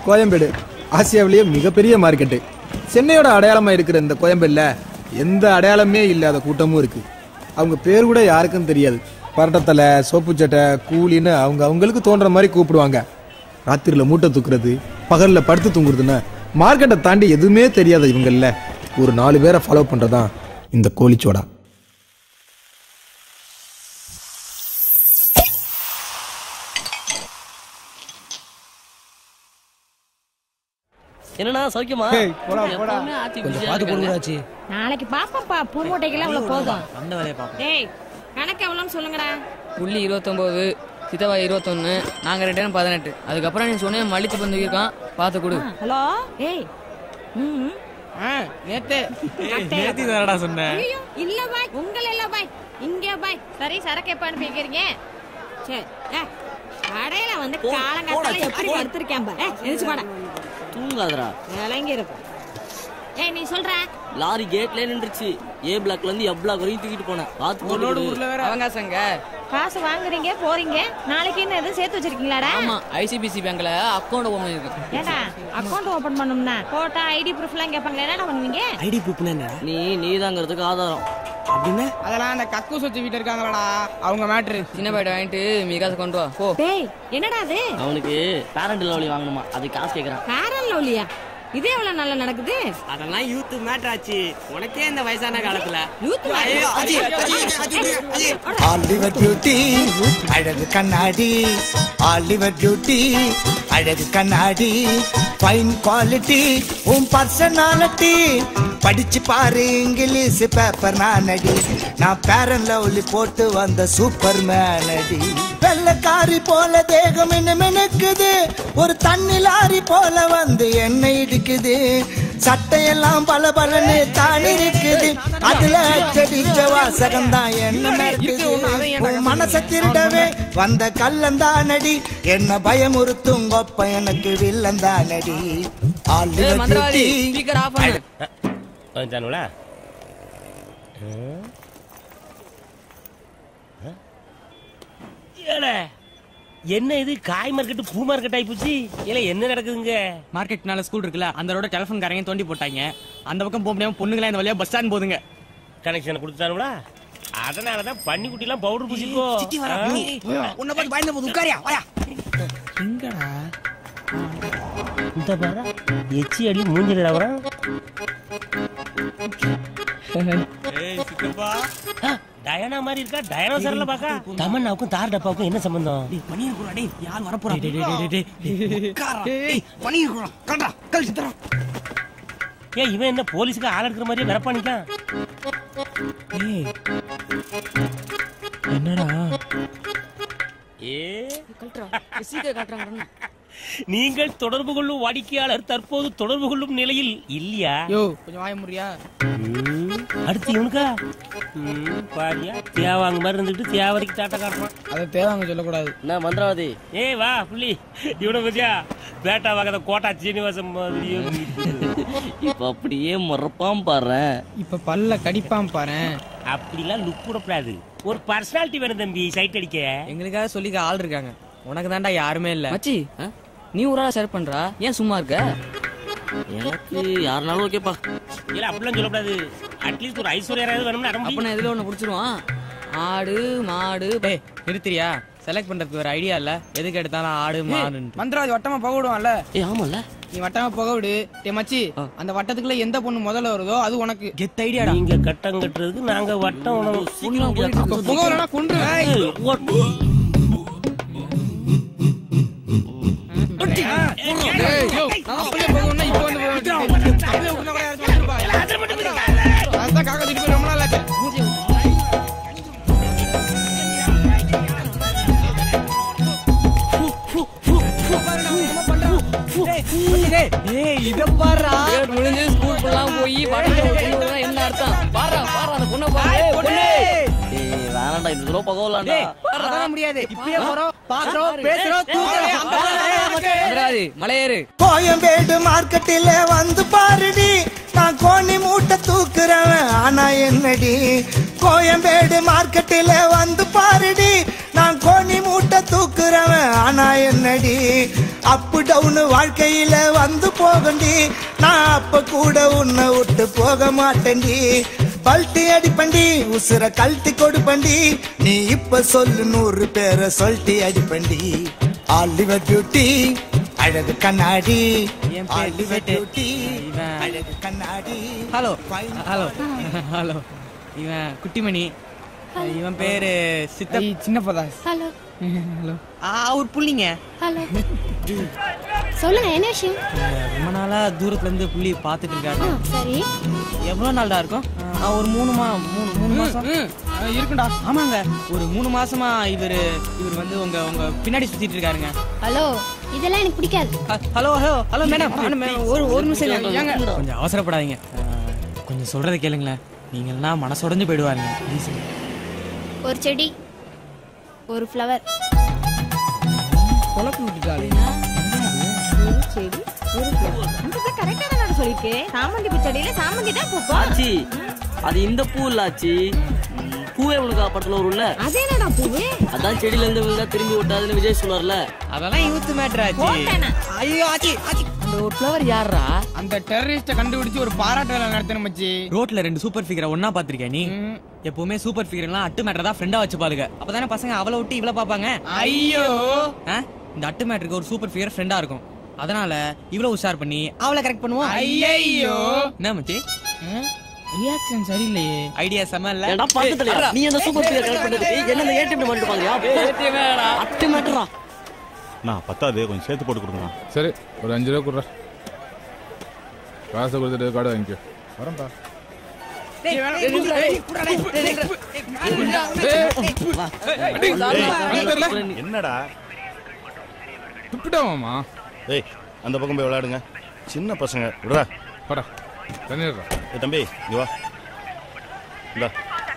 கோயம்பேடு ஆசியாவிலேயே மிகப்பெரிய மார்க்கெட்டு. சென்னையோட அடையாளமா இருக்கிற இந்த கோயம்பேடுல எந்த அடையாளமே இல்லாத கூட்டமும் இருக்கு. அவங்க பேர் கூட யாருக்கும் தெரியாது. பரட்டத்தலை, சோப்பு சட்டை, கூலின்னு அவங்களுக்கு தோன்ற மாதிரி கூப்பிடுவாங்க. ராத்திரில மூட்டை தூக்குறது, பகல்ல படுத்து தூங்குறதுன்னு மார்க்கெட்டை தாண்டி எதுவுமே தெரியாத இவங்கள ஒரு 4 பேரை ஃபாலோ பண்றதான் இந்த கோலிச்சோடா. என்னன்னா சௌக்கியமா? நாளைக்கு பாப்பா பூ மூட்டைக்கெல்லாம் இவ்வளவு போதும். அந்த வேலையை பாப்போம். டேய் கணக்கு எவ்வளவுன்னு சொல்லுங்கடா. புள்ளி 29, சித்தவா 21, நாங்க 2 18. அதுக்கப்புறம் நீ சொன்ன மல்லித்து பந்து இருக்கான், பார்த்து கொடு. ஹலோ ஏய் நேத்து தானடா சொன்னேன். இல்ல பாய், உங்கள இல்ல பாய், இங்க பாய். சரி சரக்கு எப்ப அனுப்பிக்கிறீங்க? சரி கடையில வந்து காலங்காத்தால எப்படி படுத்திருக்கேன் பாரு. எந்திரிச்சு போடா. தூங்காதடா. விளங்கி இருக்கும். ஏய் நீ சொல்ற லாரி கேட்ல நின்றுச்சு. ஏ பிளாக்ல இருந்து எப் பிளாக் வரைக்கும் தூக்கிட்டு போனேன். பாத்து போடு. அவகாசங்க காசு வாங்குறீங்க போறீங்க. நாளைக்கு என்ன எதுவும் சேர்த்து வச்சிருக்கீங்களாடா? ஆமா, ஐசிபிசி பேங்க்ல அக்கவுண்ட் ஓபன் பண்ணிருக்கேன். ஏடா அக்கவுண்ட் ஓபன் பண்ணனும்னா போட்டா ஐடி ப்ரூஃப் எல்லாம் கேட்பாங்க. என்னடா பண்ணுவீங்க? ஐடி ப்ரூஃப்னா என்ன? நீதாங்கிறதுக்கு ஆதாரம். அப்படின்னா அதெல்லாம் அந்த கக்கூஸ் வச்சு வீட்டு இருக்காங்களடா, அவங்க மேட்ரு. சின்ன பையன் வாங்கிட்டு மிகாச கொண்டு வா போ. டேய் என்னடா அது? அவனுக்கு பேரண்ட் லவ்லி வாங்கணுமா, அது காசு கேக்குறான். பேரண்ட் லவ்லியா? இது எவ்வளவு நல்லா நடக்குது? அதெல்லாம் யூத் மேட்டர் ஆச்சு. உனக்கே இந்த வயசான காலத்துல யூத் ஆலிவர் பியூட்டி அழகு கண்ணாடி, ஆலிவர் பியூட்டி அழகு கண்ணாடி, ஃபைன் குவாலிட்டி உன் பர்சனாலிட்டி, படிச்சு பாரு இங்கிலீஷ் பேப்பர் நானடி, நான் பேரன் லவ்லி போட்டு வந்த சூப்பர் மேனடி. வெள்ளக்காரி போல தேகம் மினுக்குது, ஒரு தண்ணி லாரி போல வந்து என்னை இடிக்குது, சட்டையெல்லாம் பல பலன்னு தான் இருக்குது, அதுல அச்சடிச்ச வாசகம் தான் என்ன நடக்குது, மனச திருடவே வந்த கள்ளந்தானடி, என்ன பயமுறுத்தும் கொப்ப எனக்கு வில்லந்தானடி. என்ன இது காய் மார்க்கெட் பூ மார்க்கெட் ஆயிப்போச்சு. இல்ல என்ன நடக்குதுங்க? மார்க்கெட்னால ஸ்கூல் இருக்குல்ல, அந்த ரோட டெலிபோன் காரங்க தோண்டி போட்டாங்க. அந்த பக்கம் போக முடியாம பொண்ணுங்களா இந்த வழியா பஸ் ஸ்டாண்ட் போதுங்க. கனெக்ஷன் கொடுத்தானுங்களா? அதனாலதான் பன்னிக்குட்டி எல்லாம் பவுடர் பூசிக்கோ. உன்னை பார்த்து பயந்து போது உட்காரியா வாயா. எங்கடா இந்த பாரா எச்சி அடி மூஞ்சில வர. டயனா மாதிரி இருக்கா? டயனோசர்ல பாக்கா. தமன்னாவுக்கும் தார் டப்பாவுக்கும் என்ன சம்பந்தம்? பனியன் குறா டேய், யார் வர போறா? டேய் பனியன் குறா கண்டா கழிச்சு தர. ஏய் இவன் என்ன போலீஸ்க்கு ஆள் எடுக்கிற மாதிரியே வரப்பானிக்கான்? ஏய் என்னடா? ஏ கல்ட்ரா சீக்கிரம் காட்றாங்க. நீங்கள் தொடர்பு கொள்ளும் வாடிக்கையாளர் தற்போது தொடர்பு கொள்ளும் நிலையில் இல்லையா? யோ கொஞ்சம் வாய முறியா. அடுத்து இவனுக்கா பாரியா தேவாங்க மாதிரி இருந்துட்டு தேவரைக்கு தாட்ட காட்டுறான். அதை தேவாங்க சொல்லக்கூடாது. என்ன மந்திரவாதி? ஏய் வா புள்ளி, இவனை பத்தியா பேட்டா வாங்கத கோட்டா சீனிவாசம் மாதிரியே. இப்ப அப்படியே மறப்பாம பாரு. இப்ப பல்ல கடிப்பாம பாரு. அப்படிலாம் லுக் கூடப்படாது. ஒரு பர்சனாலிட்டி வேணும் தம்பி சைட் அடிக்க. எங்களுக்காக சொல்லிக்க ஆள் இருக்காங்க, உனக்கு தான்டா யாருமே இல்ல. மச்சி நீ ஒரு ஆளா ஷேர் பண்றா, ஏன் சும்மா இருக்க? எனக்கு யாருனாலும் ஓகேப்பா. இல்ல அப்படிலாம் சொல்லக்கூடாது. அட்லீஸ்ட் ஒரு ஐஸ்வர்யாவது வேணும்னு அடம். அப்ப நான் இதுல ஒண்ணு புடிச்சிருவான். ஆடு மாடு. டேய் நிறுத்திரியா? செலக்ட் பண்றதுக்கு ஒரு ஐடியா இல்ல, எதுக்கு எடுத்தாலும் ஆடு மாடு. மந்திரவாதி வட்டமா போக விடுவான்ல? ஏய் ஆமால, நீ வட்டமா போக விடு. டே மச்சி, அந்த வட்டத்துக்குள்ள எந்த பொண்ணு முதல்ல வருதோ அது உனக்கு கெத் ஐடியாடா. நீங்க கட்டம் கட்டுறதுக்கு நாங்க வட்டம் உணவு போக வரனா கொன்று. என்ன அர்த்தம்? பாரா பாரா அந்த பொண்ணை பாரு. வேணாண்டா இந்த தடவை பகவலாண்டா. முடியாது. இப்பயே போறோம், பாக்குறோம், பேசுறோம், தூக்குறோம். மலையேறு. கோயம்பேடு மார்க்கெட்டில வந்து பாருடி, நான் கோணி மூட்டை தூக்குறவன் ஆனா என்னடி. கோயம்பேடு மார்க்கெட்டில வந்து பாருடி, நான் கோணி மூட்டை தூக்குறவன் ஆனா என்னடி அப்பு டவுன் வாழ்க்கையில வந்து போகண்டி நான் அப்ப கூட உன்னை விட்டு போக மாட்டேன்டி பல்ட்டி அடிப்பண்டி உசுர கழட்டி கொடுப்பண்டி நீ இப்ப சொல்லு 100 பேரை சொல்லிட்டு அடிப்பண்டி ஆலிவர் பியூட்டி அழகு கண்ணாடி ஆலிவர் பியூட்டி அழகு கண்ணாடி. ஹலோ ஹலோ ஹலோ இவன் குட்டிமணி இவன் பேரு சின்னப்பதா. ஹலோ ஹலோ அவர் புள்ளிங்க. ஹலோ சொல்லுங்க என்ன விஷயம்? ரொம்ப நாளா தூரத்துல இருந்து புள்ளி பாத்துட்டு இருக்காரு. சரி எவ்வளவு நாள்டா இருக்கும்? ஒரு 3 மாசம் இருக்குண்டா. ஆமாங்க ஒரு 3 மாசமா இவர் வந்து உங்க பின்னாடி சுத்திட்டு இருக்காருங்க. ஹலோ இதெல்லாம் எனக்கு பிடிக்காது. ஹலோ ஹலோ ஹலோ மேடம் ஒரு நிமிஷம் கொஞ்சம் அவசரப்படாதீங்க. கொஞ்சம் சொல்றதை கேளுங்களேன். நீங்கன்னா மனசுடைஞ்சு போயிடுவாருங்க. ப்ளீஸ். ஒரு செடி ஒரு ஃப்ளவர் கொலக்கு விட்டுட்டாலே ஒரு செடி ஒரு ஃப்ளவர் அந்த கரெக்ட்டா தான் சொல்லிருக்கேன். சாமந்தி பூ செடியில சாமந்தி தான் பூக்கும். ஆச்சி அது இந்த பூ இல்ல ஆச்சி. பூவே உனக்கு படத்துல வரும்ல அது என்னடா பூவே? அதான் செடியில இருந்து விழுந்தா திரும்பி விட்டாதுன்னு விஜய் சொன்னார்ல. அதெல்லாம் யூத் மேட்டர் ஆச்சு. ஐயோ ஆச்சி அந்த ஒரு ஃப்ளவர் யாரா? அந்த டெரரிஸ்ட கண்டுபிடிச்சு ஒரு பாராட்டு வேலை நடத்தணும் மச்சி. ரோட்ல 2 சூப்பர் ஃபிகரை ஒண்ணா பாத்திருக்கேன். நீ எப்பவுமே சூப்பர் ஃபிகர் எல்லாம் அட்டு மேட்டர் தான் ஃப்ரெண்டா வச்சு பாருங்க. அப்பதானே பசங்க அவளை விட்டு இவளை பாப்பாங்க. ஐயோ இந்த அட்டு மேட்டருக்கு ஒரு சூப்பர் ஃபிகர் ஃப்ரெண்டா இருக்கும். அதனால இவ்வளவு உஷார் பண்ணி அவளை கரெக்ட் பண்ணுவோம். ஐயோ என்ன மச்சி ரியாக்ஷன் சரியில்லையே. ஐடியா செம இல்ல. ஏடா பாத்துட்டலையா நீ அந்த சூப்பர் பிளேயர் கரெக்ட் பண்ணதுக்கு என்ன ஏடிஎம் பண்ணிட்டு பாங்கயா? ஏடிஎம்டா அட்டு மேட்டரா. நான் பத்தாது கொஞ்சம் சேர்த்து போட்டு கொடுங்க. சரி ஒரு 5 ரூபா கொடுறா. காசை கொடுத்துட்டு கார்டு வாங்கிக்கோ. வரேன்ப்பா. என்னடா துப்பிட்டாமாமா? ஏய் அந்த பக்கம் போய் விளையாடுங்க. சின்ன பசங்க விடுறா. படா தண்ணிடுறா. தம்பி இங்க வா. இல்ல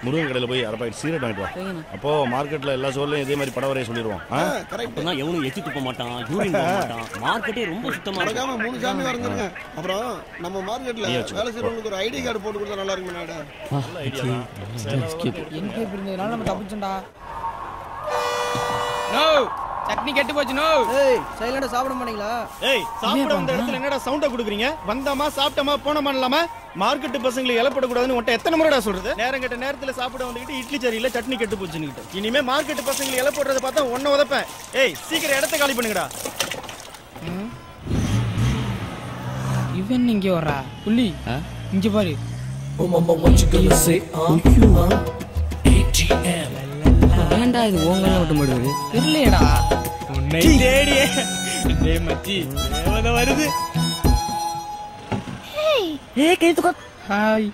முருகன் கடையில் போய் 1/2 பாக்கெட் சிகரெட் வாங்கிட்டு வா. அப்போ மார்க்கெட்ல எல்லா சோர்லையும் இதே மாதிரி படம் வரைய சொல்லிடுவோம். அப்பதான் எவனும் எச்சி துப்ப மாட்டான், யூரின் போக மாட்டான். மார்க்கெட்டே ரொம்ப சுத்தமா இருக்கும். 3 சாமி வரைஞ்சிருங்க. அப்புறம் நம்ம மார்க்கெட்ல வேலை செய்யறவங்களுக்கு ஒரு ஐடி கார்டு போட்டு கொடுத்தா நல்லா இருக்கும். நல்ல ஐடியா தான். எங்க இப்படி இருந்ததுனால நம்ம தப்பிச்சோம்டா. நோ சட்னி கெட்டு போச்சு. நோ ஏய் சைலண்டா சாப்பிட மாட்டீங்களா? ஏய் சாப்பிட வந்த இடத்துல என்னடா சவுண்ட குடுக்குறீங்க? வந்தமா சாப்பிட்டமா போனமா இல்லாம மார்க்கெட் பசங்களை இலப்பட கூடாதுன்னு உன்ட்ட எத்தனை முறைடா சொல்றது? நேரம் கெட்ட நேரத்துல சாப்பிட வந்துட்டு இட்லி சரியில்ல சட்னி கெட்டு போச்சுன்னு. இனிமே மார்க்கெட் பசங்களை இலப்படுறத பார்த்தா ஒன்ன உதப்பேன். ஏய் சீக்கிரம் இடத்தை காலி பண்ணுங்கடா. இவன் இங்க வரா புள்ளி இங்க பாரு. ஏன்டா இது ஓங்கலாம் விட்டு மாடுது தெரியலடா. உன்னை தேடியே டேய் மச்சி தேவத வருது. ஏய் கேத்துக்கோ. ஹாய்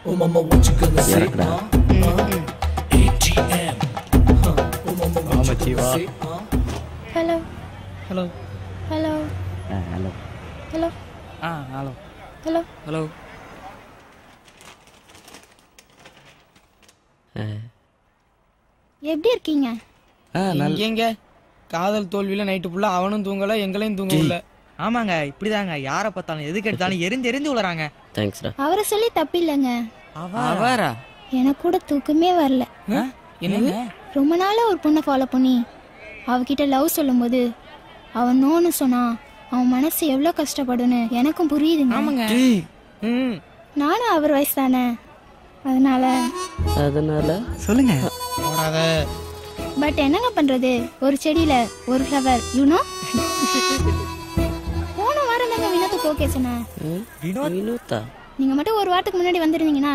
ஓ மாமா what you gonna say? ATM. ஓ மாமா மச்சி வா. Hello hello hello hello hello hello hello hello. எப்படி இருக்கீங்க? எங்க காதல் தோல்வியில நைட்டு ஃபுல்லா அவனும் தூங்கல எங்களையும் தூங்கல. ஆமாங்க இப்படிதாங்க. யாரை பார்த்தாலும் எதுக்கு எடுத்தாலும் எரிஞ்சு உளறாங்க. தேங்க்ஸ்டா. அவரை சொல்லி தப்பில்லைங்க. அவரா? எனக்கு கூட தூக்கமே வரல. என்னங்க ரொம்ப நாளா ஒரு பொண்ணை ஃபாலோ பண்ணி அவகிட்ட லவ் சொல்லும்போது அவன் நோன்னு சொன்னா அவன் மனசு எவ்வளவு கஷ்டப்படுன்னு எனக்கும் புரியுதுங்க. ஆமாங்க. நானும் அவர் வயசு தானே, அதனால சொல்லுங்க. பட் என்னங்க பண்றது, ஒரு செடியில ஒரு ஃப்ளவர் யூனோ. போன வாரம் தாங்க வினோத்துக்கு ஓகே சொன்னேன். வினோத்தா நீங்க மட்டும் ஒரு வாரத்துக்கு முன்னாடி வந்திருந்தீங்கன்னா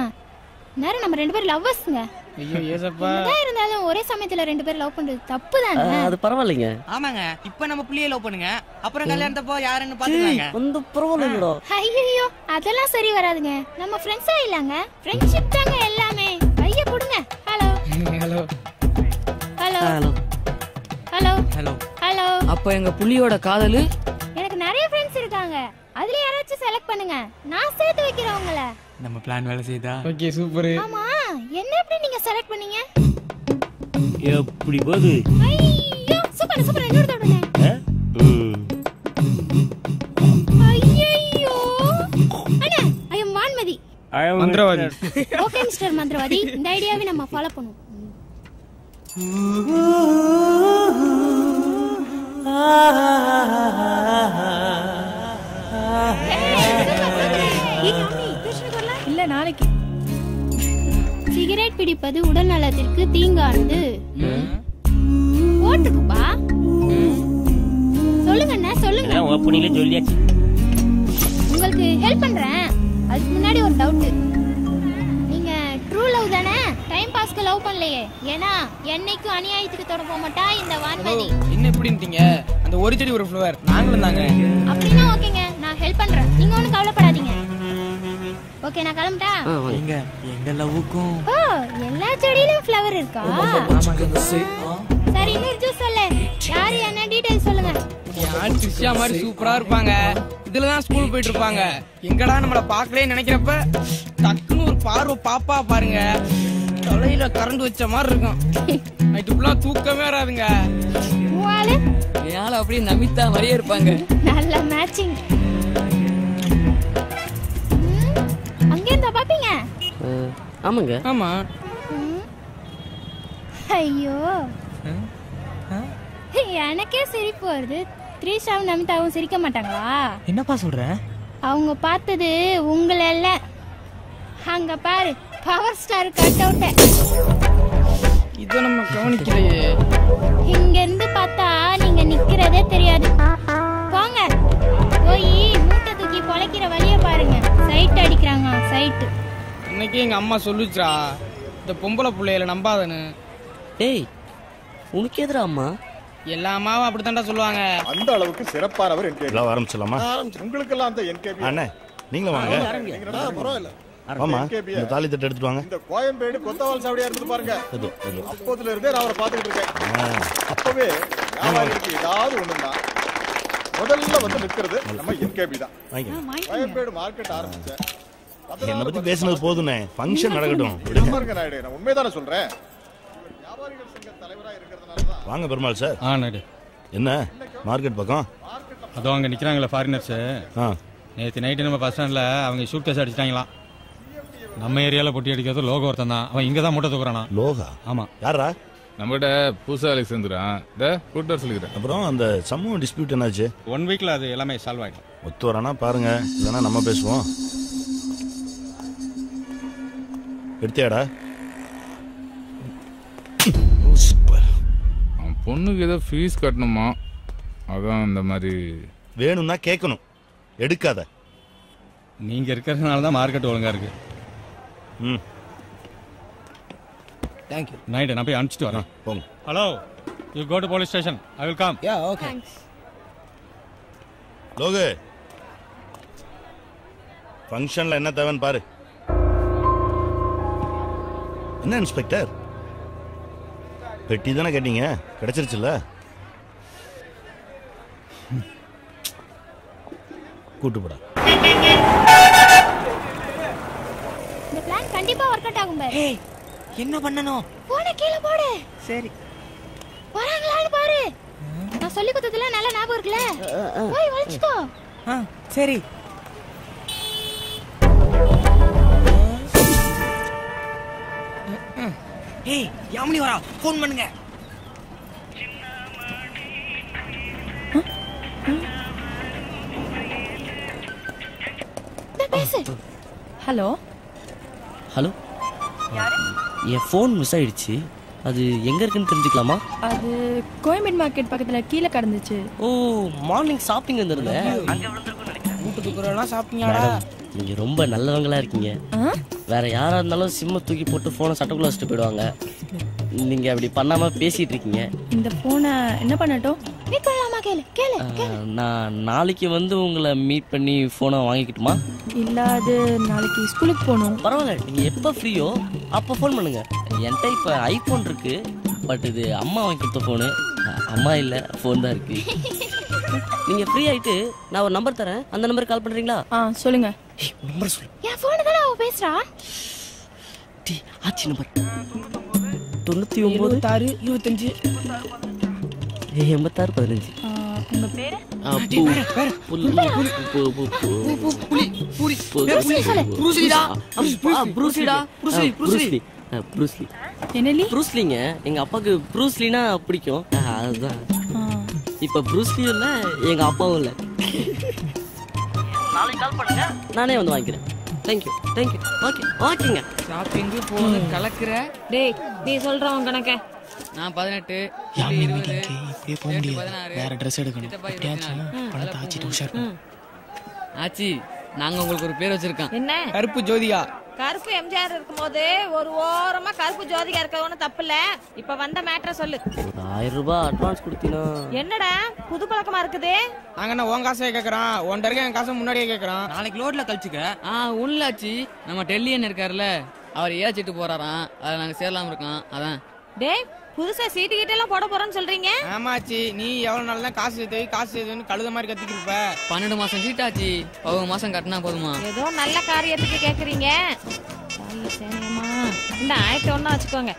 நேரம் நம்ம 2 பேரும் லவ்வர்ஸ்ங்க. ஐயோ ஏசப்பா. என்னதான் இருந்தாலும் ஒரே சமயத்துல 2 பேரும் லவ் பண்றது தப்பு தானே? அது பரவாயில்லைங்க. ஆமாங்க இப்ப நம்ம புள்ளியை லவ் பண்ணுங்க, அப்புறம் கல்யாணத்தப்போ யாருன்னு பாத்துக்கலாங்க. வந்து பரவாயில்லைங்கடா. ஐயோ அதெல்லாம் சரி வராதுங்க. நம்ம ஃப்ரெண்ட்ஸா இல்லங்க, ஃப்ரெண்ட்ஷிப் தாங்க எல்லாமே. கைய கொடுங்க. Hello hello hello hello hello hello hello. அப்ப எங்க புள்ளியோட காதலு எனக்கு நிறைய ஃப்ரெண்ட்ஸ் இருக்காங்க, அதுல யாராச்சும் செலக்ட் பண்ணுங்க, நான் சேர்த்து வைக்கிறேன் உங்களை. நம்ம பிளான் வேலை செய்தா? Okay super. ஆமா என்ன எப்படி நீங்க செலக்ட் பண்ணீங்க? எப்படி போகுது? ஐயோ சூப்பர் சூப்பர். இன்னொரு தடவை. ஐயோ அண்ணா ஐ அம் வான்மதி. மந்திரவாதி. ஓகே மிஸ்டர் மந்திரவாதி, இந்த ஐடியாவை நம்ம ஃபாலோ பண்ணுவோம். இல்ல நாளைக்கு. சிகரெட் பிடிப்பது உடல் நலத்திற்கு தீங்கானது. ஓட்டுக்குப்பா. சொல்லுங்க சொல்லுங்க. ஓப்பனிங்ல சொல்லியாச்சு. உங்களுக்கு ஹெல்ப் பண்றேன். அதுக்கு முன்னாடி ஒரு டவுட். நீங்க ட்ரூ லவ் தானே? டைம் பாஸ்க்கு லவ் பண்ணலையே. ஏன்னா என்னைக்கும் அநியாயத்துக்கு தொட போக மாட்டா இந்த வான்மதி. என்ன இப்படின்ட்டீங்க? அந்த ஒரு செடி ஒரு ஃப்ளவர் நாங்களும் தாங்க. அப்படின்னா ஓகேங்க, நான் ஹெல்ப் பண்றேன். நீங்க ஒன்றும் கவலைப்படாதீங்க. ஓகே, நான் கிளம்பிட்டா? எங்க லவ்வுக்கும் எல்லா செடியிலும் ஃப்ளவர் இருக்கா? சரி, இன்னொரு ஜூஸ் சொல்லு. யாரு என்ன டீடைல் சொல்லுங்க. யார் ட்ரிஷா மாதிரி சூப்பரா இருப்பாங்க. இதுலதான் ஸ்கூல் போயிட்டு இருப்பாங்க. எங்கடா நம்மள பாக்கலே நினைக்கிறப்ப டக்குன்னு ஒரு பார்வை பாப்பா பாருங்க. தலையில கரண்ட் வச்ச மாதிரி இருக்கும். நைட்டு ஃபுல்லா தூக்கமே வராதுங்க. யாழ அப்படியே நமிதா மாதிரியே இருப்பாங்க. நல்ல மேட்சிங். அங்க இருந்தா பாப்பீங்க? ஆமாங்க. ஆமா. ஐயோ, எனக்கே சிரிப்பு வருது. த்ரீஷாவும் நமிதாவும் சிரிக்க மாட்டாங்களா? என்னப்பா சொல்ற? அவங்க பார்த்தது உங்களை இல்ல. அங்க பாரு, பவர் ஸ்டார் கட் அவுட். இத நம்ம கவனிக்கலையே. இங்க இருந்து பார்த்தா நீங்க நிக்கிறதே தெரியாது. போங்க, போய் மூட்டை தூக்கி பொழைக்கிற வழிய பாருங்க. சைட் அடிக்கிறாங்க, சைட். இன்னைக்கு எங்க அம்மா சொல்லுச்சா, இந்த பொம்பளை பிள்ளையில நம்பாதன்னு. ஏய், உனக்கு எதிரா அம்மா? எல்லா அம்மாவும் அப்படித்தான்டா சொல்லுவாங்க. அந்த அளவுக்கு சிறப்பானவர் என்கேபி. எல்லாம் ஆரம்பிச்சலாமா? உங்களுக்கு எல்லாம் அந்த என்கேபி. அண்ணே, நீங்களும் வாங்க. பரவாயில்ல. ஆமா, இந்த தாலி தட்டு எடுத்துட்டு வாங்க. இந்த கோயம்பேடு கொத்தவால் சாவடியா இருந்து பாருங்க. அப்போதுல இருந்தே நான் அவரை பாத்துக்கிட்டு இருக்கேன். அப்பவே வியாபாரிக்கு ஏதாவது ஒண்ணுன்னா முதல்ல வந்து நிக்கிறது நம்ம என்கேபி தான். கோயம்பேடு மார்க்கெட் ஆரம்பிச்சேன். என்ன பத்தி பேசினது போதுனே, ஃபங்க்ஷன் நடக்கட்டும். பாருங்க நாயுடு, நான் உண்மைதானே சொல்றேன். வியாபாரிகள் சங்க தலைவரா இருக்கிறதுனால தான். வாங்க பெருமாள் சார். நாயுடு. என்ன மார்க்கெட் பக்கம்? அதோ அங்க நிக்கிறாங்களே ஃபாரினர்ஸ். நேற்று நைட்டு நம்ம பஸ் ஸ்டாண்ட்ல அவங்க ஷூட் கேஸ் அடிச்சிட்டாங்களாம். நம்ம ஏரியால பொட்டி அடிக்கிறது லோகோ ஒருத்தன் தான். அவன் இங்க தான் மூட்டை தூக்குறானா. லோகா? ஆமா. யாரா? நம்மகிட்ட புதுசா சேர்ந்துறான். கூட்டு வர சொல்லிக்கிறேன். அப்புறம் அந்த சமூக டிஸ்பியூட் என்னாச்சு? 1 வீக்ல அது எல்லாமே சால்வ் ஆயிடும். ஒத்து வரானா பாருங்க, இல்லைன்னா நம்ம பேசுவோம். எடுத்தியாடா? அவன் பொண்ணுக்கு ஏதோ ஃபீஸ் கட்டணுமா, அதான் இந்த மாதிரி. வேணும்னா கேட்கணும், எடுக்காத. நீங்க இருக்கிறதுனால தான் மார்க்கெட் ஒழுங்கா இருக்கு. Thank you. நைட் நான் போய் அனுப்பிச்சிட்டு வரேன். போங்க. Hello, you go to police station. I will come. Yeah, okay. Logu, ஃபங்க்ஷன்ல என்ன தேவைன்னு பாரு. என்ன இன்ஸ்பெக்டர், பெட்டி தானே கேட்டீங்க, கிடைச்சிருச்சுல்ல? கூட்டு போடா. இந்த பிளான் கண்டிப்பா வொர்க் அவுட் ஆகும் பாரு. ஏய், என்ன பண்ணனும்? போன கீழ போடு. சரி. வராங்களான்னு பாரு. நான் சொல்லி கொடுத்ததுல நல்ல ஞாபகம் இருக்குல. போய் வளைச்சுக்கோ. சரி. ஏய், யாமினி வரா, ஃபோன் பண்ணுங்க. பேசு. ஹலோ ஹலோ, என் ஃபோன் மிஸ் ஆயிடுச்சு. அது எங்க இருக்குன்னு தெரிஞ்சுக்கலாமா? அது கோயம்பேடு மார்க்கெட் பக்கத்துல கீழே கடந்துச்சு. ஓ, மார்னிங் ஷாப்பிங் வந்திருந்தேன். நீங்க ரொம்ப நல்லவங்களா இருக்கீங்க. வேற யாரா இருந்தாலும் சிம்ம தூக்கி போட்டு போனை சட்டக்குள்ள வச்சுட்டு போயிடுவாங்க. நீங்க அப்படி பண்ணாம பேசிட்டு இருக்கீங்க. இந்த போனை என்ன பண்ணட்டும்? மீட் பண்ணலாமா? கேளு கேளு. நான் நாளைக்கு வந்து உங்களை மீட் பண்ணி போனை வாங்கிக்கிட்டுமா? இல்ல, அது நாளைக்கு ஸ்கூலுக்கு போகணும். பரவாயில்ல, நீங்க எப்ப ஃப்ரீயோ அப்ப ஃபோன் பண்ணுங்க. என்கிட்ட இப்ப ஐபோன் இருக்கு, பட் இது அம்மா வாங்கி கொடுத்த போனு. அம்மா இல்ல, போன் தான் இருக்கு. நீங்க ஃப்ரீ ஆயிட்டு நான் ஒரு நம்பர் தரேன், அந்த நம்பருக்கு கால் பண்றீங்களா? சொல்லுங்க. நம்பர் சொல்லு. என் போன் தான அவ பேசுறா. ஆச்சி நம்பர் 99 26 25 86 15. உங்க பேரு? ப்ரூஸ்லி. என்னலி ப்ரூஸ்லிங்க எங்க அப்பாவுக்கு ப்ரூஸ்லினா பிடிக்கும் அதுதான். இப்ப ப்ரூஸ்லி இல்ல எங்க அப்பாவும் இல்ல. நாளைக்கு கால் பண்ணுங்க நானே வந்து வாங்கிக்கிறேன். Thank you thank you. ஓகே ஓகேங்க. ஷாப்பிங்கு போகுது கலக்குற. டேய் நீ சொல்றவன் கணக்க. நான் 18 வேற ட்ரெஸ் எடுக்கணும். ஆச்சி நாங்க உங்களுக்கு ஒரு பேர் வச்சிருக்கோம். என்ன? கருப்பு ஜோதிகா. கருப்பு எம்ஜிஆர் இருக்கும்போது ஒரு ஓரமா கருப்பு ஜோதிகா இருக்கவன தப்பு இல்ல. இப்ப வந்த மேட்டரை சொல்லு. 1000 ரூபாய் அட்வான்ஸ் கொடுத்தீனா? என்னடா புது பழக்கமா இருக்குது? நாங்க என்ன உன் காசே கேக்குறான், உன் இருக்க என் காசை முன்னாடியே கேக்குறான். நாளைக்கு லோட்ல கழிச்சுக்க. உள்ளாச்சி நம்ம டெல்லியன் இருக்காருல்ல அவர் ஏச்சிட்டு போறாராம். அதை நாங்க சேரலாம் இருக்கோம். அதான். டேய் புதுசா சீட்டு கிட்ட எல்லாம் போட போறோம்னு சொல்றீங்க? ஆமாச்சி நீ எவ்வளவு நாள் தான் காசு சேர்த்து கழுத மாதிரி கத்திக்கிருப்ப. 12 மாசம் சீட்டாச்சு. 10 மாசம் கட்டினா போதுமா? ஏதோ நல்ல காரியத்துக்கு கேக்குறீங்க. இந்த 1001 வச்சுக்கோங்க.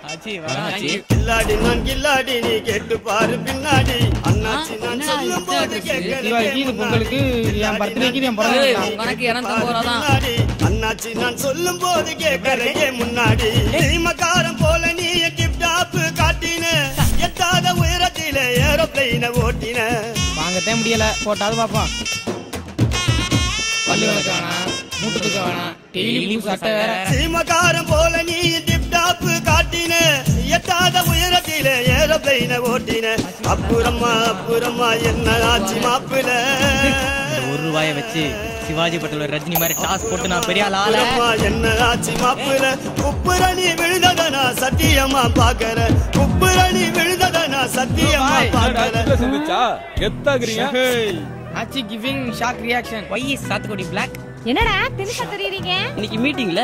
கில்லாடி நான் கில்லாடி நீ கேட்டு பாரு பின்னாடி அண்ணாச்சி நான் சொல்லும் போது கேட்கல உங்களுக்கு என் பர்த்டேக்கு என் பிறந்தநாள் உனக்கு 250 ரூபா தான். அண்ணாச்சி நான் சொல்லும் போது கேட்கறே முன்னாடி மகாரம் போல நீ கிஃப்ட் ஆப் காட்டின எட்டாத உயரத்தில ஏரோப்ளைன ஓட்டின. வாங்கத்தே முடியல போட்டாது பாப்போம். பல்லு விளக்க வேணாம், மூட்டுக்கு வேணாம், டெய்லி சட்டை வேற. சீமகாரம் போல நீ டிப் டாப் காட்டின எட்டாத உயரத்தில ஏரோப்ளைன ஓட்டின. அப்புறமா என்ன ஆச்சு மாப்பிள? 1 ரூபாயை வச்சு சிவாஜி படத்துல ரஜினி மாதிரி டாஸ் போட்டு நான் பெரிய ஆளா. என்ன ஆச்சு மாப்பிள? குப்புரணி விழுந்ததனா சத்தியமா பாக்கற. குப்புரணி விழுந்ததனா சத்தியமா பாக்கற. கெத்தாகிறீங்க. ஆச்சி கிவிங் ஷாக் ரியாக்ஷன். ஒய் சாத்துக்குடி பிளாக். என்னடா தினுசா தெரியுறீங்க? இன்னைக்கு மீட்டிங்ல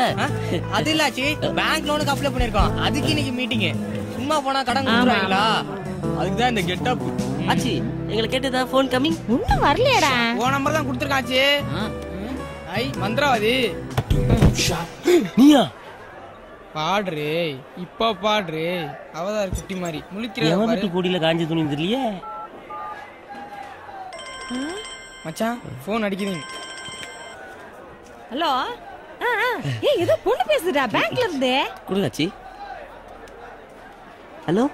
அது இல்லாச்சி பேங்க் லோனுக்கு அப்ளை பண்ணிருக்கோம். அதுக்கு இன்னைக்கு மீட்டிங். சும்மா போனா கடன் கொடுக்குறாங்களா? அதுக்கு தான் இந்த கெட்டப். ஆச்சி எங்களை கேட்டதா ஃபோன் கமிங். இன்னும் வரலையேடா. ஓ நம்பர் தான் கொடுத்துருக்காச்சி. ஐ மந்திரவாதி நீயா? பாடுறே இப்ப பாடுறே. அவதார் குட்டி மாதிரி முழிக்கிற வீட்டு கூடியில காஞ்சி துணி தெரியலையே. மச்சான் போன் அடிக்குதுங்க. ஹலோ. ஏய் ஏதோ பொண்ணு பேசுடா பேங்க்ல இருந்து. குடுங்கச்சி. ஹலோ.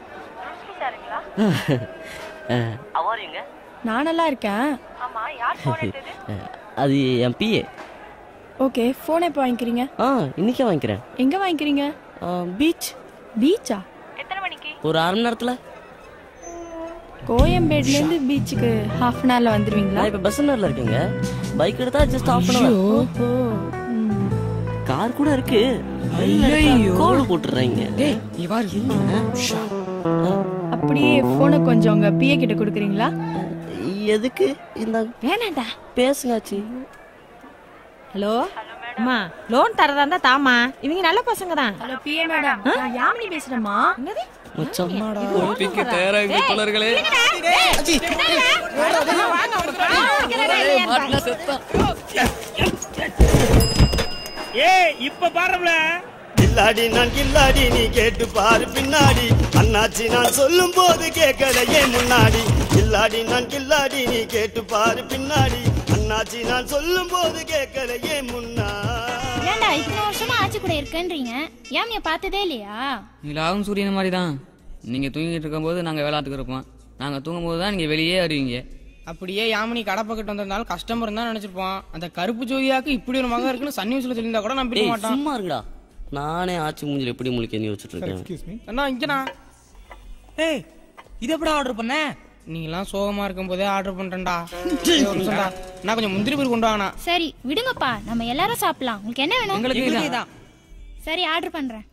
அவரீங்க? நான் நல்லா இருக்கேன். ஆமா யார் போன் எடுத்தது? அது என் பிஏ. ஓகே ஃபோன் எப்போ வாங்கிக்கிறீங்க? இன்னைக்கே வாங்கிக்கிறேன். எங்க வாங்கிக்கிறீங்க? பீச். பீச்சா? எத்தனை மணிக்கு? ஒரு 1/2 மணி நேரத்துல. கோயம்பேடுல இருந்து பீச்சுக்கு half an hourல வந்துருவீங்களா? நான் இப்ப பஸ்ஸன்ல இருக்கேங்க. பைக் எடுத்தா just half an hour. ஓஹோ. கார் கூட இருக்கு. கோல் போட்டுறீங்க. டேய் நீ பாரு. அப்படியே போனை கொஞ்சம் உங்க பிஏ கிட்ட கொடுக்குறீங்களா? எதுக்கு? இந்த வேணாம்டா பேசுங்கச்சி. ஹலோ அம்மா லோன் தரதா இருந்தா தாமா. இவங்க நல்ல பசங்க தான். ஹலோ பிஏ மேடம் நான் யாமினி பேசுறேன்மா. என்னது? மச்சம்மாடா ஒப்பிக்கு தயாரா இங்க தோழர்களே. ஏய் இப்ப பாருல. கில்லாடி நான் கில்லாடி நீ கேட்டு பாரு பின்னாடி அண்ணாச்சி நான் சொல்லும் போது கேட்கலையே முன்னாடி. கில்லாடி நான் கில்லாடி நீ கேட்டு பாரு பின்னாடி அண்ணாச்சி நான் சொல்லும் போது கேட்கலையே முன்னாடி. ஏன்டா இத்தனை வருஷமா ஆச்சி கூட இருக்கேன்றீங்க, ஏமிய பார்த்ததே இல்லையா? நீலாவும் சூரியன் மாதிரி தான். நீங்க தூங்கிட்டு இருக்கும்போது நாங்க விளையாட்டுக்கு இருப்போம். நாங்க தூங்கும் போது தான் நீங்க வெளியே அறிவீங்க. அப்படியே யாமினி கடப்பக்கிட்டு வந்திருந்தாலும் கஸ்டமர் தான் நினைச்சிருப்போம். அந்த கருப்பு ஜோதியாக்கு இப்படி ஒரு மகன் இருக்குன்னு சன் நியூஸ்ல சொல்லியிருந்தா கூட நான் பிடிக்க மாட்டேன். சும்மா இருக்குடா. நானே ஆச்சி மூஞ்சில எப்படி முழிக்க யோசிச்சுட்டு இருக்கேன். அண்ணா இங்கண்ணா. ஏய் இது எப்படா ஆர்டர் பண்ண? நீங்களாம் சோகமா இருக்கும் போதே ஆர்டர் பண்றேன்டா. நான் கொஞ்சம் முந்திரி பீர் கொண்டு வாங்கண்ணா. சரி விடுங்கப்பா, நம்ம எல்லாரும் சாப்பிடலாம். உங்களுக்கு என்ன வேணும்? எங்களுக்கு தான். சரி ஆர்டர் பண்றேன்.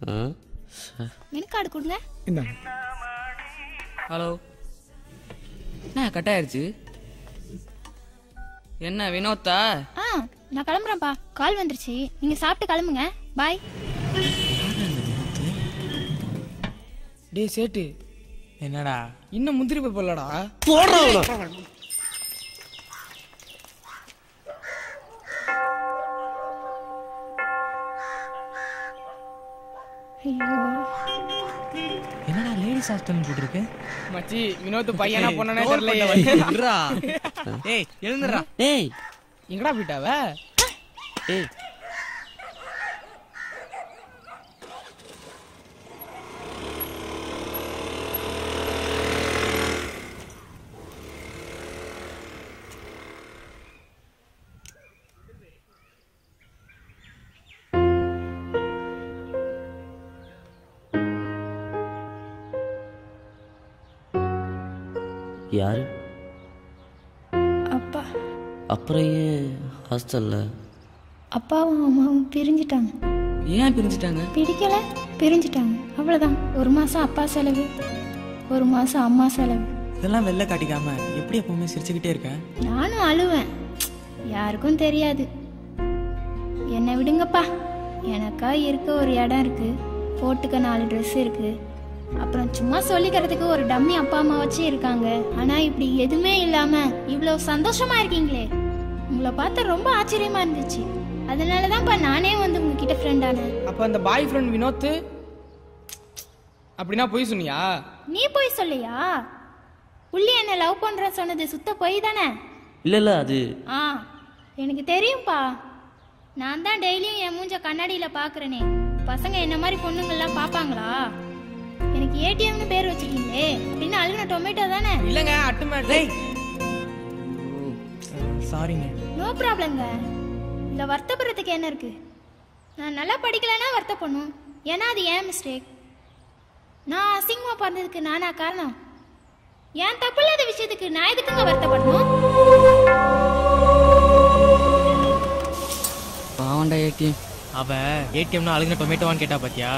மெனு கார்டு கொடுங்க. ஹலோ. நான் கட் ஆயிருச்சு. என்ன வினோத்தா? நான் கிளம்புறேன்ப்பா, கால் வந்துருச்சு. நீங்க சாப்பிட்டு கிளம்புங்க. பாய். டேய் சேட்டு என்னடா இன்னும் முந்திரி பீர் போடலடா. போடுறா. என்னடா லேடிஸ் ஹாஸ்டல் போட்டுருக்கு? மச்சி வினோத் பையனா பொண்ணனே தெரியலையே. இருடா. ஏய் எழுந்துடா. ஏய் எங்கடா போயிட்டாவ? ஏய் யாரு? அப்பா. அப்புறம் ஏன் ஹாஸ்டல்ல? அப்பாவும் அம்மாவும் பிரிஞ்சிட்டாங்க. ஏன் பிரிஞ்சிட்டாங்க? பிடிக்கல, பிரிஞ்சிட்டாங்க, அவ்வளோதான். 1 மாதம் அப்பா செலவு, 1 மாதம் அம்மா செலவு. இதெல்லாம் வெளில காட்டிக்காம எப்படி எப்பவுமே சிரிச்சுக்கிட்டே இருக்க? நானும் அழுவேன், யாருக்கும் தெரியாது. என்னை விடுங்கப்பா, எனக்கா இருக்க ஒரு இடம் இருக்கு, போட்டுக்க 4 ட்ரெஸ் இருக்கு, அப்புறம் சும்மா சொல்லிக்கிறதுக்கு ஒரு டம்மி அப்பா அம்மா வச்சு இருக்காங்க. ஆனா இப்படி எதுவுமே இல்லாம இவ்வளவு சந்தோஷமா இருக்கீங்களே, உங்களை பார்த்து ரொம்ப ஆச்சரியமா இருந்துச்சு. அதனாலதான்ப்பா நானே வந்து உங்ககிட்ட ஃப்ரெண்ட் ஆனேன். அப்ப அந்த பாய் ஃப்ரெண்ட் வினோத் அப்படின்னா போய் சொன்னியா? நீ போய் சொல்லியா? உள்ளி என்ன லவ் பண்ற சொன்னது சுத்த போய் தானே? இல்ல அது எனக்கு தெரியும்பா. நான் தான் டெய்லியும் என் மூஞ்ச கண்ணாடியில பாக்குறேனே. பசங்க என்ன மாதிரி பொண்ணுங்கள்லாம் பாப்பாங்களா? எனக்கு ஏடிஎம்னு பேர் வச்சிருக்கீங்களே, அப்படின்னு அழுகின டொமேட்டோ தானே? இல்லங்க அட்டுமேட்டிக். சாரிங்க. நோ ப்ராப்ளம்ங்க. இந்த வருத்தப்படுறதுக்கு என்ன இருக்கு? நான் நல்லா படிக்கலன்னா வருத்தப்படணும், ஏன்னா அது ஏன் மிஸ்டேக். நான் அசிங்கமா பிறந்ததுக்கு நானா காரணம்? ஏன் தப்பு இல்லாத விஷயத்துக்கு நான் எதுக்குங்க வருத்தப்படணும்? பாவண்டா ஏடிஎம். அவ ஏடிஎம்னா அழுகின டொமேட்டோவான்னு கேட்டா பாத்தியா?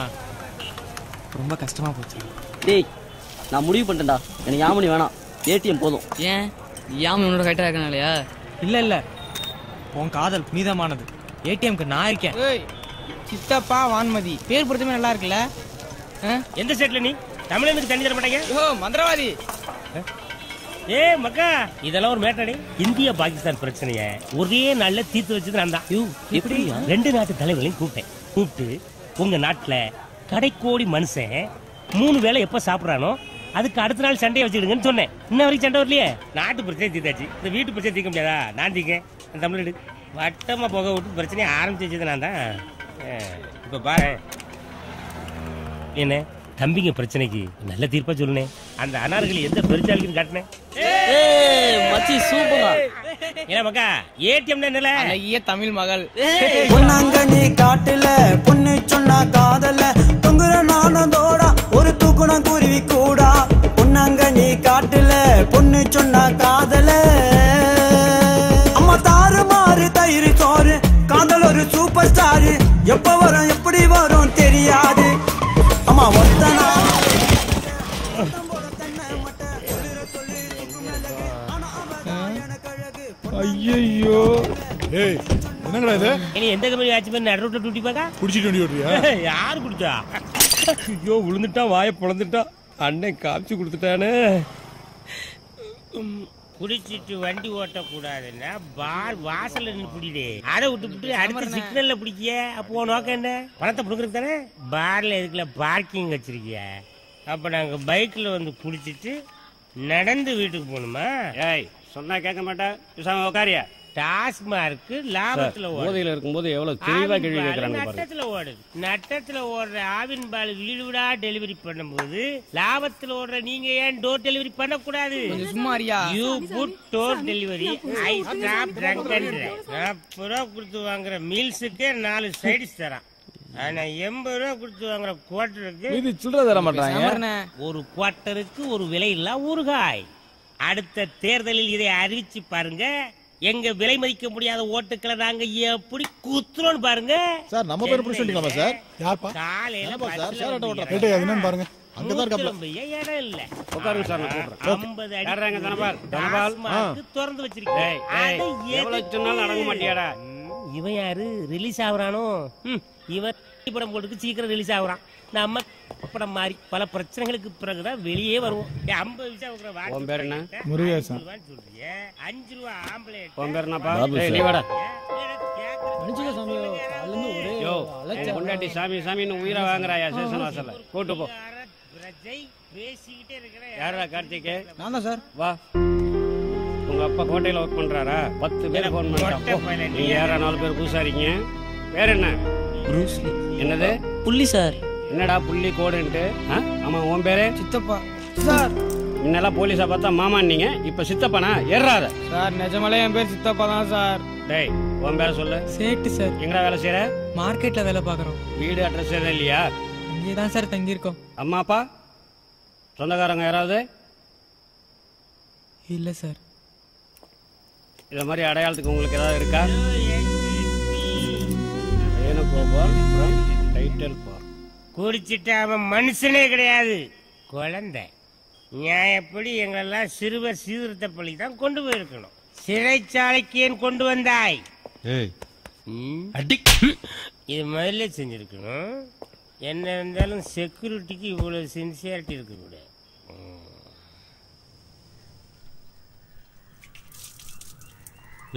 ரொம்ப கஷ்டமா போச்சு. டேய், நான் முடிவு பண்ணிட்டேன்டா, எனக்கு யாமினி வேணாம், ஏடிஎம் போதும். ஏன்? யாமினி உன்னோட கரெக்டாக இருக்கனாலயா? இல்ல உன் காதல் புனிதமானது, ஏடிஎம்க்கு நான் இருக்கேன். சித்தப்பா வான்மதி பேர் பொறுத்தமே நல்லா இருக்குல்ல? எந்த ஸ்டேட்ல நீ? தமிழனுக்கு தண்ணி தர மாட்டாங்க? ஓ மந்திரவாதி. ஏ மக்கா, இதெல்லாம் ஒரு மேட்டரே. இந்தியா பாகிஸ்தான் பிரச்சனைய ஒரே நாள்ல தீர்த்து வச்சது நான் தான். எப்படி? 2 நாட்டு தலைவர்களையும் கூப்பிட்டு உங்க நாட்டுல கடைக்கோடி மனுஷன் 3 வேளை எப்ப சாப்பிடறானோ அதுக்கு அடுத்த நாள் சண்டையை வச்சுக்கிடுங்கன்னு சொன்னேன். இன்ன வரைக்கும் சண்டை வரலையே. நாட்டு பிரச்சனை தீர்த்தாச்சு, இந்த வீட்டு பிரச்சனை தீர்க்க முடியாதா? நான் தீர்க்க தமிழ் வட்டமா புகை விட்டு பிரச்சனையை ஆரம்பிச்சு வச்சது நான் தான். இப்ப பாரு என்ன தம்பிங்க பிரச்சனைக்கு நல்ல தீர்ப்பா சொல்லுனே. அந்த அனார்களை எந்த பெருச்சாலிக்கு காட்டினேன். மச்சி சூப்பரா. ஏன்னா மக்கா, ஏடிஎம் என்னல ஐய தமிழ் மகள். பொன்னாங்கண்ணி காட்டுல பொண்ணு சொன்னா காதல தொங்குற நானதோட ஒரு தூக்குணம் குருவி கூடா. பொன்னாங்கண்ணி காட்டுல பொண்ணு சொன்னா காதல அம்மா தாறு மாறு தயிர் சோறு காதல் ஒரு சூப்பர் ஸ்டாரு. எப்ப வரும் எப்படி வரும் தெரியாது. அம்மா ஒத்தனா ஐயோ ஏய் என்னங்கடா இது? இனி எந்த கம்பெனி ஆச்சு பண்ண நடுவுல டூட்டி பாக்கா குடிச்சிட்டு வண்டி ஓட்டுறியா? யாரு குடிச்சா? ஐயோ விழுந்துட்டான், வாயை பொளந்துட்டான், அண்ணன் காமிச்சு கொடுத்துட்டானே. குடிச்சிட்டு வண்டி ஓட்ட கூடாதுன்னா பார் வாசல்ல நின்று குடிடே. அதை விட்டு அடுத்த சிக்னல்ல பிடிக்கிய. அப்போ நோக்கம் என்ன? பணத்தை புடுங்கிறது தானே. பார்ல எதுக்குல பார்க்கிங் வச்சிருக்கிய? அப்ப நாங்க பைக்ல வந்து குடிச்சிட்டு நடந்து வீட்டுக்கு போகணுமா? ஏய் சொன்னா கேட்க மாட்டேன், உட்காரியா? டாஸ்மார்க் லாபத்துல போதையில இருக்கும்போது எவ்வளவு தெளிவா கேள்வி கேட்கறாங்க பாருங்க. நட்டத்துல ஓடுது. நட்டத்துல ஓடுற ஆவின் பால் வீடு வீடா டெலிவரி பண்ணும்போது லாபத்துல ஓடுற நீங்க ஏன் டோர் டெலிவரி பண்ண கூடாது? சும்மாரியா? You put door delivery. I stop trunk and drive. 40 ரூபா கொடுத்து வாங்குற மீல்ஸுக்கே 4 சைடிஸ் தரான். ஆனா 80 ரூபா கொடுத்து வாங்குற குவார்டருக்கு இது சில்லறை தர மாட்டாங்க. ஒரு குவார்டருக்கு ஒரு விலை இல்ல ஊறுகாய். அடுத்த தேர்தலில் இதை அறிவிச்சு பாருங்க. எங்க விலை மதிக்க முடியாத ஓட்டுக்களை நாங்க எப்படி குத்துறோம் பாருங்க. சார் நம்ம பேர் புடிச்சு சொல்லிக்கலாமா சார்? யார்ப்பா? காலையில சார் ஷேர் ஆட்டோ ஓட்டற கேட்டே என்னன்னு பாருங்க. அங்க தான் இருக்காப்ல. இடம் இல்ல. உட்காருங்க சார், நான் கூப்பிடுறேன். 50 அடி யாரங்க தனபால் திறந்து வச்சிருக்கேன். அது எவ்வளவு சொன்னாலும் அடங்க மாட்டியாடா? இவன் யாரு ரிலீஸ் ஆகுறானோ? இவன் படம் போட்டுக்கு சீக்கிரம் ரிலீஸ் ஆகுறான். நம்ம படம் மாதிரி பல பிரச்சனைகளுக்கு பிறகுதான் வெளியே வருவோம். 50 விஷயம். உன் பேர் என்ன? முருகேசன். 5 ரூபா ஆம்பளேட். உன் பேர் என்னப்பா? நீ வாடா. யோ பொண்டாட்டி சாமி சாமின்னு உயிரை வாங்குறாயா ஸ்டேஷன் வாசல்ல? கூட்டு போ. யாரா கார்த்திகே? நான் தான் சார். வா. உங்க அப்பா கோட்டையில ஒர்க் பண்றாரா? 10 பேர் போன் பண்ணிட்டான். நீங்க யாரா 4 பேர் பூசாரிங்க? பேர் என்ன? ப்ரூஸ்லி. என்னது? புள்ளி சார். என்னடா புள்ளி கோடுன்ட்டு? ஆமா உன் பேரு? சித்தப்பா. சார் முன்னெல்லாம் போலீஸா பார்த்தா மாமான்னீங்க, இப்ப சித்தப்பானா? ஏறாத சார். நிஜமாலே என் பேர் சித்தப்பா தான் சார். டேய் உன் பேரை சொல்லு. சேட்டு சார். எங்கடா வேலை செய்யற? மார்க்கெட்ல வேலை பார்க்கறோம். வீடு அட்ரஸ் எதுவும் இல்லையா? இங்கே தான் சார் தங்கி இருக்கோம். அம்மா அப்பா சொந்தக்காரங்க யாராவது? இல்ல சார். இத மாதிரி அடையாளத்துக்கு உங்களுக்கு ஏதாவது இருக்கா? Venugopal from title park. குடிச்சிட்டு அவன் மனுஷனே கிடையாது, குழந்தை. நியாயப்படி எங்களெல்லாம் சிறுவர் சீர்திருத்த பள்ளி தான் கொண்டு போயிருக்கணும். சிறைச்சாலைக்கு ஏன் கொண்டு வந்தாய்? இது முதல்ல செஞ்சிருக்கணும். என்ன இருந்தாலும் செக்யூரிட்டிக்கு இவ்வளவு சின்சியாரிட்டி இருக்க கூடாது.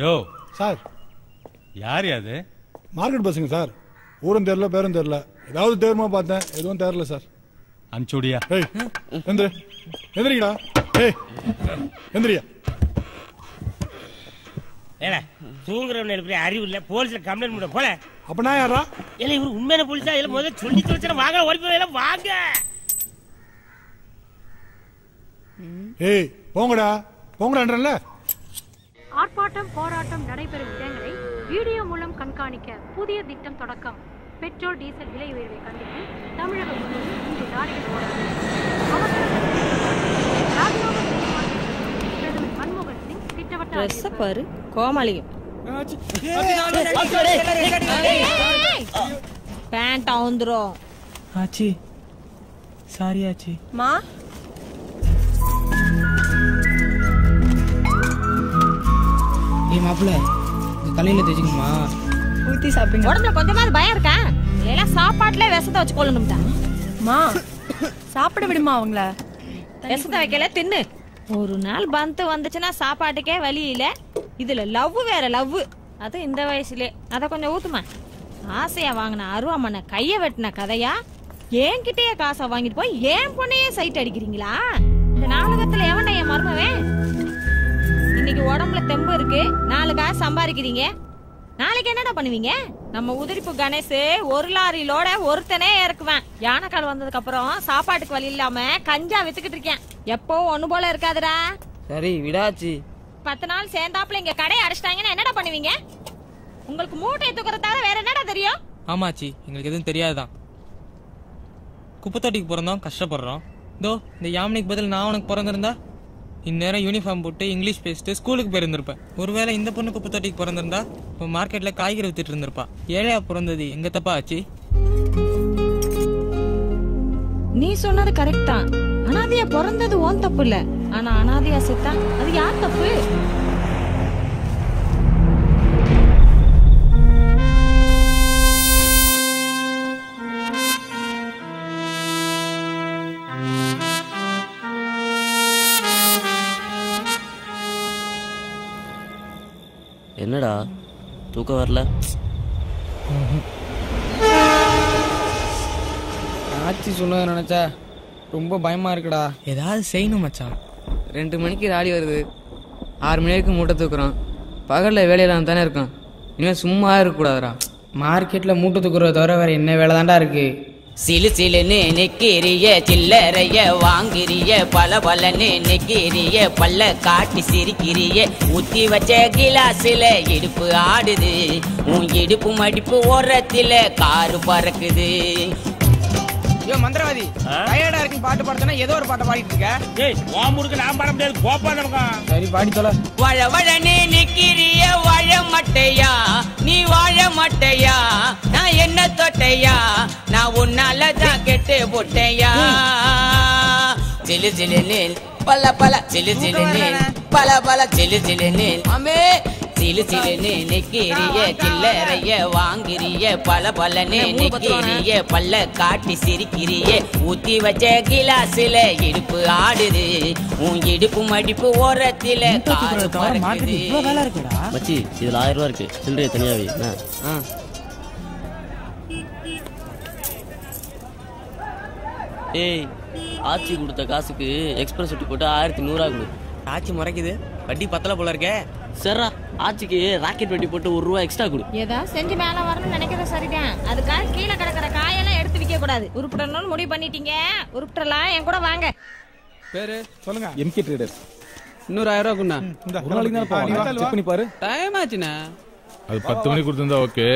யோ சார், யார் அது? மார்க்கெட் பசங்க சார். ஊரும் தெரியல, பேரும் தெரியல. ஏதாவது தேர்மா பார்த்தேன், எதுவும் தெரியல சார். அனுப்பிச்சுடியா? ஏய் எந்திரி, எந்திரிங்கடா. ஏய் எந்திரியா. ஏடா தூங்குறவன் எழுப்பி அறிவு இல்ல, போலீஸ்ல கம்ப்ளைண்ட் பண்ண போல. அப்ப நான் யாரா? இல்ல இவரு உண்மையான போலீஸா? இல்ல முதல்ல சொல்லி தொலைச்சா வாங்க, ஓடி போய் வாங்க. ஏய் போங்கடா, போங்கடான்றல. ஆர்ப்பாட்டம் போராட்டம் நடைபெறும் இடங்களை வீடியோ மூலம் கண்காணிக்க புதிய திட்டம் தொடக்கம். பெட்ரோல் டீசல் விலை உயர்வை கண்டித்து தமிழகம் முழுவதும் இன்று லாரிகள் ஓடும். பிரதமர் மன்மோகன் சிங் திட்டவட்ட பாரு கோமாளியும் பேண்ட் அவுந்துரும். ஆச்சி சாரி ஆச்சி. மா ஏய் மாப்பிள்ள, இந்த தலையில தேய்ச்சிக்கணுமா? ஊத்தி சாப்பிடுங்க. உடம்புல கொஞ்சமாவது பயம் இருக்கா? எல்லாம் சாப்பாட்டுல விஷத்தை வச்சு கொள்ளணும்டா. மா சாப்பிட விடுமா அவங்கள? விஷத்தை வைக்கல தின்னு. ஒரு நாள் பந்து வந்துச்சுன்னா சாப்பாட்டுக்கே வழி இல்ல. இதுல லவ் வேற லவ். அது இந்த வயசுலே. அத கொஞ்சம் ஊத்துமா. ஆசையா வாங்கின அருவாமனை கைய வெட்டின கதையா? என்கிட்டயே காசை வாங்கிட்டு போய் ஏன் பொண்ணையே சைட் அடிக்கிறீங்களா? இந்த நாடகத்துல எவன்டா என் மருமவன்? இன்னைக்கு உடம்புல தெம்பு இருக்கு, 4 காசு சம்பாதிக்கிறீங்க. நாளைக்கு என்னடா பண்ணுவீங்க? நம்ம உதிரிப்பு கணேஷ் ஒரு லாரியிலோட ஒருத்தனே இறக்குவேன். யானைக்கால் வந்ததுக்கு அப்புறம் சாப்பாட்டுக்கு வழி இல்லாம கஞ்சா வித்துக்கிட்டு இருக்கேன். எப்போ ஒண்ணு போல இருக்காதுடா. சரி விடாச்சி. 10 நாள் சேர்ந்தாப்புல இங்க கடை அடைச்சிட்டாங்கன்னா என்னடா பண்ணுவீங்க? உங்களுக்கு மூட்டை தூக்குறதால வேற என்னடா தெரியும்? ஆமாச்சி, எங்களுக்கு எதுவும் தெரியாதுதான். குப்பத்தொட்டிக்கு பிறந்தோம், கஷ்டப்படுறோம். இதோ இந்த யாமினிக்கு பதில் நான் உனக்கு பிறந்திருந்தா இந்நேரம் யூனிஃபார்ம் போட்டு இங்கிலீஷ் பேசிட்டு ஸ்கூலுக்கு போயிருந்திருப்பேன். ஒருவேளை இந்த பொண்ணு குப்பத்தொட்டிக்கு பிறந்திருந்தா இப்போ மார்க்கெட்ல காய்கறி வித்துட்டு இருந்திருப்பா. ஏழையா பிறந்தது எங்க தப்பா ஆச்சு? நீ சொன்னது கரெக்ட் தான். அனாதையா பிறந்தது ஓன் தப்பு இல்ல. ஆனா அனாதையா செத்தா அது யார் தப்பு? என்னடா தூக்கம் வரல? ஆச்சி சொன்னதை நினைச்சா ரொம்ப பயமா இருக்குடா. ஏதாவது செய்யணும் மச்சான். 2 மணிக்கு ராலி வருது, 6 மணி வரைக்கும் மூட்டை தூக்குறோம். பகல்ல வேலையெல்லாம் தானே இருக்கும். இனிமேல் சும்மா இருக்கக்கூடாதுடா. மார்க்கெட்ல மூட்டை தூக்குறத தவிர வேற என்ன வேலை தான்டா இருக்கு? சிலு சிலுன்னு நிக்கிறிய சில்லறைய வாங்கிறிய பல பலன்னு நிக்கிறிய பல்ல காட்டி சிரிக்கிறிய ஊத்தி வச்ச கிளாஸ்ல இடுப்பு ஆடுது. உன் இடுப்பு மடிப்பு ஓரத்துல காரு பறக்குது. ஐயோ மந்திரவாதி, டயர்டா இருக்கு பாட்டு பாடுறதுனா ஏதோ ஒரு பாட்டை பாடிட்டு இருக்க. ஏய் வாமுருக்கு நான் பாட முடியாது, கோப்பா நமக்கு. சரி பாடி தொலை. வழ வழனே நிக்கிறிய வாழ மட்டையா, நீ வாழ மட்டையா, நான் என்ன தொட்டையா, நான் உன்னால தான் கெட்டு போட்டையா. சிலு சிலுன்னு பல பல சிலு சிலுன்னு பல பல சிலு சிலுன்னு அமே சிலு சிலுன்னு நிக்கிறிய சில்லறைய வாங்கிறிய பல பலன்னு நிக்கிறிய பல்ல காட்டி சிரிக்கிறிய ஊத்தி வச்ச கிளாஸ்ல இடுப்பு ஆடுது. உன் இடுப்பு மடிப்பு ஓரத்துல காரு பறக்குது. மச்சி இதுல 1000 ரூபா இருக்கு, சில்லறைய தனியாவே. ஏய் ஆச்சி கொடுத்த காசுக்கு எக்ஸ்பிரஸ் ஒட்டி போட்டு 1100 கொடு. ஆச்சி முறைக்குது, வட்டி பத்தல போல இருக்கே. சரிடா, ஆச்சிக்கு ராக்கெட் வட்டி போட்டு 1 ரூபா எக்ஸ்ட்ரா கொடு. ஏதா செஞ்சு மேல வரணும்னு நினைக்கிறது சரிதான். அதுக்காக கீழே கிடக்கிற காயெல்லாம் எடுத்து விற்க கூடாது. உருப்பிடணும்னு முடிவு பண்ணிட்டீங்க, உருப்பிடலாம். என் கூட வாங்க. பேரு சொல்லுங்க. MK traders. இன்னொரு 1000 ரூபா குண்ணா. ஒரு நாளைக்கு தான் செக் பண்ணி பாரு. டைம் ஆச்சுண்ணா. அது 10 மணிக்கு கொடுத்துருந்தா ஓகே.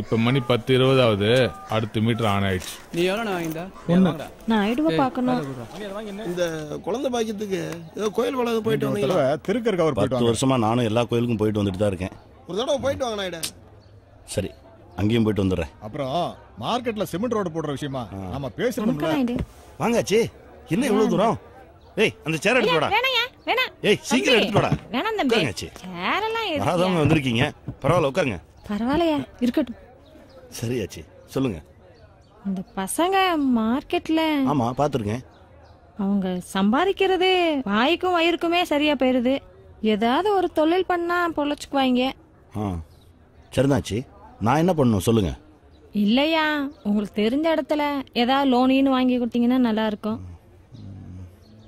இப்ப மணி 10:20 அடுத்த மீட்டர் ஆன் ஆயிடுச்சு. நீ எவ்வளவு வாங்கிட்டா? நான் ஐடுவ பார்க்கணும். இந்த குழந்தை பாக்கியத்துக்கு ஏதோ கோயில் வளர்ந்து போயிட்டு வந்தீங்களா? திருக்கருக்கு அவர் 10 வருஷமா நானும் எல்லா கோயிலுக்கும் போயிட்டு வந்துட்டு தான் இருக்கேன். ஒரு தடவை போயிட்டு வாங்க நாயுடு. சரி, அங்கேயும் போயிட்டு வந்துடுறேன். அப்புறம் மார்க்கெட்ல சிமெண்ட் ரோடு போடுற விஷயமா நாம பேசணும்ல. வாங்காச்சி, என்ன இவ்வளவு தூரம்? ஏய், அந்த சேர் எடுத்து வாடா. வேணா. ஏய், சீக்கிரம் எடுத்து வாடா. வேணாம் தம்பி. உட்காருங்க. சேரெல்லாம் இருக்கு. வராதவங்க வந்திருக்கீங்க. பரவாயில்ல, உட்காருங்க. பரவாயில்லையா, இருக்கட்டும். சரியாச்சி, சொல்லுங்க. இந்த பசங்க மார்க்கெட்ல ஆமா, பாத்துருக்கேன். அவங்க சம்பாதிக்கிறது வாய்க்கும் வயிறுக்குமே சரியா போயிருது. ஏதாவது ஒரு தொழில் பண்ணா பொழைச்சுக்குவாங்க. சரிதாச்சி, நான் என்ன பண்ணணும் சொல்லுங்க. இல்லையா, உங்களுக்கு தெரிஞ்ச இடத்துல ஏதாவது லோனின்னு வாங்கி கொடுத்தீங்கன்னா நல்லா இருக்கும்.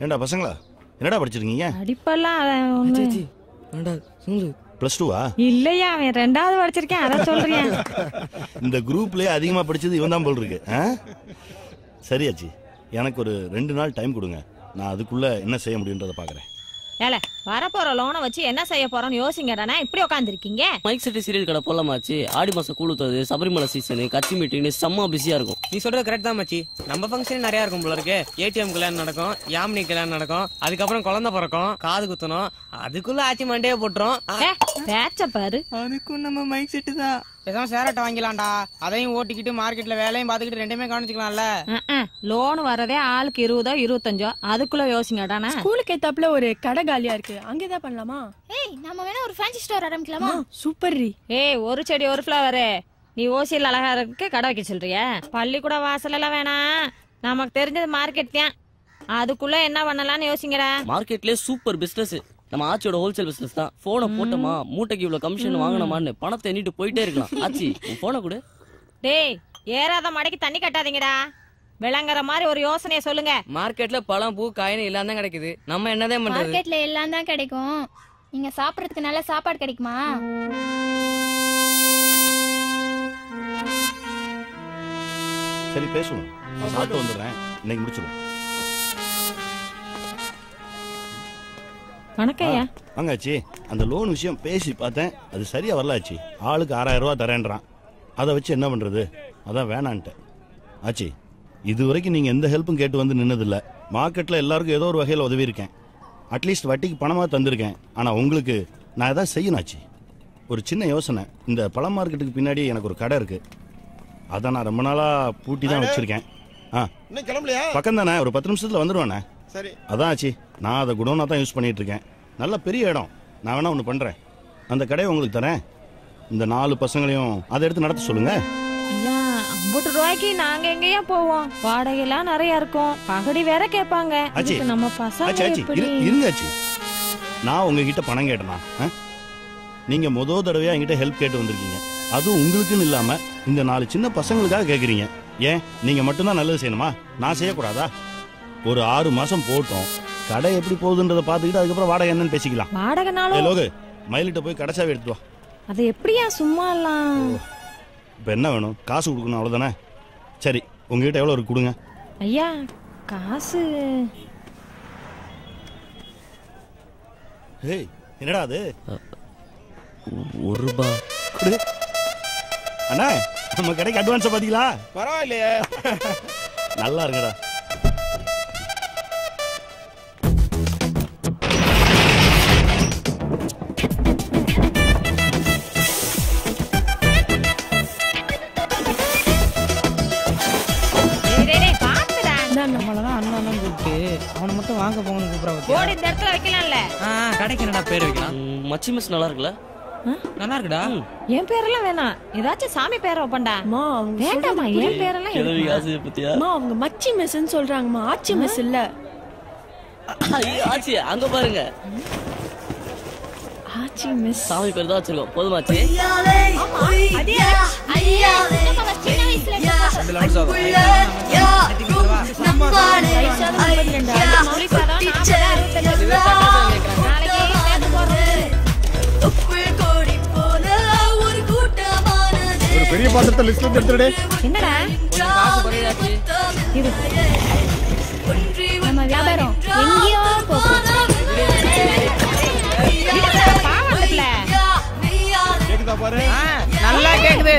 ஏண்டா பசங்களா, என்னடா படிச்சிருக்கீங்க? அடிப்பெல்லாம் +2வா? இல்லையா, அவன் 2வது படிச்சிருக்கேன், அத சொல்றேன். இந்த குரூப்லயே அதிகமா படிச்சது இவன் தான் போல் இருக்கு. சரியாச்சி, எனக்கு ஒரு 2 நாள் டைம் கொடுங்க. நான் அதுக்குள்ள என்ன செய்ய முடியுன்றத பாக்குறேன். ஏல, வரப்போற லோனை வச்சு என்ன செய்ய போறோம்னு யோசிங்கடா. இப்படி உட்காந்துருக்கீங்க. மைக் செட்டு சீரியல் கடை போலாமாச்சு. ஆடி மாசம் கூழுத்தது, சபரிமலை சீசனு, கட்சி மீட்டிங், செம்ம பிஸியா இருக்கும். நீ சொல்றது கரெக்ட் தான் மச்சி. நம்ம ஃபங்க்ஷன் நிறைய இருக்கும் போல இருக்கு. ஏடிஎம் கல்யாணம் நடக்கும், யாமினி கல்யாணம் நடக்கும், அதுக்கப்புறம் குழந்தை பிறக்கும், காது குத்தணும், அதுக்குள்ள ஆச்சி மண்டையே போட்டுரும். பேச்ச பாரு. அதுக்கும் நம்ம மைக் செட்டு தான். பேசாம சேரட்டை வாங்கிலாம்டா. அதையும் ஓட்டிக்கிட்டு மார்க்கெட்ல வேலையும் பாத்துக்கிட்டு ரெண்டுமே கவனிச்சுக்கலாம்ல. லோன் வரதே ஆளுக்கு 20 25 அதுக்குள்ள யோசிங்கடானா. ஸ்கூலுக்கு ஏத்தாப்புல ஒரு கடை காலியா இருக்கு, அங்கேதான் பண்ணலாமா? ஏய், நம்ம வேணா ஒரு ஃபேன்சி ஸ்டோர் ஆரம்பிக்கலாமா? சூப்பர் ரீ. ஏய், ஒரு செடி ஒரு ஃப்ளவர். நீ ஓசியில் அழகா இருக்கு கடை வைக்க சொல்றிய? பள்ளிக்கூட வாசல் எல்லாம் வேணாம், நமக்கு தெரிஞ்சது மார்க்கெட் தான். அதுக்குள்ள என்ன பண்ணலாம்னு யோசிங்கடா. மார்க்கெட்லயே சூப்பர் பிசினஸ் நம்ம ஆச்சியோட ஹோல்சேல் பிசினஸ் தான். போனை போட்டோமா, மூட்டைக்கு இவ்வளவு கமிஷன் வாங்கணுமான்னு பணத்தை எண்ணிட்டு போயிட்டே இருக்கலாம். ஆச்சி, உன் போனை கொடு. டேய், ஏறாத மடைக்கு தண்ணி கட்டாதீங்கடா. விளங்குற மாதிரி ஒரு யோசனையை சொல்லுங்க. மார்க்கெட்ல பழம் பூ காயின்னு எல்லாம் தான் கிடைக்குது. நம்ம என்னதான் பண்றது? மார்க்கெட்ல எல்லாம் தான் கிடைக்கும். நீங்க சாப்பிடுறதுக்கு நல்ல சாப்பாடு கிடைக்குமா? சரி, பேசுவோம். நான் சாப்பிட்டு வந்துடுறேன். இன்னைக்கு முடிச்சிருவோம். வணக்கம்யா. வாங்காச்சி, அந்த லோன் விஷயம் பேசி பார்த்தேன், அது சரியா வரலாச்சு. ஆளுக்கு 6000 ரூபா தரேன்றான். அதை வச்சு என்ன பண்றது? அதான் வேணான்ட்டேன். ஆச்சி, இது வரைக்கும் நீங்க எந்த ஹெல்ப்பும் கேட்டு வந்து நின்னதில்ல. மார்க்கெட்ல எல்லாருக்கும் ஏதோ ஒரு வகையில் உதவி இருக்கேன். அட்லீஸ்ட் வட்டிக்கு பணமா தந்திருக்கேன். ஆனா உங்களுக்கு நான் எதாவது செய்யணும் ஆச்சி. ஒரு சின்ன யோசனை. இந்த பழம் மார்க்கெட்டுக்கு பின்னாடி எனக்கு ஒரு கடை இருக்கு. அதை நான் ரொம்ப நாளா பூட்டி தான் வச்சிருக்கேன். இன்னும் கிளம்பலையா? பக்கம் தானே, ஒரு 10 நிமிஷத்துல வந்துருவானே. சரி. அதான் ஆச்சி, நான் அதை குடோனா தான் யூஸ் பண்ணிட்டு இருக்கேன். நல்ல பெரிய இடம். நான் வேணா ஒன்று பண்றேன். அந்த கடையை உங்களுக்கு தரேன். இந்த 4 பசங்களையும் அதை எடுத்து நடத்த சொல்லுங்க. ஐயா, 50 ரூபாய்க்கு நாங்க எங்கேயா போவோம்? வாடகைலாம் நிறைய இருக்கும், பகடி வேற கேட்பாங்க. ஆச்சி, நம்ம பசங்க எப்படி? இருங்க ஆச்சி, நான் உங்ககிட்ட பணம் கேட்டேனா? நீங்க முதல் தடவையா என்கிட்ட ஹெல்ப் கேட்டு வந்திருக்கீங்க. அதுவும் உங்களுக்குன்னு இல்லாம இந்த 4 சின்ன பசங்களுக்காக கேக்குறீங்க. ஏன் நீங்க மட்டும்தான் நல்லது செய்யணுமா? நான் செய்யக்கூடாதா? ஒரு 6 மாசம் போட்டோம். கடை எப்படி போகுதுன்றத பாத்துக்கிட்டு அதுக்கப்புறம் வாடகை என்னன்னு பேசிக்கலாம். வாடகைனாலும் லோகு, மயிலிட்ட போய் கடைசாவி எடுத்து வா. அது எப்படியா சும்மா எல்லாம்? இப்ப என்ன வேணும்? காசு கொடுக்கணும், அவ்வளவுதானே? சரி, உங்ககிட்ட எவ்வளவு இருக்கு கொடுங்க. ஐயா, காசு ஏய், என்னடா அது? 1 ரூபாய் கொடு. அண்ணா, நம்ம கடைக்கு அட்வான்ஸை பாத்தீங்களா? பரவாயில்லையே. நல்லா இருக்குடா. நம்மளதான் அண்ணன் கூப்பிட்டு அவனை மட்டும் வாங்க போகணும்னு கூப்பிடுறாங்க. போர்டு இந்த இடத்துல வைக்கலாம்ல? கடைக்கு என்னடா பேர் வைக்கலாம்? மச்சி மிஸ் நல்லா இருக்குல்ல? நல்லா இருக்குடா. என் பேரெல்லாம் வேணாம், ஏதாச்சும் சாமி பேரை வைப்பண்டா. வேண்டாமா, என் பேரெல்லாம் அவங்க மச்சி மிஸ்ன்னு சொல்றாங்கம்மா, ஆச்சி மிஸ் இல்ல. ஆச்சி, அங்க பாருங்க. ஆச்சி மிஸ் சாமி பேர் தான் வச்சிருக்கோம். போதுமாச்சி? ஒரு பெரிய பாத்திரத்தை லிஸ்ட்ல எடுத்துடே. என்னடா இது? நம்ம வியாபாரம் எங்கேயோ போகுது. நல்லா கேக்குது.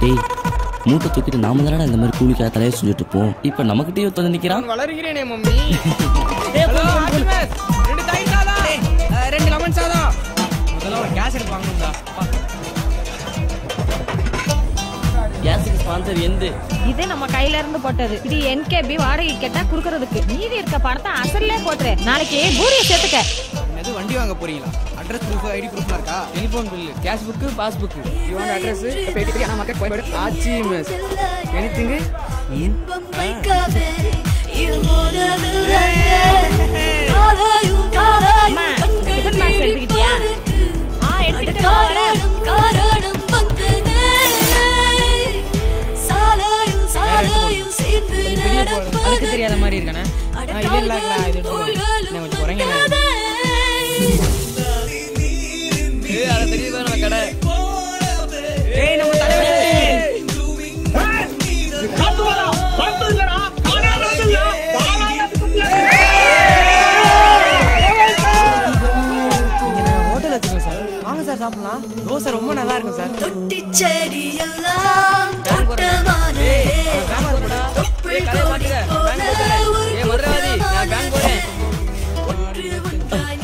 டேய் மூட்டை தூக்கிட்டு நாம தானடா இந்த மாதிரி கூலிக்காக தலையை செஞ்சுட்டு இருப்போம். இப்போ நமக்கிட்டே ஒருத்தர் நிற்கிறான். வளர்கிறேனே மம்மி. ஹலோ ஆசிமஸ், 2 தயிர் சாதம், 2 லெமன் சாதம். முதல்ல ஒரு கேஸ் எடுத்து வாங்குங்க. கேஸுக்கு ஸ்பான்சர் எந்த? இது நம்ம கையில இருந்து போட்டது. இது NKB வாடகை கேட்டா குடுக்கறதுக்கு. மீதி இருக்க பணத்தை அசல்லே போட்டுரு. நாளைக்கு பூரியை சேர்த்துக்க. என்னது வண்டி வாங்க போறீங்களா? அட்ரஸ் ப்ரூஃப், ஐடி ப்ரூஃப்லாம் இருக்கா? Telephone bill, cash book, passbook. You want address? பேட்டிக்கு நான் மார்க்கெட் போய் ஆச்சி மிஸ். எனிதிங்? இன்பம் வைக்கவே டிஃபன் பாக்ஸ் எடுத்துக்கிட்டியா? எடுத்துக்கிட்டு வரேன். அதுக்கு தெரியாத மாதிரி இருக்கானே. இல்ல இது கொஞ்சம் குறைங்க. அது தெரியுதா நம்ம கடை? ஏய் நம்ம தலைவரே ஹோட்டல் வச்சுக்கோங்க சார். வாங்க சார் சாப்பிடலாம். தோசை ரொம்ப நல்லா இருக்கும் சார்.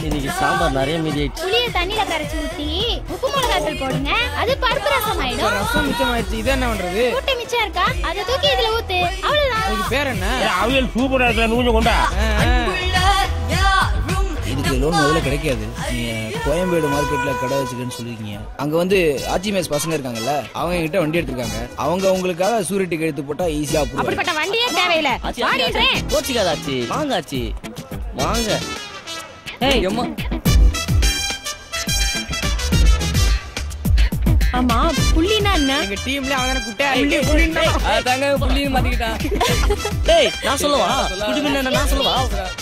இன்னைக்கு சாம்பார் நிறைய மீதி ஆயிடுச்சு. புளிய தண்ணியில கரைச்சு ஊத்தி உப்பு மிளகாத்தூள் போடுங்க. அது பருப்பு ரசம் ஆயிடும். ரசம் மிச்சம் ஆயிடுச்சு. இது என்ன பண்றது? கூட்டை மிச்சம் இருக்கா? அதை தூக்கி இதுல ஊத்து. அவ்வளவுதான். இதுக்கு பேர் என்ன? அவியல் சூப்பரா இருக்கு. கொஞ்சம் கொண்டா. இதுக்கு லோன் முதல்ல கிடைக்காது. நீங்க கோயம்பேடு மார்க்கெட்ல கடை வச்சுக்கன்னு சொல்லிருக்கீங்க. அங்க வந்து ஆர்டிஎம்எஸ் பசங்க இருக்காங்கல்ல, அவங்க கிட்ட வண்டி எடுத்துருக்காங்க. அவங்க உங்களுக்காக சூரிட்டி கழுத்து போட்டா ஈஸியா போகும். அப்படிப்பட்ட வண்டியே தேவையில்லை. வாடின்றேன். கோச்சிக்காதாச்சு. வாங்க ஆச்சி வாங்க. ஏய் அம்மா. ஆமா புள்ளினா என்ன? எங்க டீம்ல அவன குட்டை புள்ளினா அதாங்க புள்ளின்னு மாத்திக்கிட்டான். டேய் நான் சொல்லவா? குடிமணி நான் சொல்லவா?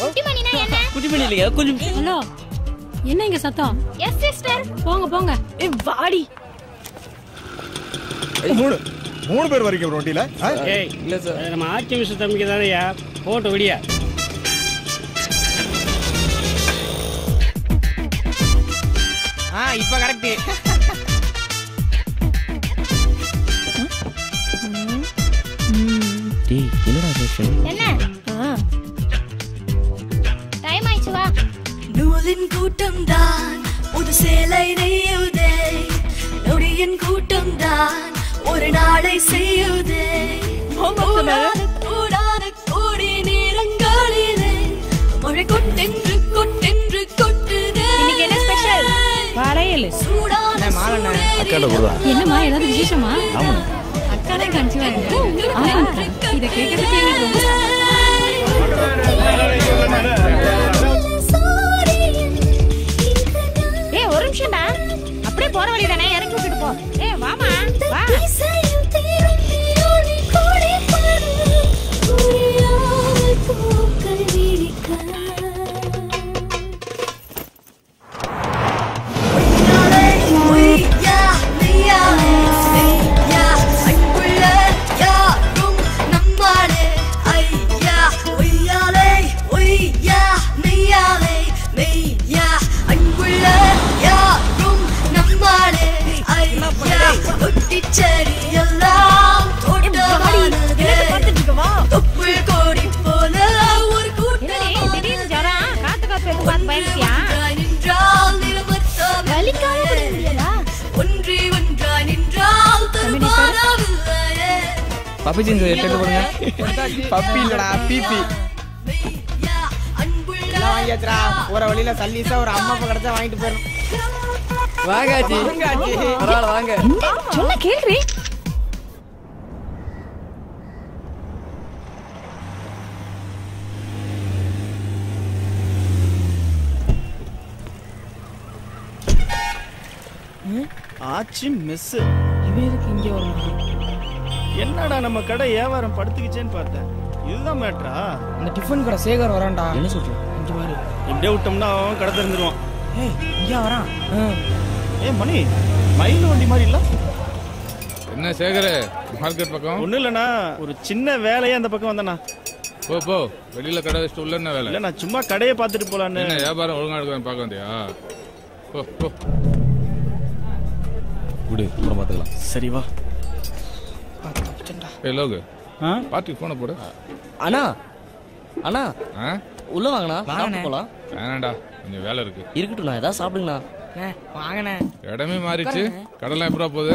குட்டிமணினா என்ன? குடிமணி இல்லையா? கொஞ்சம் ஹலோ என்ன இங்க சத்தம்? Yes sister. போங்க போங்க. ஏய் வாடி. மூணு பேர் வரைக்கும் வண்டியில. ஏய் இல்ல சார், நம்ம ஆட்சி விஷயம் தம்பிக்கு தானேயா போட்டு விடியா. இப்ப கரெக்ட். டேய் என்னடா பேசுற? என்ன? டைம் ஆயிச்சு வா. நூலின் கூட்டம் தான் ஒரு சேலை நெய்யுதே. நொடியின் கூட்டம் தான் ஒரு நாளை செய்யுதே. கூடாத கோடி நேரங்களிலே மழை கொட்டென்று கொட்டென்று கொட்டுதே. இன்னைக்கு என்ன ஸ்பெஷல்? வளையல். சூடான மாலண்ணே. அக்காட குடுறா. என்னம்மா ஏதாவது விசேஷமா? ஆமா. அக்காடே கன்சிவாங்க. இத கேக்குறதுக்கு எனக்கு ரொம்ப ஏய் ஒரு நிமிஷம்டா. அப்படியே போற வழி தானே, இறக்கி விட்டுட்டு போ. ஏய் வாமா வா. பப்பி ஜீன்ஸ் எடுத்து போடுங்க. பப்பி இல்லடா பிபி. வாங்கியாச்சுடா. போற வழியில சல்லீஸா ஒரு அம்மா அப்பா கிடைச்சா வாங்கிட்டு போயிடும். வாங்காச்சி பரவாயில்ல வாங்க. சொன்ன கேள்வி. ஆச்சி மிஸ். இவருக்கு இங்க வரணும். என்னடா நம்ம கடை வியாபாரம் படுத்துக்கிச்சேன்னு பார்த்தேன். இதுதான் மேட்ரா. இந்த டிஃபன் கடை சேகர் வரான்டா. என்ன சொல்ற? இங்க பாரு. இப்படியே விட்டோம்னா அவன் கடை திறந்துருவான். ஏய் இங்க வரான். ஏய் மணி, மயில் வண்டி மாதிரி இல்ல? என்ன சேகர் மார்க்கெட் பக்கம்? ஒண்ணு இல்லண்ணா, ஒரு சின்ன வேலையா அந்த பக்கம் வந்தண்ணா. போ போ, வெளியில கடை வச்சுட்டு உள்ள என்ன வேலை? இல்ல நான் சும்மா கடையை பார்த்துட்டு போலான்னு. என்ன வியாபாரம் ஒழுங்கா எடுக்க பார்க்க வந்தியா? போ போ. குடு, அப்புறம் பார்த்துக்கலாம். சரி வா. ஏய் லோகு பார்ட்டி போனை போடு. அண்ணா அண்ணா ஆ உள்ள வாங்கண்ணா, சாப்பிட்டு போலாம். வேணாண்டா, கொஞ்சம் வேலை இருக்கு. இருக்கட்டும்ண்ணா, ஏதாவது சாப்பிடுங்கண்ணா. வாங்கண்ணே. இடமே மாறிச்சு. கடலாம் எப்படா போகுது?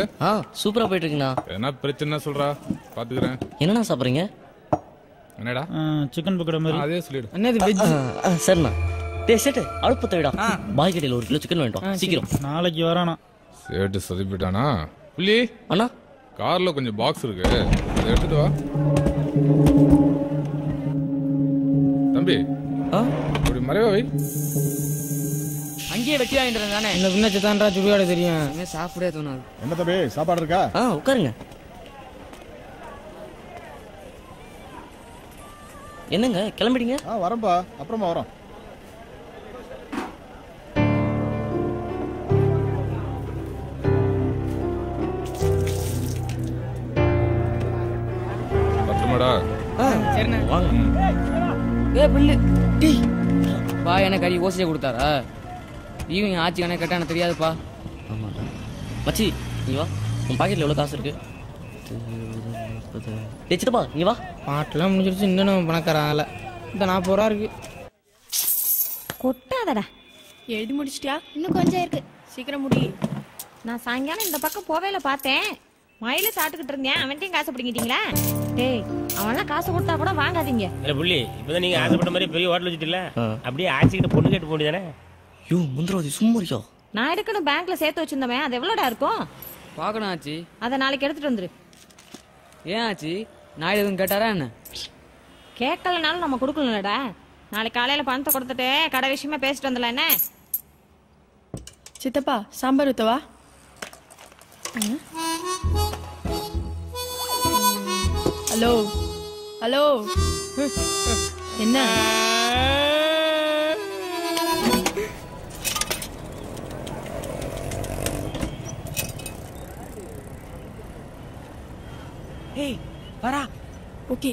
சூப்பரா போயிட்டு இருக்குண்ணா. என்ன பிரச்சனை சொல்றா, பாத்துக்கிறேன். என்னண்ணா சாப்பிடுறீங்க? என்னடா சிக்கன் பக்கோடா மாதிரி. அதே சொல்லிடு. என்னது வெஜ்? சரிண்ணா. டேய் சேட்டு, அடுப்பு தவிடா. பாய் கடையில் 1 கிலோ சிக்கன் வேண்டாம், சீக்கிரம். நாளைக்கு வரானா? சேட்டு சொதிப்பிட்டானா? புள்ளி அண்ணா, கார்ல கொஞ்சம் பாக்ஸ் இருக்கு, அதை எடுத்துட்டு வா. தம்பி அப்படி மறைவா வை. அங்கேயே வெட்டி வாங்கிட்டு தானே. இந்த பின்ன சித்தான்றா சுடுகாடு தெரியும். சாப்பிடவே தோணாது. என்ன தம்பி சாப்பாடு இருக்கா? உட்காருங்க. என்னங்க கிளம்பிட்டீங்க? வரம்பா, அப்புறமா வரோம். பத்துமாடா? சரிண்ணே வாங்க. பில்லு பா, எனக்கு கறி ஓசியை கொடுத்தாரா? ஈவினிங் ஆச்சு கணக்கு கேட்டா எனக்கு தெரியாதுப்பா. ஆமாடா மச்சி, நீ வா. உன் பாக்கெட்ல எவ்வளவு காசு இருக்கு? சித்தப்பா நீ வா. பாட்டெல்லாம் முடிஞ்சிருச்சு, இன்னும் நம்ம பணக்காராங்கல. இந்த 40 ரூபா இருக்கு. கொட்டாதடா. எழுதி முடிச்சிட்டியா? இன்னும் கொஞ்சம் இருக்கு. சீக்கிரம் முடி. நான் சாயங்காலம் இந்த பக்கம் போவேல பார்த்தேன். மயில சாப்பிட்டுக்கிட்டு இருந்தேன், அவன்கிட்டயும் காசு பிடிங்கிட்டீங்களா? டேய், அவன்லாம் காசு கொடுத்தா கூட வாங்காதீங்க. இல்ல புள்ளி, இப்பதான் நீங்க ஆசைப்பட்ட மாதிரி பெரிய ஹோட்டல் வச்சுட்டுல, அப்படியே ஆச்சிக்கிட்ட பொண்ணு கேட்டு போண்டிதானே? யோ முந்திராதி சும்மா இருக்கோ. நான் எடுக்கணும் பேங்க்ல சேர்த்து வச்சிருந்தவன், அது எவ்வளோடா இருக்கும்? பார்க்கணும் ஆச்சு. அதை நாளைக்கு எடுத்துட்டு வந்துரு. ஏன் ஆச்சு, நாயுடு எதுவும் கேட்டாரா என்ன? கேட்கலனாலும் நம்ம கொடுக்கலடா. நாளைக்கு காலையில பணத்தை கொடுத்துட்டு கடை விஷயமா பேசிட்டு வந்துடலாம் என்ன? சித்தப்பா சாம்பார் ஊத்தவா? ஹலோ ஹலோ, என்ன? ஏய் வரா. ஓகே.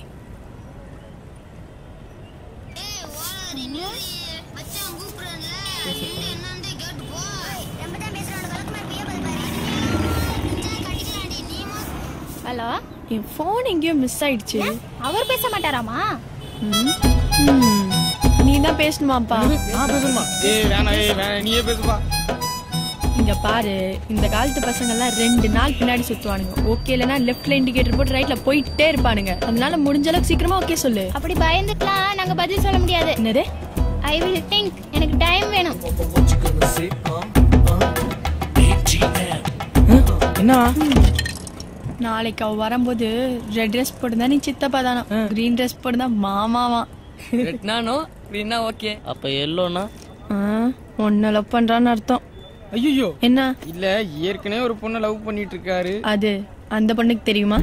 ஹலோ, என் போன் எங்கேயோ மிஸ் ஆயிடுச்சு. அவர் பேச மாட்டாராமா? நீ தான் பேசணுமாப்பா? பேசணுமா? வேணாம், நீயே பேசுப்பா. இங்க பாரு, இந்த காலத்து பசங்க எல்லாம் 2 நாள் பின்னாடி சுத்துவானுங்க. ஓகே இல்லனா லெஃப்ட்ல இண்டிகேட்டர் போட்டு ரைட்ல போயிட்டே இருப்பானுங்க. அதனால முடிஞ்ச அளவுக்கு சீக்கிரமா ஓகே சொல்லு. அப்படி பயந்துக்கலாம் நாங்க பதில் சொல்ல முடியாது. என்னது? I will think. எனக்கு டைம் வேணும். என்ன? நாளைக்கு அவ வரும்போது ரெட் ட்ரெஸ் போட்டுதான் நீ சித்தப்பா தானா, கிரீன் ட்ரெஸ் போட்டுதான் மாமாவா. ரெட்னானோ கிரீனா ஓகே. அப்ப எல்லோனா ஒன்ன லவ் பண்றான்னு அர்த்தம். ஐயோ என்ன? இல்ல, ஏற்கனவே ஒரு பொண்ணை லவ் பண்ணிட்டு இருக்காரு. அது அந்த பொண்ணுக்கு தெரியுமா?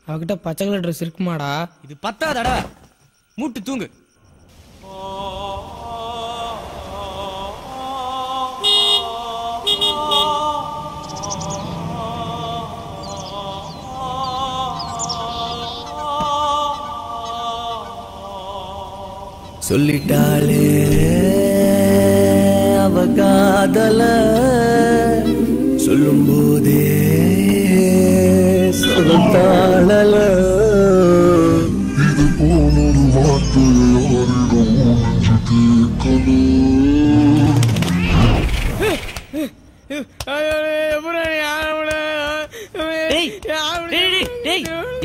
அவகிட்ட பச்சை கலர் ட்ரெஸ் இருக்குமாடா? இது பத்தாதடா, மூட்டு தூங்கு. சொல்லிட்டாளே அவ காதல, சொல்லும் போதே சொல்லத்தாளல. இது போனொரு வார்த்தை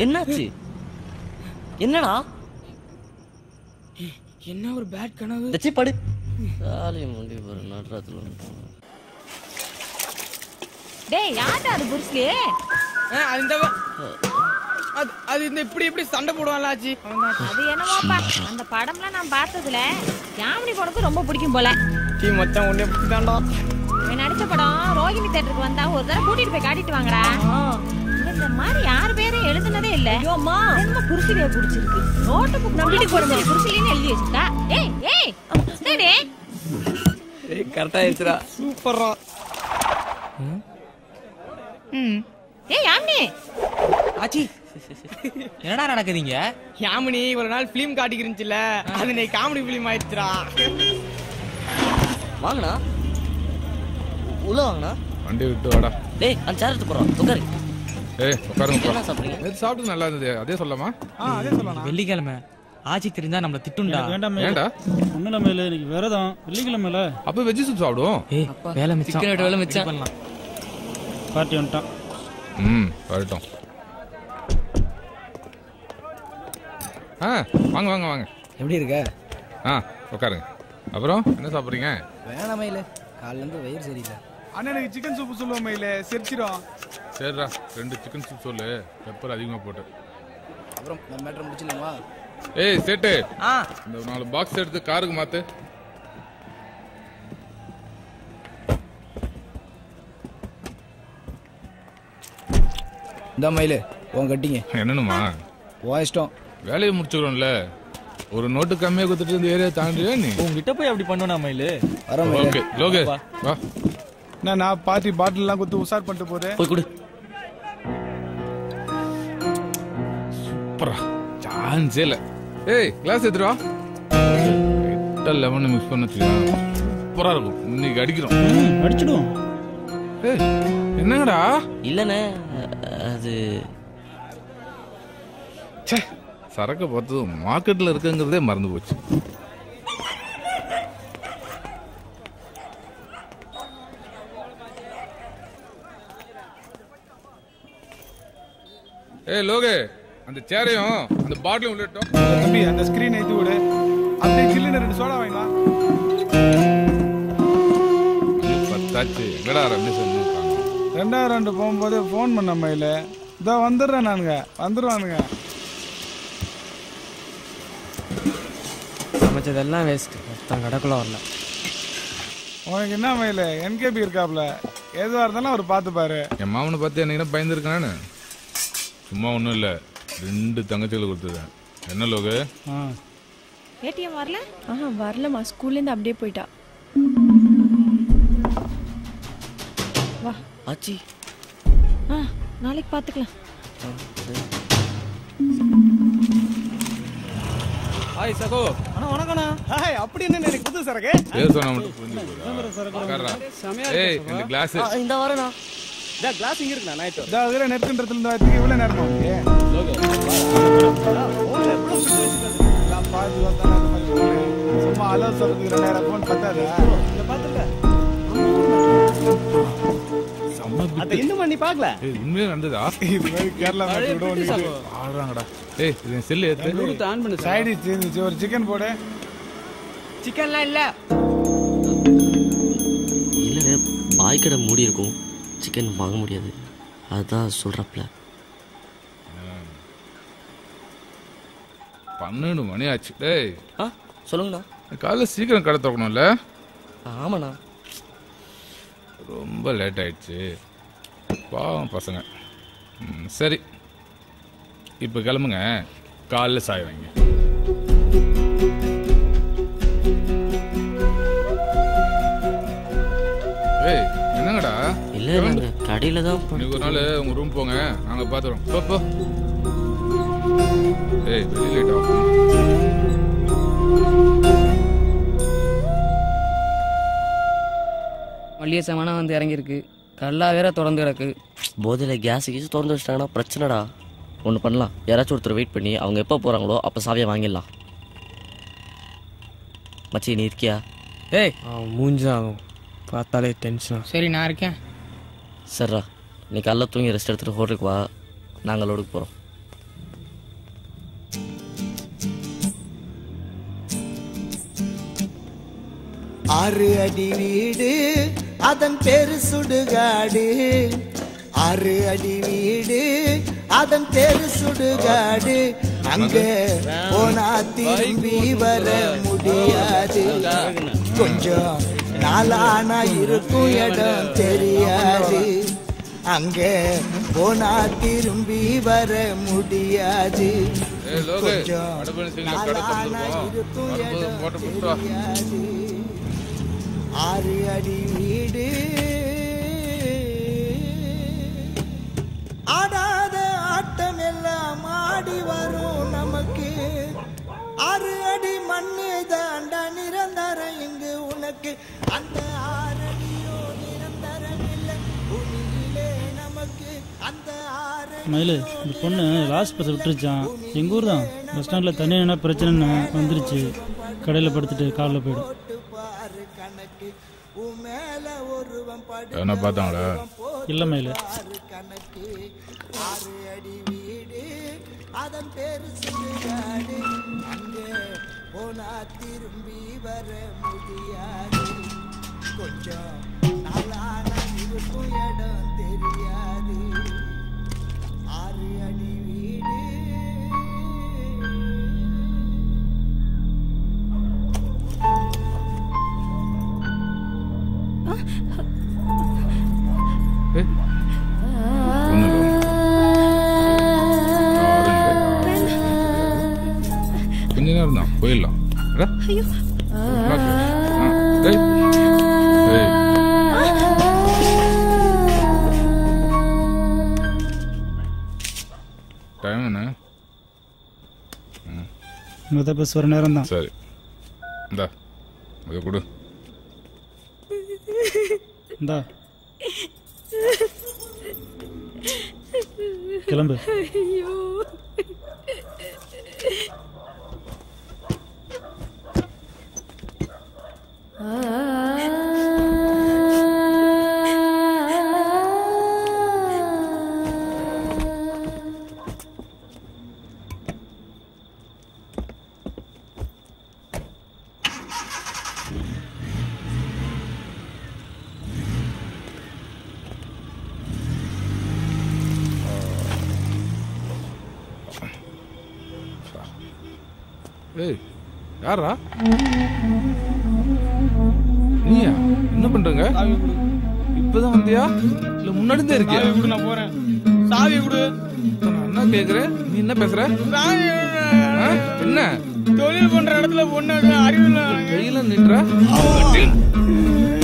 என்னாச்சு? என்னடா? என்ன ஒரு பேட் கனவு. தச்சி படு. சாலி முண்டி ஒரு நடராத்துல. டேய், யாரடா அது புருஸ்லி? அது இந்த இப்படி சண்டை போடுவான்ல ஆச்சி. அது என்னமோப்பா, அந்த படம்லாம் நான் பார்த்ததுல யாமினி படத்துக்கு ரொம்ப பிடிக்கும் போல. டீ மச்சான் உன்னை பிடிச்சான்டா. அவன் நடிச்ச படம் ரோகிணி தியேட்டருக்கு வந்தா ஒரு தடவை கூட்டிட்டு போய் காட்டிட்டு வாங்கடா. இந்த மாதிரி யார் பேரும் எழுதுனதே இல்ல. ஐயோமா, என்ன புருஷிலியே பிடிச்சிருக்கு. நோட்டு புக் நம்பிட்டு போறோம், புருஷிலின்னு எழுதி வச்சிருக்கா. ஏய் ஏய் சரி. ஏய் கரெக்ட்டா ஆயிடுச்சுடா. சூப்பரா. ஏய் யாமினி. ஆச்சி என்னடா நடக்குதுங்க? யாமினி ஒரு நாள் பிலிம் காட்டிக்கிருந்துச்சுல, அது நீ காமெடி பிலிம் ஆயிடுச்சுடா. வாங்கடா. உள்ள வாங்கண்ணா. வண்டி விட்டு வாடா. டேய் அந்த சேர் எடுத்து போறோம். உட்காரு. ஏய் உட்காருங்க. என்ன சாப்பிடுறீங்க? நேத்து சாப்பிட்டு நல்லா இருந்தது. அதே சொல்லலாமா? அதே சொல்லலாம். வெள்ளிக்கிழமை ஆச்சி தெரிஞ்சா நம்மள திட்டுண்டா. ஏன்டா? ஒண்ணுல மேல இன்னைக்கு விரதம் வெள்ளிக்கிழமைல. அப்ப வெஜ் சூப் சாப்பிடுவோம். ஏய் வேலை மிச்சம். சிக்கன் வெட்ட வேலை மிச்சம். பண்ணலாம். பார்ட்டி வந்துட்டான். வரட்டும். வாங்க வாங்க வாங்க. எப்படி இருக்க? உட்காருங்க. அப்புறம் என்ன சாப்பிடுறீங்க? வேணாமே இல்ல, காலைல இருந்து வயிறு சரியில்லை. அண்ணனுக்கு சிக்கன் சூப் சொல்லுவோமே இல்ல, செரிச்சிரும். சரிடா 2 சிக்கன் சூப் சொல்லு, பெப்பர் அதிகமா போட்டு. அப்புறம் நம்ம மேட்டர் முடிச்சிடலாமா? ஏய் சேட்டு, இந்த 4 பாக்ஸ் எடுத்து காருக்கு மாத்து. இந்த மயிலு உன் கட்டிங்க. என்னனுமா? உன் இஷ்டம். வேலையை முடிச்சுக்கிறோம்ல, ஒரு நோட்டு கம்மியா கொடுத்துட்டு இந்த ஏரியா தாண்டியா நீ? உங்ககிட்ட போய் அப்படி பண்ணுவா மயிலு? ஓகே லோகே வா. நான் பார்ட்டி பாட்டில் எல்லாம் கொடுத்து உஷார் பண்ணிட்டு போறேன். போய் கொடு. சூப்பரா சான்ஸே இல்ல. ஏய் கிளாஸ் எடுத்துட்டு வா. லெமன் மிக்ஸ் பண்ண சூப்பரா இருக்கும். இன்னைக்கு அடிக்கிறோம். அடிச்சிடுவோம். ஏய் என்னங்கடா? இல்லண்ணே அது சரக்கு பார்த்து மார்க்கெட்ல இருக்குங்கிறதே மறந்து போச்சு. ஏய் லோகே, அந்த சேரையும் அந்த பாட்டிலும் உள்ளிட்டோம். தம்பி அந்த ஸ்கிரீன் ஏத்தி விடு. அப்படியே ஜில்லுன்னு 2 சோடா வாங்கினா. பத்தாச்சு. எங்கடா ரமேஷ் வந்துட்டாங்க? 2 போகும்போது ஃபோன் பண்ண மயில. இதோ வந்துடுறேன் நானுங்க. வந்துருவானுங்க. சமைச்சதெல்லாம் வேஸ்ட். மொத்தம் கடைக்குள்ள வரல. உனக்கு என்ன மயில? என்கேபி இருக்காப்ல. எதுவா இருந்தாலும் அவர் பார்த்து பாரு. என் மாமனை பார்த்து எனக்கு பயந்துருக்கானு? சும்மா ஒன்றும் இல்லை, 2 தங்கச்சிகளை கொடுத்துருக்கேன். என்ன லோகு? ஏடிஎம் வரல? வரலம்மா, ஸ்கூல்லேருந்து அப்படியே போயிட்டா. வா ஆச்சி. நாளைக்கு பார்த்துக்கலாம். ஹாய் சகோ. அண்ணா வணக்கம்ண்ணா. ஹாய். அப்படி என்ன எனக்கு புது சரக்கு? பேர் சொன்னா மட்டும் புரிஞ்சுக்கோடா. ஏய் இந்த கிளாஸ் இந்த வரேண்ணா. டா கிளாஸ் இங்க இருக்குண்ணா. நைட் டா அதுல நெட்ன்றதுல இருந்து அதுக்கு இவ்வளவு நேரமா ஓகே. லோகோ. ஓல எவ்வளவு ஃபிட் வச்சிருக்காரு. நான் பாத்து வந்தானே அந்த மாதிரி போறேன். சும்மா அலோ சொல்றதுக்கு 2 நேரம் ஃபோன் பத்தாதா? இத பாத்துங்க. அத இன்னும் பண்ணி பார்க்கல. ஏய் உண்மையா நடந்ததா? இது மாதிரி கேரளா மேட்ச் கூட வந்து ஆடுறாங்கடா. ஏய் இது செல் ஏத்து. ப்ளூடூத் ஆன் பண்ணு. சைடு சேஞ்ச் ஒரு சிக்கன் போடு. சிக்கன்லாம் இல்ல. இல்லைண்ணே, பாய் கடை மூடி இருக்கும், சிக்கன் வாங்க முடியாது. அதான் சொல்றப்பல. 12 மணி ஆச்சு. டேய் சொல்லுங்கண்ணா. காலைல சீக்கிரம் கடை திறக்கணும்ல? ஆமாண்ணா. ரொம்ப லேட் ஆயிடுச்சு. பாவம் பசங்க. சரி இப்போ கிளம்புங்க, காலைல சாய் வாங்க. ஏய் என்னங்கடா? இல்ல நாங்க கடையில தான். இன்னைக்கு ஒரு நாள் உங்க ரூம் போங்க, நாங்க பாத்துறோம். போ. ஏய் வெளிய லேட் ஆகும். மல்லிகை சாமானா வந்து இறங்கியிருக்கு. கல்லா வேற திறந்து கிடக்கு. போதையில கேஸ் திறந்து வச்சிட்டாங்கன்னா பிரச்சனைடா. ஒன்று பண்ணலாம், யாராச்சும் ஒருத்தர் வெயிட் பண்ணி அவங்க எப்போ போகிறாங்களோ அப்போ சாவியை வாங்கிடலாம். மச்சி நீ இருக்கியா? ஏய் மூஞ்சாகும் பார்த்தாலே டென்ஷன். சரி நான் இருக்கேன். சரிடா, நீ காலைல தூங்கி ரெஸ்ட் எடுத்துகிட்டு ஹோட்டலுக்கு வா, நாங்கள் லோடுக்கு போகிறோம். ஆறு அடி வீடு அதன் பேரு சுடுகாடு. 6 அடி வீடு அதன் பேரு சுடுகாடு. அங்க போனா திரும்பி வர முடியாது. கொஞ்சம் நாளானா இருக்கும் இடம் தெரியாது. அங்க போனா திரும்பி வர முடியாது. கொஞ்சம் நாளானா இருக்கும் இடம் தெரியாது. 6 அடி வீடு ஆடாத ஆட்டம் எல்லாம் ஆடி வரும் நமக்கு. 6 அடி மண்ணு தாண்டா நிரந்தரம் இங்கு உனக்கு. அந்த 6 அடியோ நிரந்தர மயிலு இந்த பொண்ணு லாஸ்ட் பஸ்ஸை விட்டுருச்சான். எங்கள் ஊர் தான். பஸ் ஸ்டாண்டில் தனியாக என்ன பிரச்சனைன்னு வந்துருச்சு. கடையில் படுத்துட்டு காலில் போயிடும். என்ன பார்த்தாங்களா? இல்லை மயிலு. அதன் பேரு சுடுகாடு. அங்கே போனா திரும்பி வர முடியாது. கொஞ்சம் நாளான இருக்கும் இடம் தெரியாது. 6 அடி வீடு. கொஞ்ச நேரம் தான் போயிடலாம். டைம் என்ன? மொதல் பஸ் வர நேரம் தான். சரி இந்தா அதை கொடு. இந்தா கிளம்பு. ஏய் யாரா நீயா? என்ன பண்றங்க? இப்பதான் வந்தியா இல்ல முன்னாடி தான் இருக்கியா? நான் போறேன். சாவி கொடு. நான் என்ன கேக்குறேன்? நீ என்ன பேசுற? என்ன தொழில் பண்ற இடத்துல பொண்ணு அறிவுல கையில நின்ற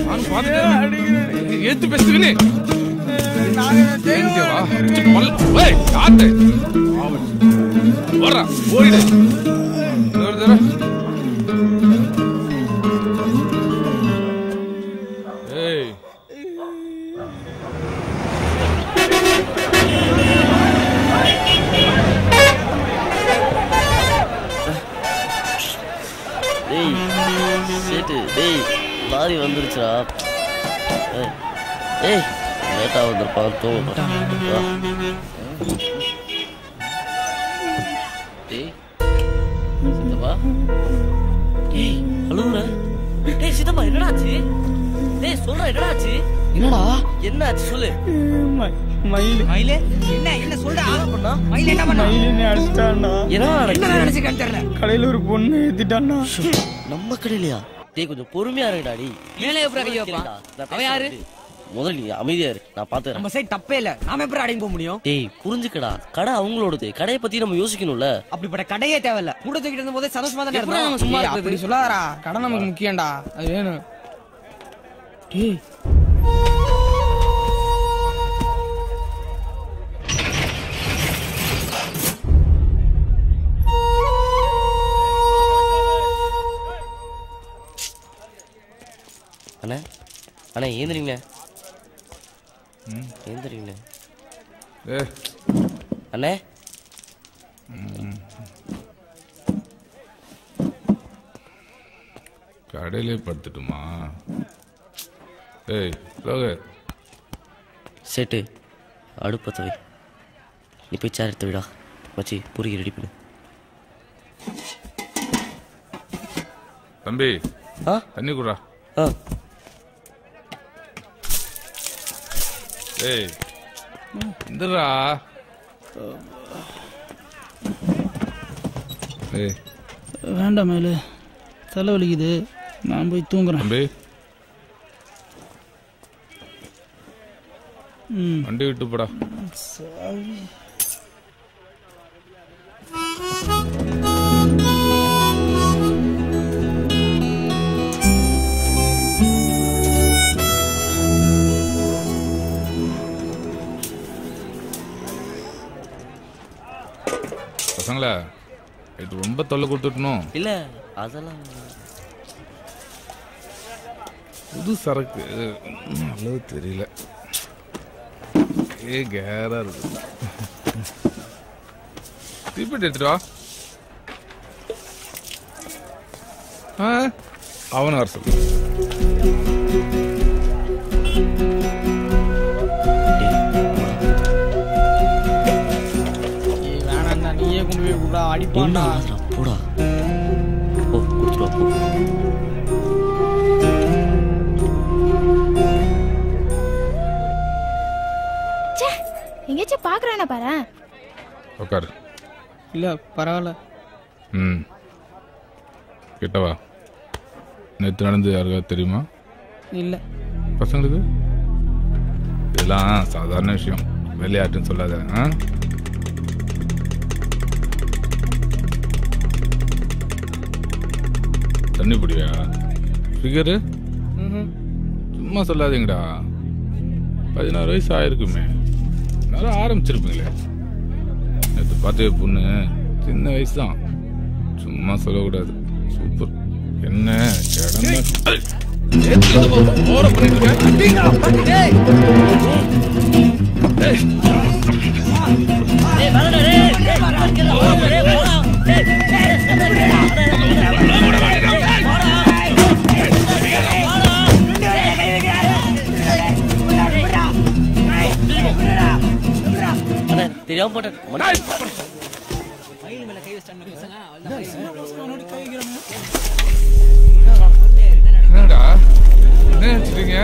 நான் பாத்துட்டேன். ஏத்து பேசுவீனே ஓடிடு. ஏய் சேட்டு டேய் லாரி வந்துருச்சுடா. ஏய் லேட்டா வந்திருப்பான். தூங்க டேய் சித்தப்பா. டேய் அழுவுற? டேய் சித்தப்பா என்னடாச்சு? டேய் சொல்றா என்னடாச்சு? என்னடா என்னாச்சு சொல்லு. மயில் மயிலே என்ன சொல்றா? பண்ணா மயில் என்ன பண்ணா? மயில் அடிச்சிட்டான்டா. என்ன நினைச்சுக்கான்னு தெரியல. கடையில ஒரு பொண்ணு ஏத்திட்டான்டா. நம்ம கடையிலையா? டேய் கொஞ்சம் பொறுமையா இருடாடி. மேலே எப்படி கைய வைப்பான்? அவன் யாரு? முதல்ல நீ அமைதியா இரு, நான் பாத்துறேன். நம்ம சைடு தப்பே இல்ல. நாம எப்படி அடங்கி போக முடியும்? டேய் புரிஞ்சுக்கடா, கடை அவங்களோடது. கடையை பத்தி நம்ம யோசிக்கணும்ல. அப்படிப்பட்ட கடையே தேவையில்ல. கூட தூக்கிட்டு இருந்த போதே சந்தோஷமா தான் இருந்தோம். சும்மா அப்படி சொல்லாதடா. கடை நமக்கு முக்கியம்டா. அது வேணும். டேய் அண்ணே அண்ணே ஏந்திரிங்க. ஏந்திரிங்க அண்ணே. கடையிலே படுத்துட்டுமா? ஏய் சேட்டு அடுப்பத்தை வை. நீ போய் சேர் எடுத்து விடா. வச்சு பூரிக்கு ரெடி பண்ணு. தம்பி தண்ணி குடுறா. ஏய் இந்தடா. ஏய் வேண்டாம் மயிலு, தலை வலிக்குது. நான் போய் தூங்குறேன். தம்பி வண்டி விட்டு போடா. பசங்களா இது ரொம்ப தொல்லை கொடுத்துட்டணும். இல்ல அதெல்லாம் புது சரக்கு அவ்வளவு தெரியல. கேரா இருக்கு. தீப்பெட்டி எடுத்துட்டு வா. அவனை வர சொல்லு. வேணாண்டா, நீயே கொண்டு போய் கூட அடிப்பான்டா. போடா ஓ குடுத்துட்டு போ. எங்கேயாச்சும் பாக்குறானா பாரு. உட்காரு. இல்ல பரவாயில்ல. கிட்டவா. நேற்று நடந்து யாருக்காவது தெரியுமா? இல்ல. பசங்களுக்கு இதெல்லாம் சாதாரண விஷயம், விளையாட்டுன்னு சொல்லாத. தண்ணி குடியா? ஃபிகரு சும்மா சொல்லாதீங்கடா. 16 வயசு ஆயிருக்குமே, நல்லா ஆரம்பிச்சிருப்பீங்களே. நேற்று பார்த்த பொண்ணு சின்ன வயசு தான், சும்மா சொல்லக்கூடாது. சூப்பர். என்ன தெரியாம போட்டேன். என்னடா என்ன நினைச்சிட்டீங்க?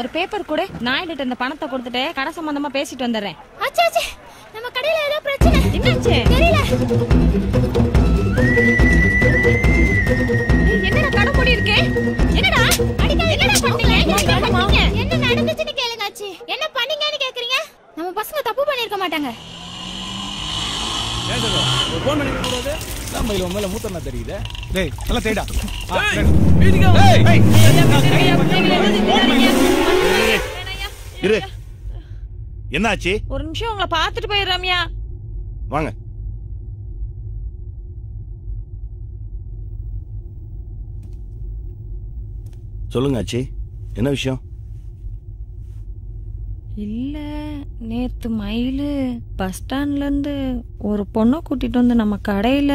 ஒரு பேப்பர் கூட நாயிட்டு இந்த பணத்தை கொடுத்துட்டு கடை சம்பந்தமா பேசிட்டு வந்துடுறேன். ஆச்சே ஆச்சே, நம்ம கடையில ஏதோ பிரச்சனை. என்னாச்சு? தெரியல. என்னடா கடை மூடி இருக்கு? என்னடா அடிக்காத. என்னடா பண்ணீங்க? என்ன நடந்துச்சுன்னு கேளுங்க ஆச்சி. என்ன பண்ணீங்கன்னு கேக்குறீங்க? நம்ம பசங்க தப்பு பண்ணிருக்க மாட்டாங்க. ஒரு ஃபோன் பண்ணி கூடாது. நம்ம இவன் மேல மூத்தனா தெரியுதே. டேய் நல்லா தேடா. இரு. என்னாச்சு? ஒரு நிமிஷம் உங்களை பார்த்துட்டு போயிரு ரம்யா. வாங்க. சொல்லுங்க ஆச்சி, என்ன விஷயம்? இல்ல, நேத்து மயிலு பஸ் ஸ்டாண்ட்ல இருந்து ஒரு பொண்ணை கூட்டிட்டு வந்து நம்ம கடையில.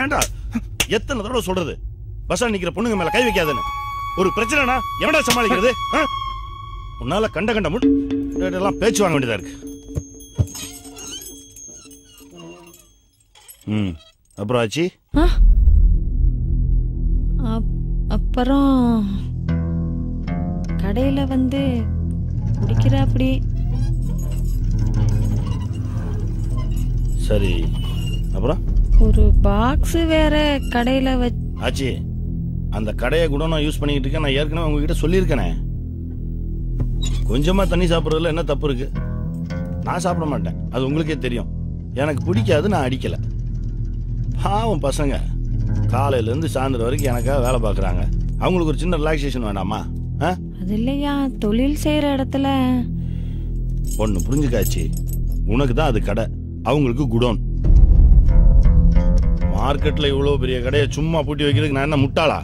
ஏண்டா எத்தனை தடவை சொல்றது பஸ் ஸ்டாண்ட் நிக்கிற பொண்ணுங்க மேல கை வைக்காதுன்னு? ஒரு பிரச்சனைனா எவடா சமாளிக்கிறது? உன்னால கண்ட கண்ட எல்லாம் பேச்சு வாங்க வேண்டியதா இருக்கு. அப்புறம் ஆச்சி? அப்புறம் கடையில வந்து குடிக்கிற அப்படி. சரி, அப்புறம் ஒரு பாக்ஸ் வேற கடையில வச்சு. ஆச்சி, அந்த கடையை கூட நான் யூஸ் பண்ணிக்கிட்டு இருக்கேன். நான் ஏற்கனவே உங்ககிட்ட சொல்லியிருக்கேனே, கொஞ்சமா தண்ணி சாப்பிட்றதுல என்ன தப்பு இருக்கு? நான் சாப்பிட மாட்டேன், அது உங்களுக்கே தெரியும். எனக்கு பிடிக்காது, நான் அடிக்கல. பாவம் பசங்க காலையில இருந்து சாயந்தரம் வரைக்கும் எனக்காக வேலை பார்க்குறாங்க. அவங்களுக்கு ஒரு சின்ன ரிலாக்ஸேஷன் வேண்டாமா? அது இல்லையா, தொழில் செய்யற இடத்துல. ஒன்னு புரிஞ்சுக்காச்சு, உனக்கு தான் அது கடை, அவங்களுக்கு குடோன். மார்க்கெட்ல இவ்வளவு பெரிய கடையை சும்மா பூட்டி வைக்கிறதுக்கு நான் என்ன முட்டாளா?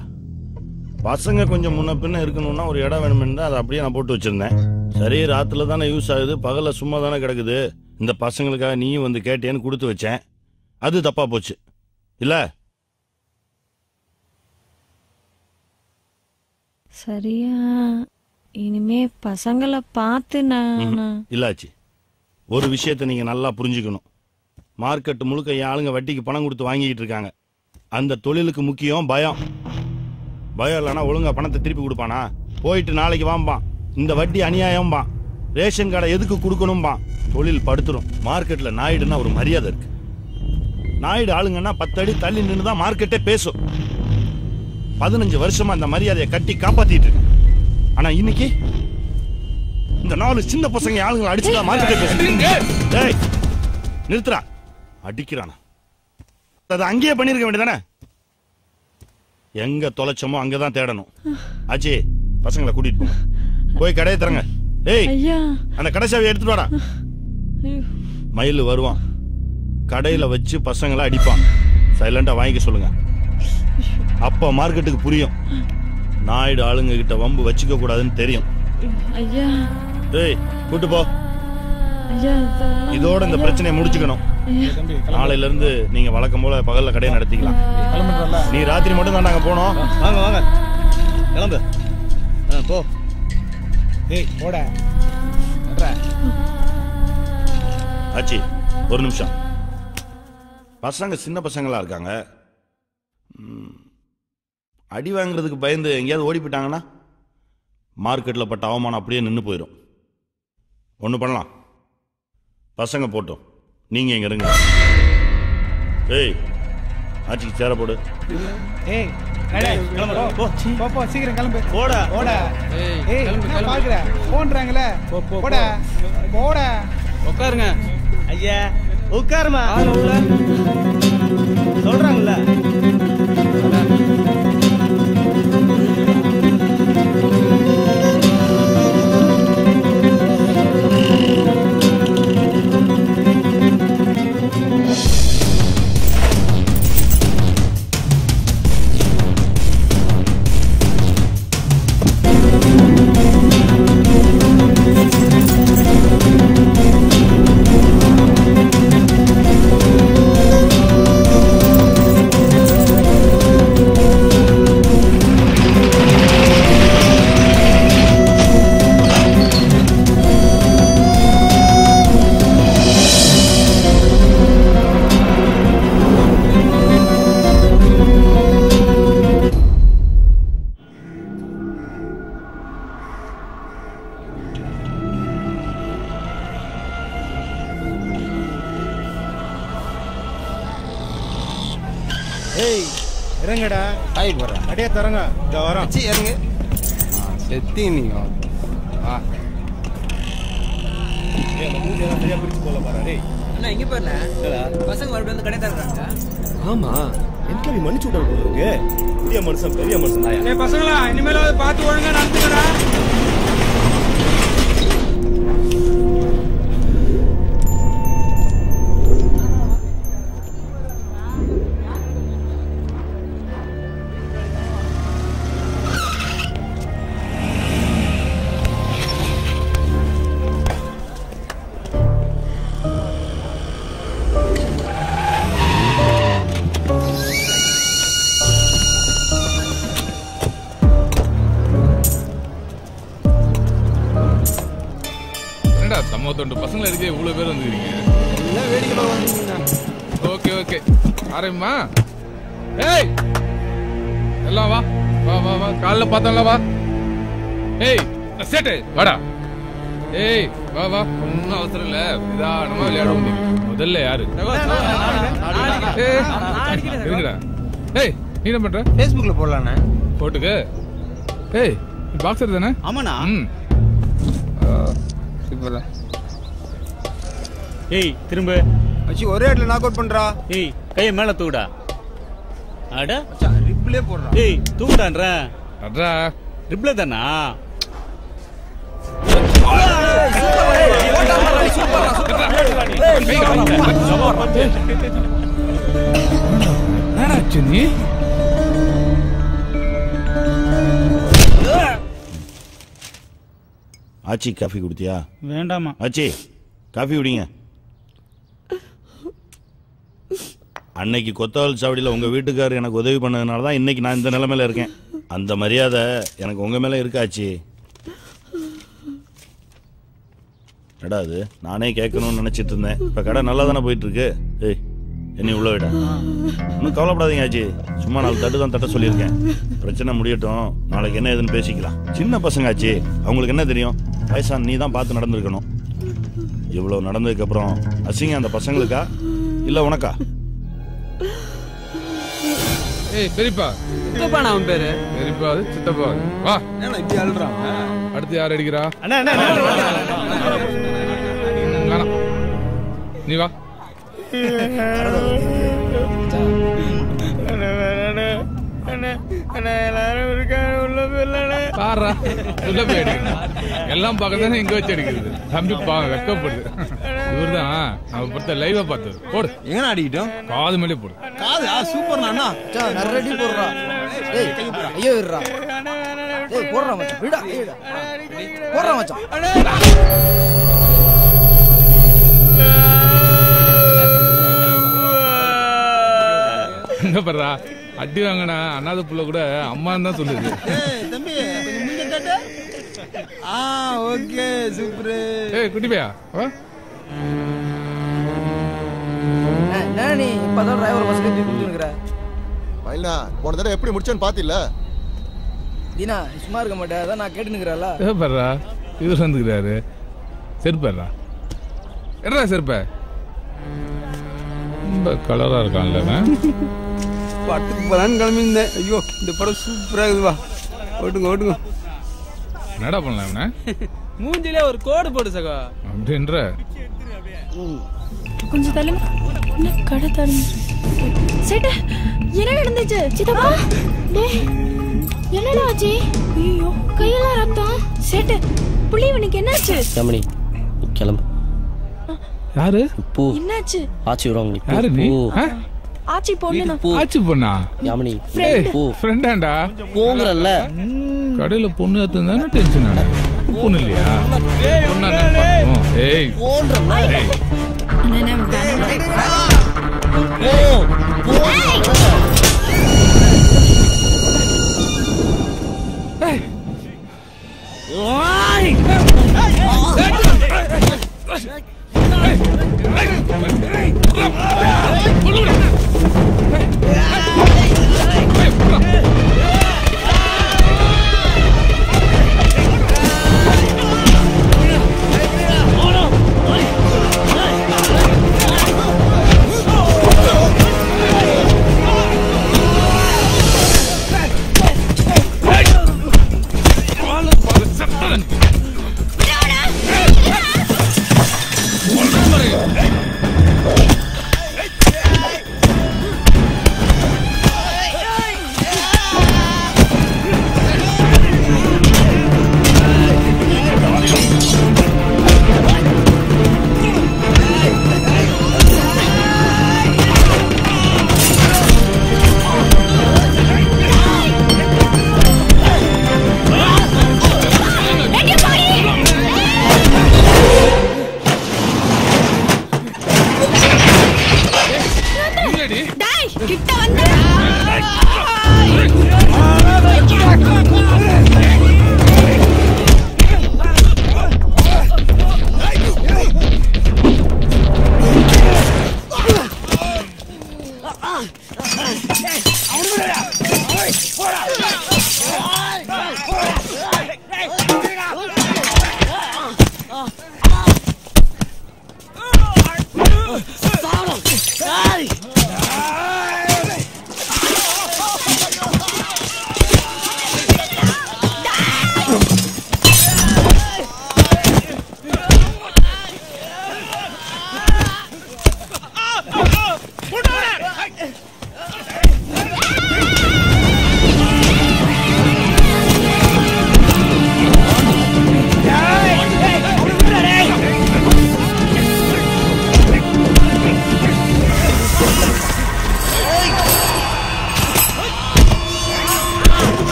பசங்க கொஞ்சம் முன்ன பின்ன இருக்கணும்னா ஒரு இடம் வேணும்னு தான் அதை அப்படியே நான் போட்டு வச்சிருந்தேன். சரி, ராத்துல தானே யூஸ் ஆகுது, பகல்ல சும்மா தானே கிடக்குது. இந்த பசங்களுக்காக நீயும் வந்து கேட்டேன்னு கொடுத்து வச்சேன். அது தப்பா போச்சு இல்ல? சரியா, இனிமே பசங்களை பார்த்து நான் இல்லாச்சு. ஒரு விஷயத்தை நீங்க நல்லா புரிஞ்சுக்கணும். மார்க்கெட் முழுக்க என் ஆளுங்க வட்டிக்கு பணம் கொடுத்து வாங்கிட்டு இருக்காங்க. அந்த தொழிலுக்கு முக்கியம் பயம். பயம் இல்லைன்னா ஒழுங்கா பணத்தை திருப்பி கொடுப்பானா? போயிட்டு நாளைக்கு வாம்பான். இந்த வட்டி அநியாயம்பான். ரேஷன் கார்டை எதுக்கு கொடுக்கணும்பான். தொழில் படுத்துரும். மார்க்கெட்ல நாயுடுன்னா ஒரு மரியாதை இருக்கு. நாயுடு ஆளுங்கன்னா 10 அடி தள்ளி நின்று தான் மார்க்கெட்டே பேசும். 15 வருஷமா அந்த மரியாதையை கட்டி காப்பாத்திட்டு இருக்கு. ஆனா இன்னைக்கு இந்த 4 சின்ன பசங்க ஆளுங்களை அடிச்சுதான் மார்க்கெட்டே பேசுறீங்க. நிறுத்துறா, அடிக்கிறானா? அதை அங்கேயே பண்ணிருக்க வேண்டியதானே? எங்க தொலைச்சமோ அங்கதான் தேடணும். ஆச்சி, பசங்களை கூட்டிட்டு போங்க. போய் கடையை தரங்க. ஏய் அந்த கடைசாவி எடுத்துட்டு வாடா. மயில் வருவான், கடையில வச்சு பசங்களை அடிப்பான். சைலண்டா வாங்கிக்க சொல்லுங்க. அப்ப மார்க்கெட்டுக்கு புரியும் நாயுடு ஆளுங்க கிட்ட வம்பு வச்சுக்க கூடாதுன்னு தெரியும். ஐயா ஏய் கூட்டு போ. இதோட இந்த பிரச்சனையை முடிச்சுக்கணும். நாளையில இருந்து நீங்க வழக்கம் போல பகல்ல கடையை நடத்திக்கலாம். நீ ராத்திரி மட்டும் தான் நாங்க போனோம். வாங்க வாங்க கிளம்பு. போ. ஏய் போட. ஆச்சி ஒரு நிமிஷம். பசங்க சின்ன பசங்களா இருக்காங்க. அடி வாங்குறதுக்கு பயந்து எங்கேயாவது ஓடி போயிட்டாங்கன்னா மார்க்கெட்டில் பட்ட அவமானம் அப்படியே நின்று போயிடும். ஒன்று பண்ணலாம், பசங்க போட்டோம், நீங்கள் இங்கே இருங்க. ஏய் ஆச்சிக்கு சேர போடு. ஏய் சீக்கிரம் கிளம்பு. போட போட. ஏய் பாக்குற போன்றாங்களே. போட போட. உட்காருங்க ஐயா, உட்காருமா. சொல்றாங்கல்ல. ஏய் இறங்கடா. ஆய் போறேன். அடியே தரங்க. இதோ வரோம். சி இறங்கு. செத்தி நீங்க வா. ஏய் மூஞ்சி எல்லாம் சரியா பிரிச்சு போல பாரு. டேய் அண்ணா இங்க பாருண்ணா, பசங்க மறுபடியும் வந்து கடை தர்றாங்க. ஆமா என்கவி மன்னிச்சு விட போல இருக்கு. பெரிய மனுஷன் தான். ஏய் பசங்களா இனிமேலாவது பார்த்து ஒழுங்கா நடந்துக்கடா. பசங்களை இருக்க இவ்வளவு பேர் வந்துக்கிறீங்க. எல்லாம் வேடிக்கை பார்க்க. ஓகே ஓகே ஆரம்பிமா. ஏய் எல்லாம் வா வா வா வா. காலைல பார்த்தோம்ல வா. ஏய் சேட்டு வாடா. ஏய் வா வா. ஒன்னும் அவசரம் இல்ல, நிதானமா விளையாட முடியும். முதல்ல யாரு இருக்குடா? ஏய் நீ என்ன பண்ற? Facebookல போடலானே. போட்டுக்க. ஏய் பாக்ஸர் தானே? ஆமாண்ணா. சூப்பரா. ஏய் திரும்ப அச்சி ஒரே இடத்துல நாக் அவுட் பண்றா. ஏய் கையை மேல தூக்குடா. அட ரிப்ளே போடுறா. ஏய் தூக்குடான்ற. அடடா ரிப்ளே தானா? நீ ஆச்சி காஃபி குடித்தியா? வேண்டாமா. ஆச்சி காஃபி குடிங்க. அன்னைக்கு கொத்தவால் சாவடியில் உங்க வீட்டுக்காரர் எனக்கு உதவி பண்ணதுனால தான் இன்னைக்கு நான் இந்த நிலைமையில இருக்கேன். அந்த மரியாதை எனக்கு உங்க மேல இருக்காச்சு. கடை அது நானே கேட்கணும்னு நினைச்சிட்டு இருந்தேன். இப்ப கடை நல்லா தானே போயிட்டு இருக்கு. ஏய் என்னை உள்ள விட. ஒன்றும் கவலைப்படாதீங்க ஆச்சி. சும்மா 4 தட்டு தான் தட்ட சொல்லியிருக்கேன். பிரச்சனை முடியட்டும், நாளைக்கு என்ன ஏதுன்னு பேசிக்கலாம். சின்ன பசங்க ஆச்சு, அவங்களுக்கு என்ன தெரியும்? வயசான நீ தான் பார்த்து நடந்திருக்கணும். இவ்வளவு நடந்ததுக்கு அப்புறம் அசிங்க அந்த பசங்களுக்கா இல்ல உனக்கா? ஏய் பெரியப்பா. சித்தப்பா நான் அவன் பேரு. பெரியப்பா அது சித்தப்பா. வா. என்ன இப்படி அழுறாங்க? அடுத்து யார் அடிக்கிறா? அண்ணா அண்ணா நீ வா. அண்ணா எல்லாரும் இருக்காங்க உள்ள போயிடல பாரு உள்ள போயிடு எல்லாம் பார்க்கறதானே இங்க வச்சு அடிக்கிறது தம்பி வெக்கப்படுது இவர்தான் நம்ம பொறுத்த லைவா பார்த்தது போடு எங்க அடிக்கிட்டோம் காது மேலே போடு காது சூப்பர் நானா நரடி போடுறா டேய் ஐயோ விடுறா டேய் போடுறா மச்சான் விடா போடுறா மச்சான் என்ன பண்றா அடி வாங்கினா அண்ணாத புள்ள கூட அம்மான்னு தான் சொல்லுது தம்பி முங்க காட்டு ஓகே சூப்பர் ஏய் குட்டி பையா நீ இப்பதான் டிரைவர் பஸ்ல தூக்கி கொடுத்துங்கற மயில்னா போன தடவை எப்படி முடிச்சேன்னு பாத்தில தீனா சும்மா இருக்க மாட்டே அதான் நான் கேட்டுனுக்குறேன்ல ஏ பர்றா இவர் வந்துக்கிறாரு செருப்பா என்னடா செருப்ப ரொம்ப கலரா இருக்கான்ல படத்துக்கு போலான்னு கிளம்பியிருந்தேன் ஐயோ இந்த படம் சூப்பரா இருக்குதுவா ஓட்டுங்க என்னடா பண்ணலாம் மூஞ்சிலே ஒரு கோடு போடு சகோ அப்படின்ற கொஞ்சம் தள்ளுங்க என்ன கடை தரணும் சேட்டு என்ன நடந்துச்சு சித்தப்பா டேய் என்னடா ஆச்சு ஐயோ கையெல்லாம் ரத்தம் சேட்டு புள்ளிவனுக்கு என்னாச்சு யாமினி கிளம்பு யாரு போ என்னாச்சு ஆச்சி விடுவாங்க யாரு நீ ஆச்சி பொண்ணு ஆச்சி பொண்ணா யாமினி போ ஃப்ரெண்டாண்டா போங்கறல்ல கடையில பொண்ணு ஏத்துதானே டென்ஷன் ஆனா பொண்ணு இல்லையா பொண்ணா ஏய் போன்றல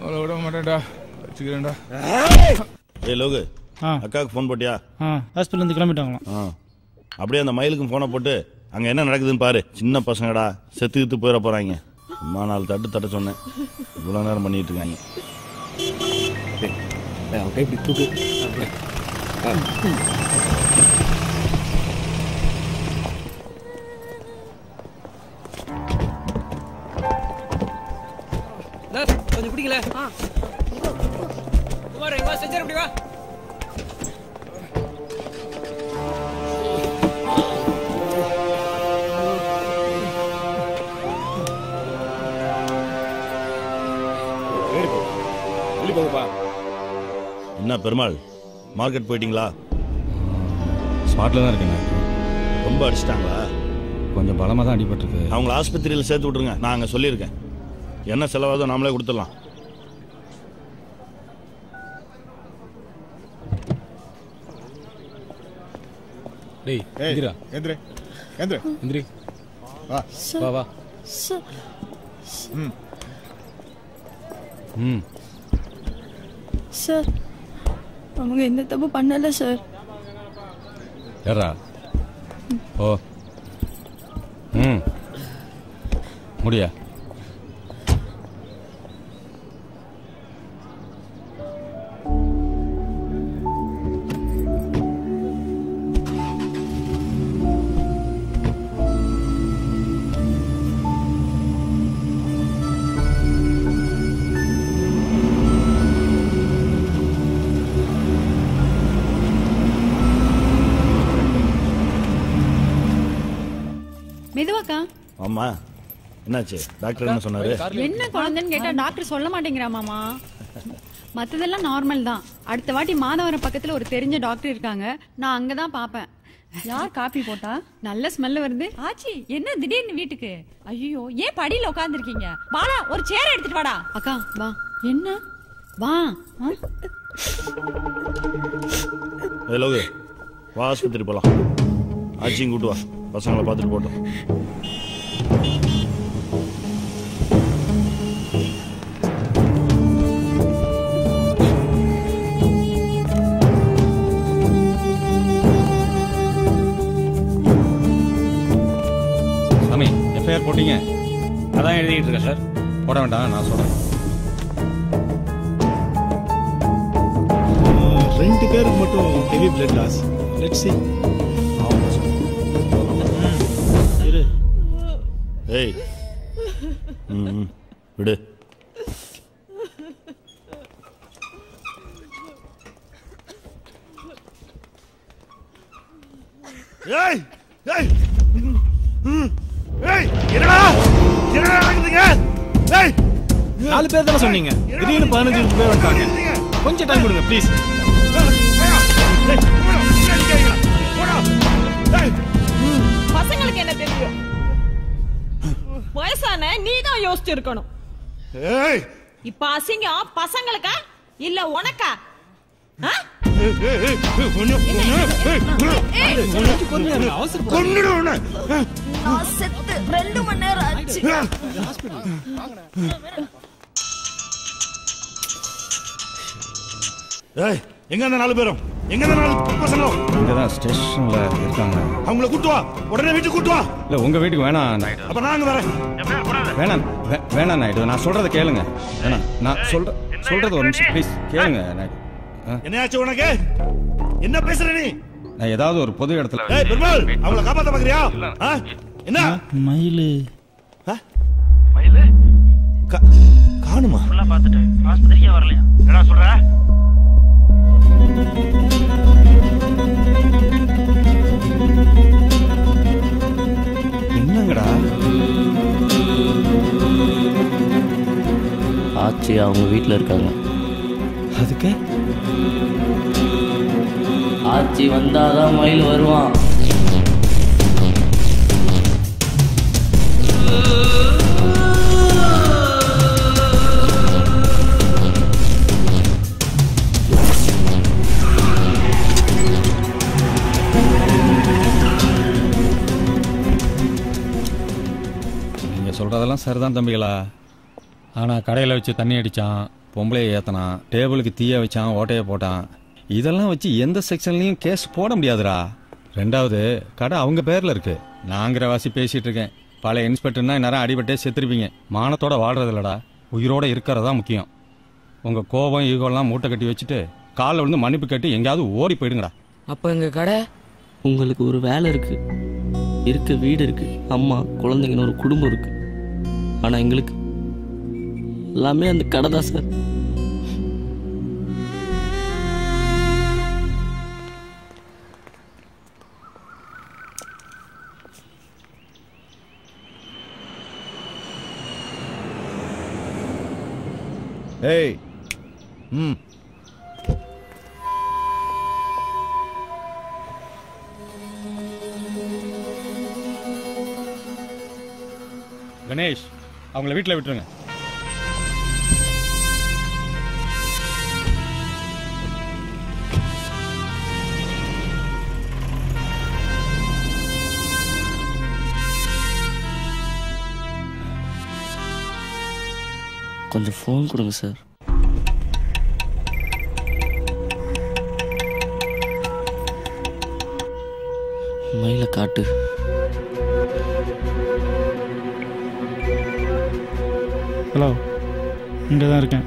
அவளை விட மாட்டேன்டா வச்சுக்கிறேன்டா. ஏய் லோகு, அக்காவுக்கு ஃபோன் போட்டியா? ஹாஸ்பிட்டல் இருந்து கிளம்பிட்டாங்களாம். அப்படியே அந்த மயிலுக்கும் ஃபோனை போட்டு அங்க என்ன நடக்குதுன்னு பாரு. சின்ன பசங்கடா செத்து போயிட போறாங்க. அம்மா 4 தட்ட சொன்னேன், இவ்வளவு நேரம் பண்ணிட்டு இருக்காங்க. இப்படி தூக்கு. கொஞ்சம் பிடிக்கல. செஞ்சு அப்படி வா. என்ன பெருமாள், மார்க்கெட் போயிட்டீங்களா? ஸ்பாட்ல தான் இருக்கேன். ரொம்ப அடிச்சிட்டாங்களா? கொஞ்சம் பலமாக தான் அடிபட்டிருக்கு. அவங்கள ஆஸ்பத்திரியில் சேர்த்து விட்ருங்க, நான் அங்கே சொல்லியிருக்கேன். என்ன செலவாதோ நாமளே கொடுத்துடலாம். டேய் எந்திரா. எந்திரி எந்திரி எந்திரி. வா வா வா. ம் சார், அவங்க எந்த தப்பு பண்ணல சார். யாரா? ஓ முடியா? மெதுவாக்கா. ஆமா, என்னாச்சு? டாக்டர் என்ன சொன்னாரு? என்ன குழந்தைன்னு கேட்டா டாக்டர் சொல்ல மாட்டேங்கிறா மாமா. மத்ததெல்லாம் நார்மல் தான். அடுத்த வாட்டி மாதவரம் பக்கத்துல ஒரு தெரிஞ்ச டாக்டர் இருக்காங்க, நான் அங்கதான் பாப்பேன். யார் காப்பி போட்டா? நல்ல ஸ்மெல் வருது. ஆச்சி, என்ன திடீர்னு வீட்டுக்கு? ஐயோ, ஏன் படியில உட்கார்ந்துருக்கீங்க? வாடா, ஒரு சேர் எடுத்துட்டு வாடா. அக்கா வா. என்ன வா. லோகு, வா ஆஸ்பத்திரி போலாம். ஆச்சியும் கூட்டு வா, பசங்களை பார்த்துட்டு போட்டோம். சாமி, எஃப்ஐஆர் போட்டீங்க? அதான் எழுதிட்டு இருக்கேன் சார். போட வேண்டாம், நான் சொல்றேன். 2 பேருக்கு மட்டும் heavy blood loss. Let's see. ஏய், விடு. ஏய் ஏய் ஏய், என்னடா என்னடா நடக்குதுங்க? ஏய், 4 பேர் தான சொன்னீங்க, திடீர்னு 15 பேர் வந்தாங்க. கொஞ்சம் டைம் கொடுங்க ப்ளீஸ். பசங்களுக்கு என்ன தெரியும்? வயசான நீ தான் யோசிச்சு இருக்கணும். இப்ப அசிங்கம் பசங்களுக்கா இல்ல உனக்கா? நான் செத்து 2 மணி நேரம் ஆச்சு. எங்க அந்த 4 பேரும்? எங்க அந்த 4 பசங்களும்? இங்கதான் ஸ்டேஷன்ல இருக்காங்க. அவங்கள கூட்டு வா, உடனே வீட்டுக்கு கூட்டு வா. இல்ல, உங்க வீட்டுக்கு வேணாம். அப்ப நாங்க வரேன். வேணாம் வேணாம் நாயுடு, நான் சொல்றத கேளுங்க. வேணாம், நான் சொல்றது ஒரு நிமிஷம் ப்ளீஸ் கேளுங்க நாயுடு. என்னையாச்சு உனக்கு? என்ன பேசுற நீ? நான் ஏதாவது ஒரு பொது இடத்துல. ஏய் பெருமாள், அவங்கள காப்பாத்த பாக்குறியா? என்ன மயிலு? மயிலு காணுமா? ஃபுல்லா பார்த்துட்டு ஆஸ்பத்திரிக்கே வரலையா? என்னடா சொல்ற? என்னங்கடா? ஆச்சி அவங்க வீட்டில் இருக்காங்க. அதுக்கு ஆச்சி வந்தாதான் மயில் வருவான். நீங்க நீங்கள் சொல்கிறதெல்லாம் சரிதான் தம்பிகளா. ஆனால் கடையில் வச்சு தண்ணி அடித்தான், பொம்பளையை ஏற்றினான், டேபிளுக்கு தீயை வச்சான், ஓட்டையை போட்டான். இதெல்லாம் வச்சு எந்த செக்ஷன்லையும் கேஸ் போட முடியாதுடா. ரெண்டாவது கடை அவங்க பேரில் இருக்கு. நாங்கிற வாசி பேசிகிட்டு இருக்கேன். பழைய இன்ஸ்பெக்டர்னா நேரம் அடிபட்டே செத்துருப்பீங்க. மானத்தோட வாழ்றது இல்லடா, உயிரோட இருக்கிறதா முக்கியம். உங்கள் கோபம் ஈகோலாம் மூட்டை கட்டி வச்சுட்டு காலில் விழுந்து மன்னிப்பு கட்டி எங்கேயாவது ஓடி போயிடுங்கடா. அப்போ எங்கள் கடை உங்களுக்கு ஒரு வேலை இருக்கு, இருக்க வீடு இருக்கு, அம்மா குழந்தைங்கன்னு ஒரு குடும்பம் இருக்கு. ஆனால் எங்களுக்கு எல்லாமே அந்த கடை தான் சார். ஏய் கணேஷ், அவங்கள வீட்டில் விட்டுருங்க. கொஞ்சம் ஃபோன் கொடுங்க சார். மயில காட்டு. ஹலோ, இங்கே தான் இருக்கேன்.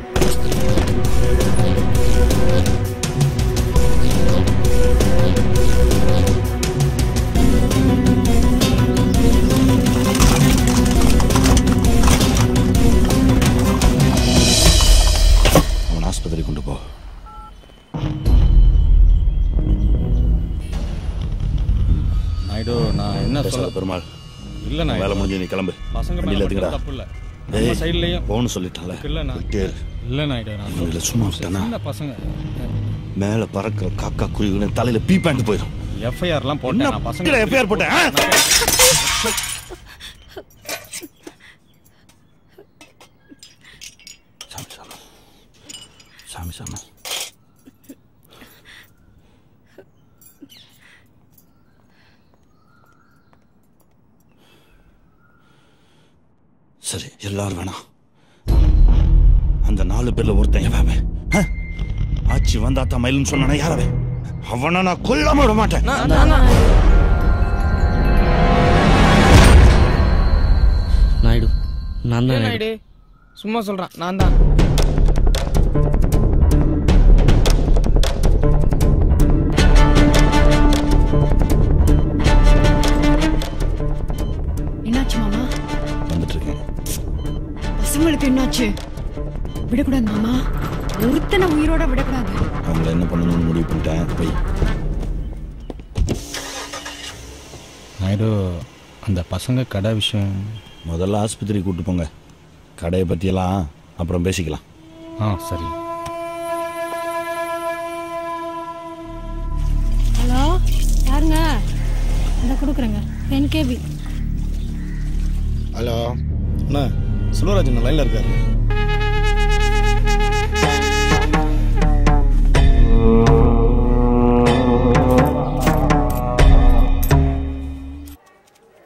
அவன் ஆஸ்பத்திரி கொண்டு போ. நாயுடு, நான் என்ன சொல்ல பெருமாள் இல்ல, நான் வேலை முடிஞ்சு நீ கிளம்பு. பசங்க வண்டியில் எடுத்துக்கடா. தப்பு இல்லை. ஏய், சைட்லயும் போன்னு சொல்லிட்டால. இல்லை நாயுடு, நான் சும்மா விட்டானா சின்ன பசங்க மேல பறக்கிற காக்கா குருவின்னு தலையில பீ பேண்ட் போயிடும். எஃப்ஐஆர்லாம் போட்டேன். நான் பசங்க எஃப்ஐஆர் போட்டேன். சாமி சாமி சாமி சாமி. சரி, எல்லாரும் வேணாம். அந்த 4 பேர்ல ஒருத்தன் எவன்? ஆச்சி வந்தாத்தா மயிலுன்னு சொன்னானே, யாரவே? அவனை நான் கொல்லாம விட மாட்டேன். நாயுடு, நான் தான் நாயுடு. சும்மா சொல்றான், நான் தான். என்னாச்சு மாமா? வந்துட்டு இருக்கேன். பசங்களுக்கு என்னாச்சு? விடக்கூடாது மாமா, ஒருத்தனை உயிரோட விடக்கூடாது. அவங்கள என்ன பண்ணணும்னு முடிவு பண்ணிட்டேன். போய் நாயுடு, அந்த பசங்க கடை விஷயம் முதல்ல ஆஸ்பத்திரி கூட்டு போங்க. கடையை பற்றியெல்லாம் அப்புறம் பேசிக்கலாம். சரி. ஹலோ, யாருங்க? இதை கொடுக்குறேங்க, 10 KB. ஹலோ அண்ணா, செல்வராஜன் லைன்ல இருக்காரு.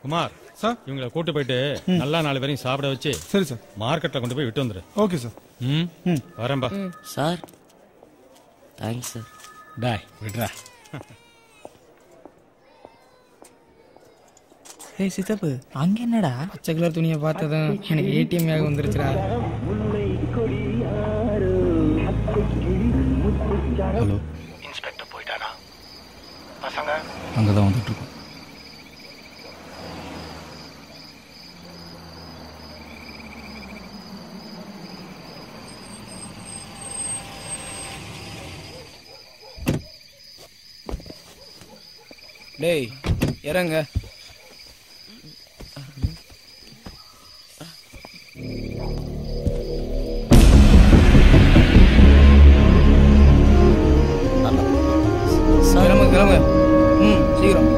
குமார் சார், இவங்களை கூட்டு போயிட்டு நல்லா 4 பேரையும் சாப்பிட வச்சு சரி சார் மார்க்கெட்டில் கொண்டு போய் விட்டு வந்துரு. Okay sir. வரேன்பா. Sir, thanks sir. டாய் விட்றா. ஏய் சித்தப்பு, அங்க என்னடா? பச்சை கலர் துணியை பார்த்ததும் எனக்கு ஏடிஎம் ஆக வந்துருச்சுடா. ஹலோ, இன்ஸ்பெக்டர் போயிட்டானா? பசங்க அங்கதான் வந்துட்டு இருக்கோம். டேய் இறங்க. கிளம்பு கிளம்பு. சீக்கிரம்.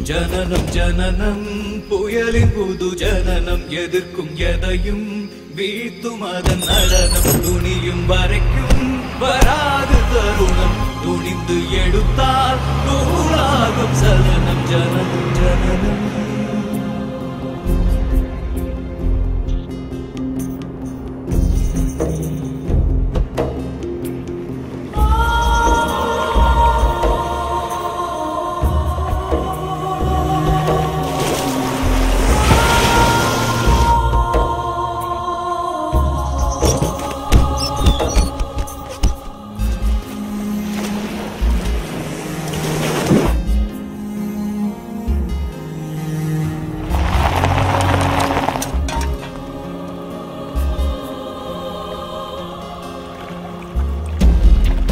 ஜனனம் ஜனனம் புயலின் புது ஜனனம் எதிர்க்கும் எதையும் வீத்தும் அதன் நடனம் துணியும் வரைக்கும் வராது தருணம் துணிந்து எடுத்தால் நூலாகும் சலனம் ஜனனம் ஜனனம்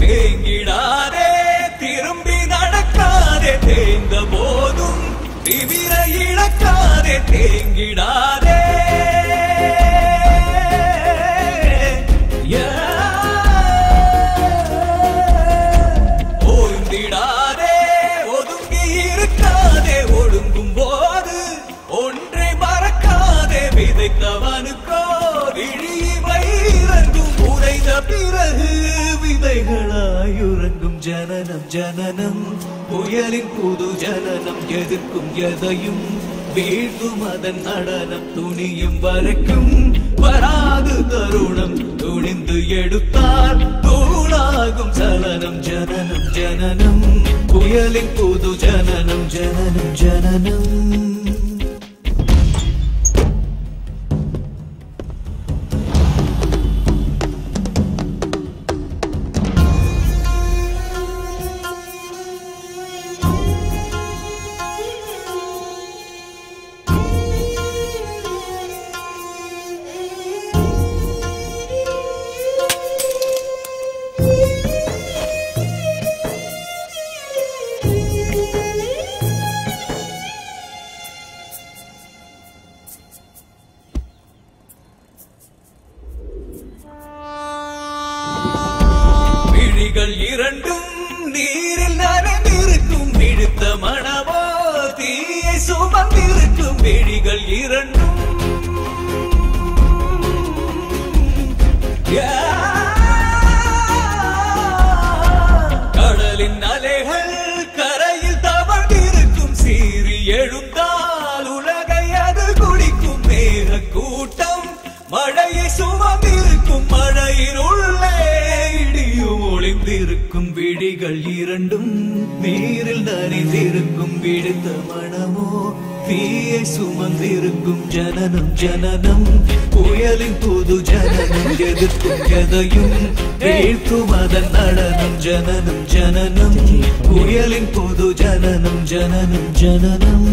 தேங்கிடாதே திரும்பி நடக்காதே தேங்க போதும் திமிர இழக்காதே தேங்கிடாதே ஓய்ந்திடாதே ஒதுங்கி இருக்காதே ஒடுங்கும் போது ஒன்றை மறக்காதே விதைத்தவனுக்கோ விழிவை இறங்கும் உரைத பிறகு விதைகளாயுறங்கும் ஜனனம் ஜனனம் புயலின் புது ஜனனம் எதிர்க்கும் எதையும் வீழ்த்தும் அதன் நடனம் துணியும் வரைக்கும் வராது தருணம் துணிந்து எடுத்தால் தூளாகும் சலனம் ஜனனம் ஜனனம் புயலின் புது ஜனனம் ஜனனம் ஜனனம் விழிகள் இரண்டும் நீரில் நனைந்திருக்கும் விழுத்த மனமோ தீயை சுமந்திருக்கும் விழிகள் இரண்டும் கடலின் அலைகள் கரையில் தவழ்ந்திருக்கும் சீறி எழுந்தால் உலகை அது குடிக்கும் மேக கூட்டம் மழையை சுமந்திருக்கும் மழையின் உள்ளே இடியும் ஒளிந்திருக்கும் விழிகள் இரண்டும் நீரில் நனைந்திருக்கும் விடுத்த மனமோ தீயை சுமந்திருக்கும் ஜனனம் ஜனனம் புயலின் புது ஜனனம் எதிர்க்கும் எதையும் வீழ்த்தும் அதன் நடனம் ஜனனம் ஜனனம் புயலின் புது ஜனனம் ஜனனம் ஜனனம்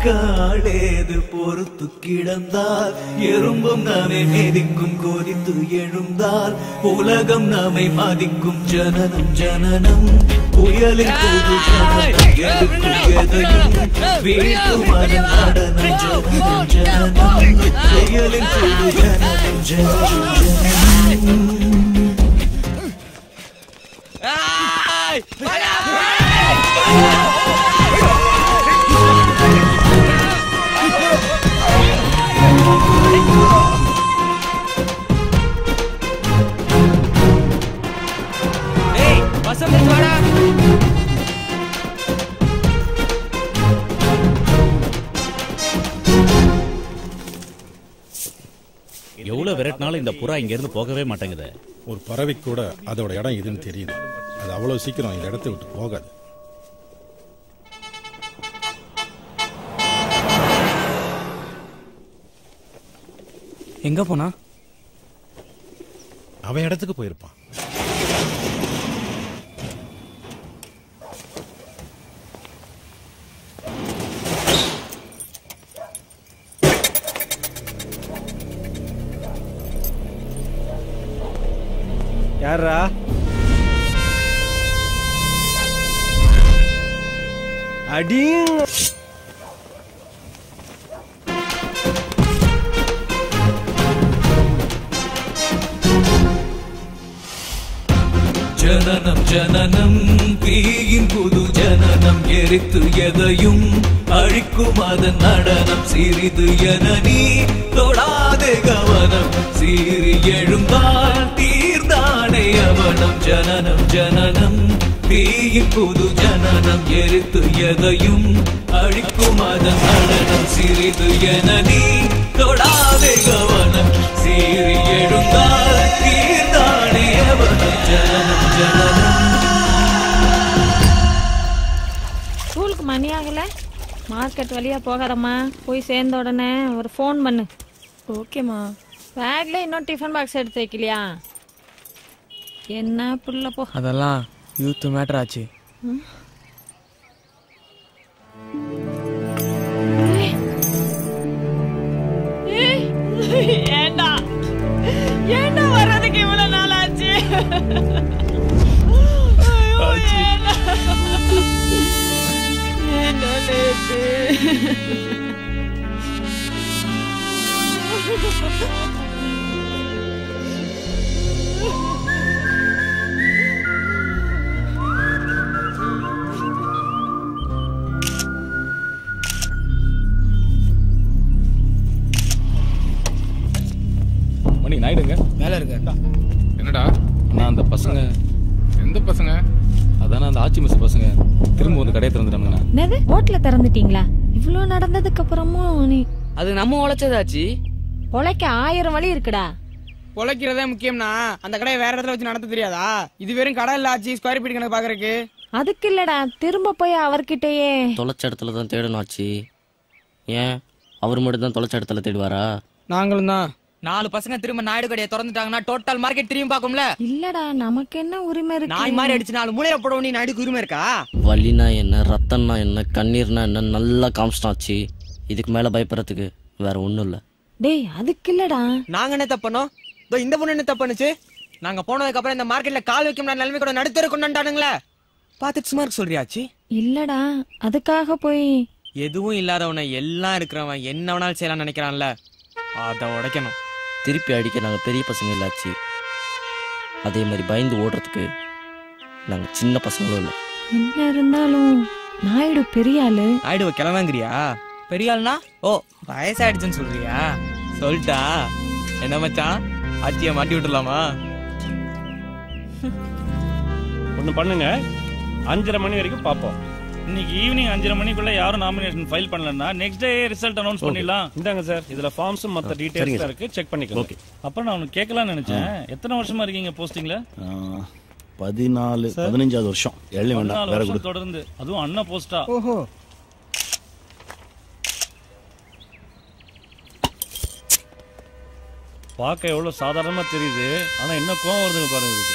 காளேது பொறுத்து கிடந்தால் எறும்பும் நம்மை மிதிக்கும் கொதித்து எழுந்தால் உலகம் நம்மை மதிக்கும் ஜனனம் ஜனனம் புயலின் போது எடுக்கும் எதையும் வீட்டும் அதன் நடனம் ஜனனம் ஜனனம் புயலின் போது ஜனனம் ஜனனம் எவ்வளவு விரட்டினாலும் இந்த புறா இங்க இருந்து போகவே மாட்டேங்குது. ஒரு பறவை கூட அதோட இடம் இதுன்னு தெரியுது. அது அவ்வளவு சீக்கிரம் இந்த இடத்தை விட்டு போகாது. எங்க போனா? அவன் இடத்துக்கு போயிருப்பான். யாரா? அடி ஜனனம் ஜனனம் தீயின் புது ஜனனம் எரித்து எதையும் அழிக்கும் அதன் நடனம் சிறிது என நீ தொடாதே கவனம் சீறி எழுந்தால் தீர்ந்தானே அவனம் ஜனனம் ஜனனம் தீயின் புது ஜனனம் எரித்து எதையும் அழிக்கும் அதன் நடனம் சிறிது என நீ தொடாதே கவனம் சீறி எழுந்தால் தீர்ந்தானே அவனம் ஜனனம் ஜனனம். ஸ்கூலுக்கு மணி ஆகல, மார்க்கெட் வழியா போகாதம்மா. போய் சேர்ந்த உடனே ஒரு ஃபோன் பண்ணு. ஓகேம்மா. பேக்ல இன்னும் டிஃபன் பாக்ஸ் எடுத்து வைக்கலையா? என்ன புள்ள போ. அதெல்லாம் யூத் மேட்டர் ஆச்சு. ஏண்டா ஏண்டா வர்றதுக்கு இவ்வளவு நாள் ஆச்சு? ஏண்டா லேட்டு? மணி நாயுடுங்க மேல இருக்க. என்னடா நான் அந்த பசங்க. எந்த பசங்க? அதானே அந்த ஆச்சி மிஸ் பசங்க திரும்ப வந்து கடையை திறந்துட்டாங்கண்ணா. என்னது ஹோட்டல திறந்துட்டீங்களா? இவ்ளோ நடந்ததுக்கு அப்புறமும் நீ அது நம்ம உழைச்சதாச்சு. உழைக்க 1000 வழி இருக்குடா. உழைக்கிறதே முக்கியம்னா அந்த கடையை வேற இடத்துல வச்சு நடத்த தெரியாதா? இது வெறும் கடை இல்ல ஆச்சு, ஸ்கொயர் ஃபீட் கணக்கு பாக்குறதுக்கு. அதுக்கு இல்லடா, திரும்ப போய் அவர்கிட்டயே தொலைச்ச இடத்துல தான் தேடணும் ஆச்சு. ஏன் அவர் மட்டும் தான் தொலைச்ச இடத்துல தேடுவாரா? நாங்களும் தான். 4 பசங்க திரும்ப நாயுடு கடையை திறந்துட்டாங்கன்னா டோட்டல் மார்க்கெட் திரும்பி பார்க்கும்ல. இல்லடா, நமக்கு என்ன உரிமை இருக்கு? நாய் மாதிரி அடிச்சு 4 மூலையில போட வேண்டிய நாயுடுக்கு உரிமை இருக்கா? வலினா என்ன, ரத்தம்னா என்ன, கண்ணீர்னா என்ன நல்லா காமிச்சிட்டாச்சு. இதுக்கு மேல பயப்படுறதுக்கு வேற ஒண்ணும் இல்ல. டேய் அதுக்கு இல்லடா. நாங்க என்ன தப்பனோம்? இந்த பொண்ணு என்ன தப்புனுச்சு? நாங்க போனதுக்கு அப்புறம் இந்த மார்க்கெட்ல கால் வைக்க முடியாத நிலைமை கூட நடுத்தர கொண்டாண்டானுங்களே. பாத்துட்டு சும்மா இருக்க சொல்றியாச்சு? இல்லடா, அதுக்காக போய் எதுவும் இல்லாதவனை எல்லாம் இருக்கிறவன் என்ன வேணாலும் செய்யலாம் நினைக்கிறான்ல, அதை உடைக்கணும். திருப்பி அடிக்க நாங்க பெரிய பசங்க இல்லாச்சு. அதே மாதிரி பயந்து ஓடுறதுக்கு நாங்க சின்ன பசங்களும் இல்லை. என்ன இருந்தாலும் நாயுடு பெரிய ஆளு. நாயுடுவ கிளம்புங்கிறியா? பெரிய ஆள்னா ஓ வயசாயிடுச்சுன்னு சொல்றியா? சொல்லிட்டா என்ன மச்சான், ஆட்சியை மாட்டி விட்டுலாமா? ஒன்று பண்ணுங்க, 5:30 மணி வரைக்கும் பார்ப்போம். இன்னைக்கு ஈவினிங் 5:30 மணிக்குள்ள யாரும் நாமினேஷன் ஃபைல் பண்ணலன்னா நெக்ஸ்ட் டே ரிசல்ட் அனௌன்ஸ் பண்ணிடலாம். இந்தாங்க சார், இதுல ஃபார்ம்ஸும் மற்ற டீடைல்ஸ் இருக்கு, செக் பண்ணிக்கோங்க. அப்புறம் நான் உனக்கு கேட்கலாம்னு நினைச்சேன், எத்தனை வருஷமா இருக்கீங்க போஸ்டிங்ல? 14 15வது வருஷம். எள்ளி வேண்டாம், வேற கொடு. தொடர்ந்து, அதுவும் அண்ணா போஸ்டா. ஓஹோ. பார்க்க எவ்வளவு சாதாரணமா தெரியுது, ஆனா என்ன கோவம் வருதுன்னு பாருங்க. இதுக்கு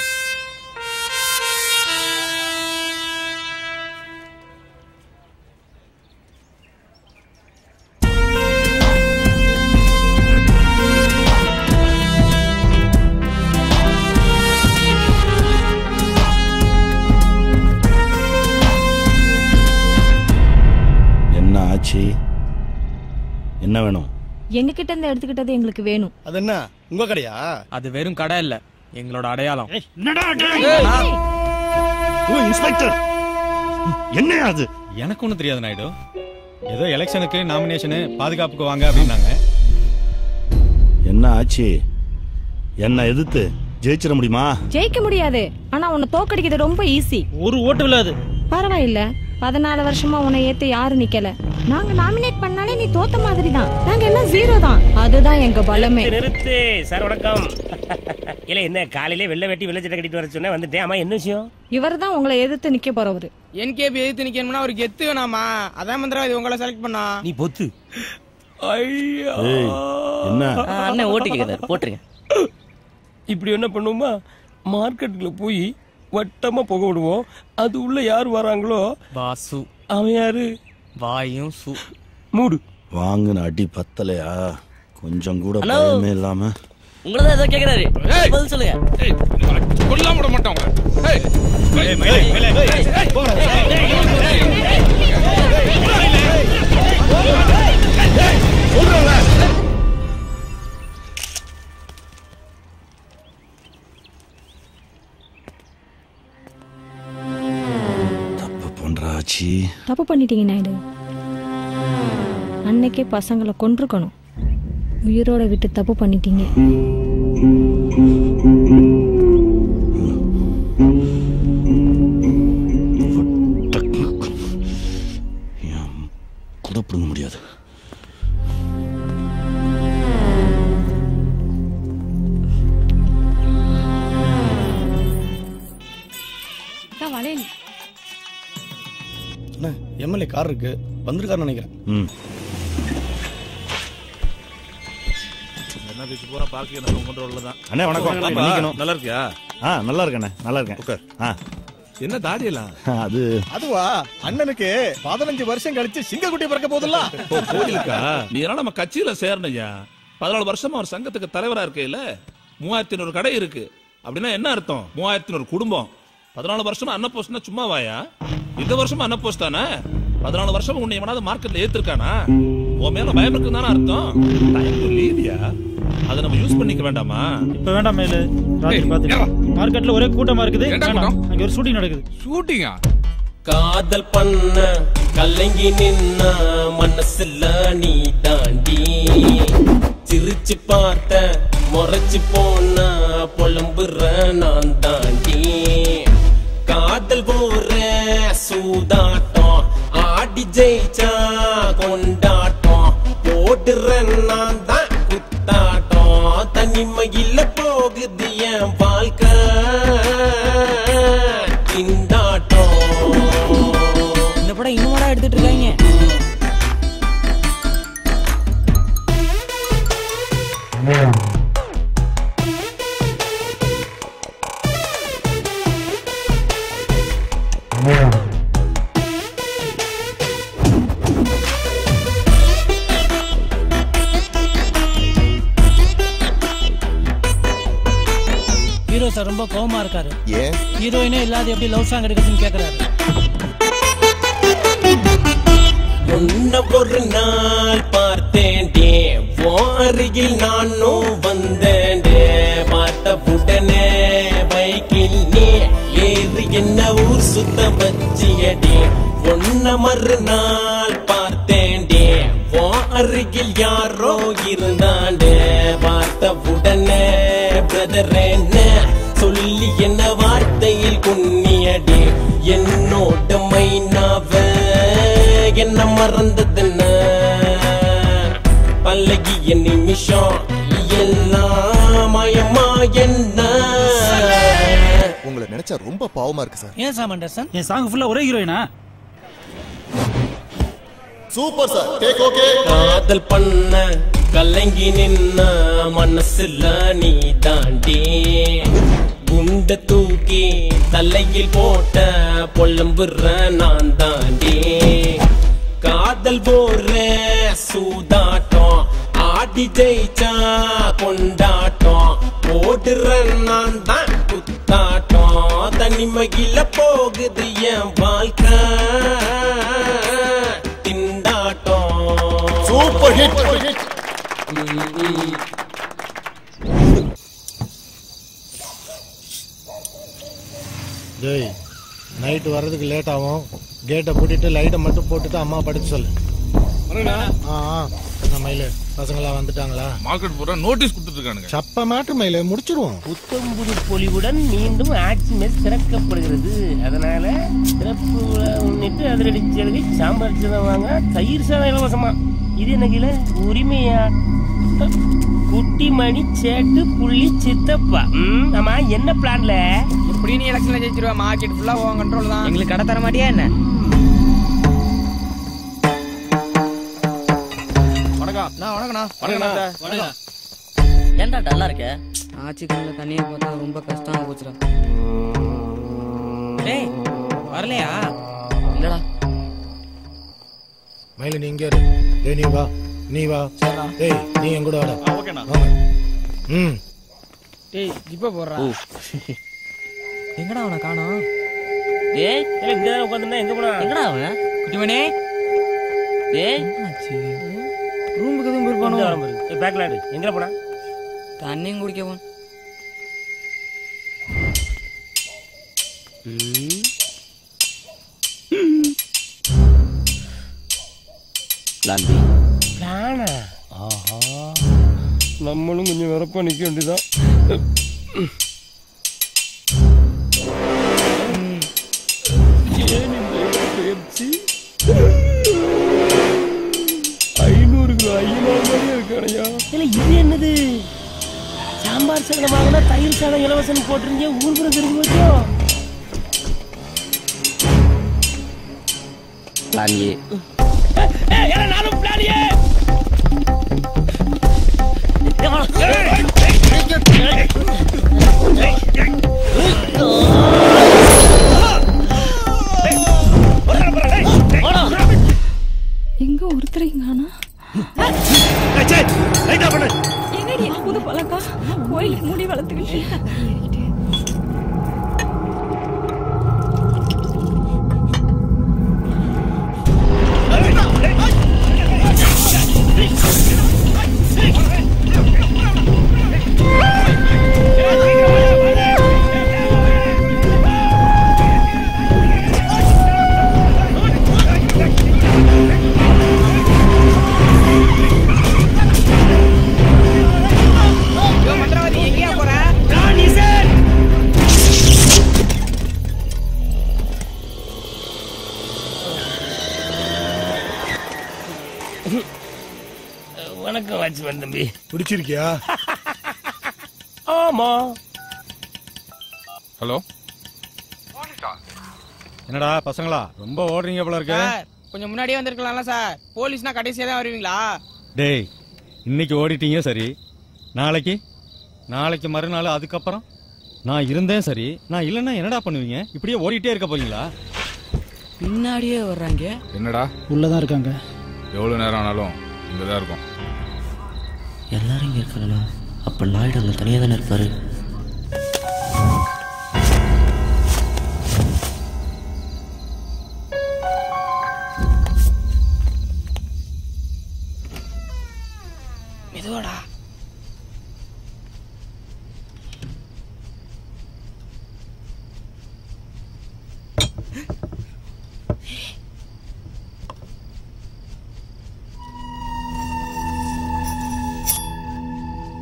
என்ன வேணும்? எங்க கிட்ட இருந்து எடுத்துக்கிட்டது எங்களுக்கு வேணும். அது என்ன உங்க கடையா? அது வெறும் கடை இல்ல, எங்களோட அடையாளம். இன்ஸ்பெக்டர் என்ன அது? எனக்கு ஒன்றும் தெரியாது நாயுடு. ஏதோ எலெக்ஷனுக்கு நாமினேஷனு பாதுகாப்புக்கு வாங்க அப்படின்னாங்க. என்ன ஆச்சு? என்ன எதிர்த்து ஜெயிச்சிட முடியுமா? ஜெயிக்க முடியாது, ஆனா உன்னை தோக்கடிக்கிறது ரொம்ப ஈஸி. ஒரு ஓட்டு விழாது. பரவாயில்ல, 14 வருஷமா உன்னை ஏத்து யாரும் நிக்கல. நாங்க நாமினேட் பண்ணாலே நீ தோத்த மாதிரி தான். நாங்க எல்லாம் 0 தான். அதுதான் எங்க பலமே. நிறுத்து சார். வணக்கம். இல்ல என்ன காலையிலே வெள்ளை வெட்டி வெள்ளை சட்டை கட்டிட்டு வர சொன்னா வந்துட்டேன். ஆமா என்ன விஷயம்? இவர்தான் உங்களை எதிர்த்து நிக்க போறவரு. NKB எதிர்த்து நிக்கணும்னா அவருக்கு கெத்து வேணாமா? அதான் மந்திரவாதி உங்களை செலக்ட் பண்ணா. நீ பொத்து. ஐயா என்ன அண்ணன் ஓட்டு கேக்குறாரு, போட்டுருங்க. இப்படி என்ன பண்ணுவோமா, மார்க்கெட்டுக்குள்ள போய் வட்டமா புக விடுவோம். அது உள்ள யார் வராங்களோ பாசு. அவன் யாரு? வாயும் சு. மூடு. வாங்குன அடி பத்தலையா? கொஞ்சம் கூட பயமே இல்லாம உங்களதான் ஏதோ கேக்குறாரு, பதில் சொல்லுங்க. கொல்லாம விட மாட்டாங்க. தப்பு பண்ணிட்டீங்க நாயுடு. அன்னைக்கே பசங்களை கொன்றுக்கணும். உயிரோட விட்டு தப்பு பண்ணிட்டீங்க. கூட பிடுங்க முடியாது. எம்எல்ஏ கார் இருக்கு, வந்திருக்காரு நினைக்கிறேன். அண்ணே வணக்கம். நல்லா இருக்கியா? நல்லா இருக்கேண்ணே, நல்லா இருக்கேன். என்ன தாடியெல்லாம்? அதுவா அண்ணனுக்கு 15 வருஷம் கழிச்சு சிங்கக்குட்டி பிறக்க போதுல்ல. கோயிலுக்கா? நீ எல்லாம் நம்ம கட்சியில சேரணையா? 14 வருஷமா ஒரு சங்கத்துக்கு தலைவரா இருக்கையில 3500 கடை இருக்கு அப்படின்னா என்ன அர்த்தம்? 3500 குடும்பம். 14 வருஷமா அன்ன போஸ்ட்னா சும்மா வாயா? இந்த வருஷமா அன்ன போஸ்ட் தானே? 14 வருஷமா உன்னை எவனாவது மார்க்கெட்ல ஏத்திருக்கானா? உன் மேல பயம் இருக்குன்னு தானே அர்த்தம்? டைம் டு லீவ்யா. அதை நம்ம யூஸ் பண்ணிக்க வேண்டாமா? இப்ப வேண்டாம் மேலு. ராத்திரி பாத்து மார்க்கெட்ல ஒரே கூட்டமா இருக்குது. அங்க ஒரு ஷூட்டிங் நடக்குது. ஷூட்டிங்கா? காதல் பண்ண கலங்கி நின்ன மனசுல நீ தாண்டி, சிரிச்சு பார்த்த முறைச்சு போன புலம்புற நான் தாண்டி. காதல் போற சூதாட்டம் ஆடி ஜெயிச்சா கொண்டாட்டம், போடுறேன் நான் தான் குத்தாட்டம். தனிமையில போகுது என் வாழ்க்கை திண்டாட்டம். இந்த படம் இன்னும் எடுத்துட்டு இருக்காங்க. ஹீரோ சார் ரொம்ப கோவமா இருக்காரு. ஏன்? ஹீரோயினே இல்லாத எப்படி லவ் சாங் எடுக்குதுன்னு கேக்குறாரு. உன்ன ஒரு நாள் பார்த்தேன்டே, வாரியில் நானும் வந்தேன்டே. பார்த்த உடனே பைக்கில் நீ ஏறி என்ன ஊர் சுத்த வச்சியடே. உன்ன மறுநாள் பார்த்தேன்டே, வாரியில் யாரோ இருந்தாண்டே. பார்த்த உடனே பிரதரேன்ன சொல்லி என்ன வார்த்தையில் குன்னியடே. என்னோட மைனாவ என்ன மறந்ததுன்னு பல்லகிய நிமிஷம் எல்லாம் மயமா என்ன. உங்களை நினைச்சா ரொம்ப பாவமா இருக்கு சார். ஏன் சாம் அண்டர்சன்? என் சாங் ஃபுல்லா ஒரே ஹீரோயினா? Super sir. Take okay. காதல் பண்ண கலங்கி நின்ன மனசுல நீ தாண்டி, குண்ட தூக்கி தலையில் போட்ட பொல்லம்புற நான் தாண்டி. காதல் போற சூதாட்டம் ஆடி ஜெயிச்சா கொண்டாட்டம், போடுற நான் தான் குத்தாட்டம். தனிமையில போகுது என் வாழ்க்கை திண்டாட்டம். Super hit. டேய் நைட்டு வர்றதுக்கு லேட் ஆகும். கேட்டை பூட்டிட்டு லைட்டை மட்டும் போட்டுட்டு அம்மா படுக்க சொல்லு. மயிலு பசங்களாம் வந்துட்டாங்களா? மார்க்கெட் பூரா நோட்டீஸ் கொடுத்துட்டு இருக்கானுங்க. சப்ப மாட்டு மயிலு முடிச்சிருவோம். புத்தம்புது பொலிவுடன் மீண்டும் ஆட்சி மெஸ் திறக்கப்படுகிறது. அதனால சிறப்பு முன்னிட்டு அதிரடி சலுகை சாம்பார் சாதம் வாங்க தயிர் சாதம் இலவசமா. இது என்ன கீழே உரிமையா? குட்டி மணி சேட்டு புள்ளி சித்தப்பா. ஆமா என்ன பிளான்ல? எப்படி நீ எலெக்ஷன்ல ஜெயிச்சிருவா? மார்க்கெட் ஃபுல்லா உன் கண்ட்ரோல் தான். எங்களுக்கு கடை தர மாட்டியா என்ன? ஏன்டா டல்லா இருக்க? ஆச்சி கண்ணில் தண்ணியை பார்த்தா ரொம்ப கஷ்டமா போச்சுடா. டேய் வரலையா? இல்லடா. மயிலு நீ இங்க இரு. டேய் நீ வா, நீ வா. டேய் நீ என் கூட வாடா. ஓகேண்ணா. டேய் ஜிப்ப போடுறா. எங்கடா அவனை காணோம்? டேய் இங்க தான் உட்கார்ந்திருந்தா எங்க போனா? எங்கடா அவன்? குட்டிமணி டேய் ரூமுக்கு எதுவும் போயிருப்பானோ? பேக்ல எங்க போனா? தண்ணியும் குடிக்க போன். பிளானா? ஆஹா நம்மளும் கொஞ்சம் வரப்பா நிக்க வேண்டியதான். ஏன் இந்த பயிற்சி 500 கிலோ ஐயமா மாதிரியே இருக்கானையா? இல்ல இது என்னது? சாம்பார் சாதம் வாங்கினா தயிர் சாதம் இலவசம் போட்டிருந்தீங்க. ஊர்புறம் திரும்பி வச்சோ பிளான் ஏ. நானும் பிளான் ஏ. எங்க ஒருத்தரையும் காணா? என்னடி புது பழக்கம்? கோயிலுக்கு முடி வளர்த்துக்கிட்டு வணக்கம் வாட்ச்மேன் தம்பி. பிடிச்சிருக்கியா? ஆமா. ஹலோ என்னடா பசங்களா ரொம்ப ஓடுறீங்க போல இருக்கு. கொஞ்சம் முன்னாடியே வந்திருக்கலாம்ல சார். போலீஸ்னா கடைசியா தான் வருவீங்களா? டேய் இன்னைக்கு ஓடிட்டீங்க சரி, நாளைக்கு மறுநாள் அதுக்கப்புறம் நான் இருந்தேன் சரி, நான் இல்லைன்னா என்னடா பண்ணுவீங்க? இப்படியே ஓடிட்டே இருக்க போறீங்களா? பின்னாடியே வர்றாங்க. என்னடா உள்ளதான் இருக்காங்க. எவ்வளவு நேரம் ஆனாலும் இங்கதான் இருக்கும். எல்லாரும் இங்க இருக்காங்களா? அப்ப நாயுடு அங்க தனியா தானே இருப்பாரு. மெதுவாடா.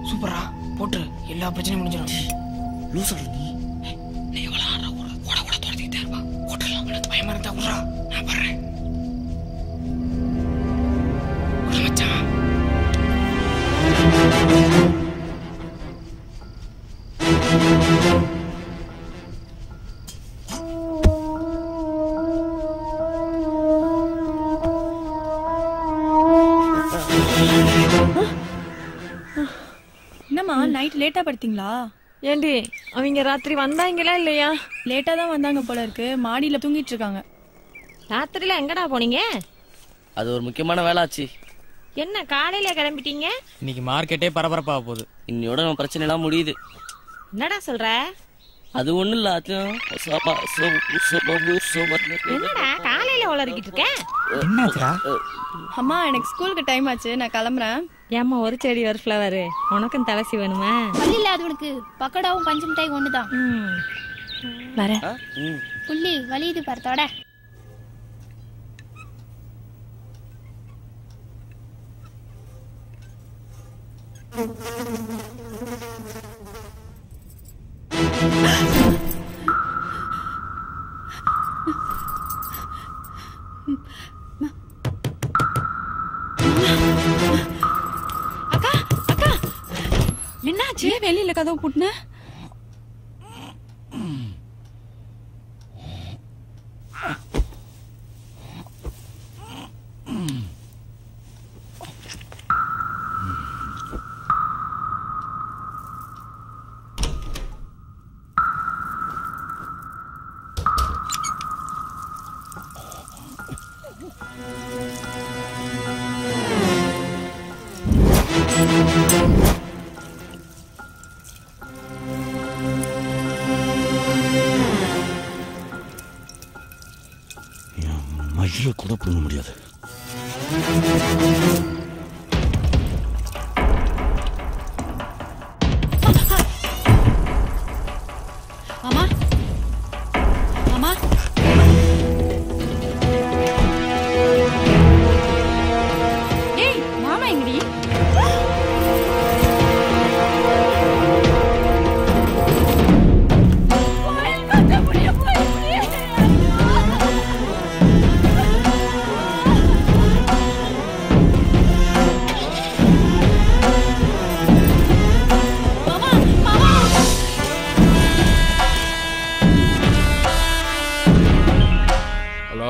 சூப்பரா போட்டு எல்லா பிரச்சனையும் முடிஞ்சிடும். லூசா நீ எவ்வளோ ஆடுறா ஓட துரத்திக்கிட்டே இருப்பான். ஓட்டலாம் எனக்கு பயமா இருந்தா விட்றா, நான் வர்றேன். மச்சான் என்னம்மா நைட் லேட்டா படுத்தீங்களா? ஏண்டி அவங்க ராத்திரி வந்தாங்களா இல்லையா? லேட்டா தான் வந்தாங்க போல இருக்கு. மாடியில தூங்கிட்டு இருக்காங்க. ராத்திரில எங்கடா போனீங்க? அது ஒரு முக்கியமான வேலை ஆச்சு. என்ன காலையில கிளம்பிட்டீங்க? இன்னைக்கு மார்க்கெட்டே பரபரப்பா போகுது. இன்னையோட நம்ம பிரச்சனை எல்லாம் முடியுது. என்னடா சொல்ற? அது ஒண்ணும் இல்ல என்னடா காலையில உளறிக்கிட்டு இருக்க? என்னாச்சுடா? அம்மா எனக்கு ஸ்கூலுக்கு டைம் ஆச்சு, நான் கிளம்புறேன். ஏம்மா ஒரு செடி ஒரு ஃப்ளவர், உனக்கும் தலசி வேணுமா? பள்ளியில அது உனக்கு பக்கடாவும் பஞ்சு மிட்டாய் ஒண்ணுதான். வர புள்ளி வலியுது பரத்தோட. அக்கா அக்கா என்னாச்சு? வெளியில கதவு பூட்டின? மயில கூட புடுங்க முடியாது. மாமா மாமா ஏய் மாமா எங்கடி? ஹலோ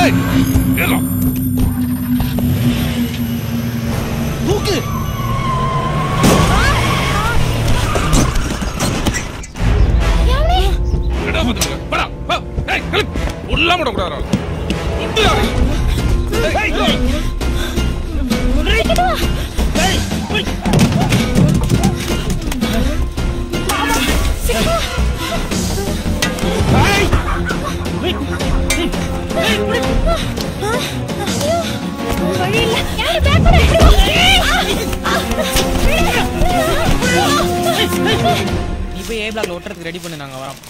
ஏய் ஏலோ தூக்கு. எடா பாத்துங்க படா ஏய் கிளப் உள்ளாம விட கூடாது ஏய் ரேக்கிடா ஏய் மாமா சிக்கா ஏய் வழி இல்ல. யாரு பேக் பண்ண? நீ போய் ஏ பிளாக்ல ஒட்டுறதுக்கு ரெடி பண்ணு, நாங்க வரோம்.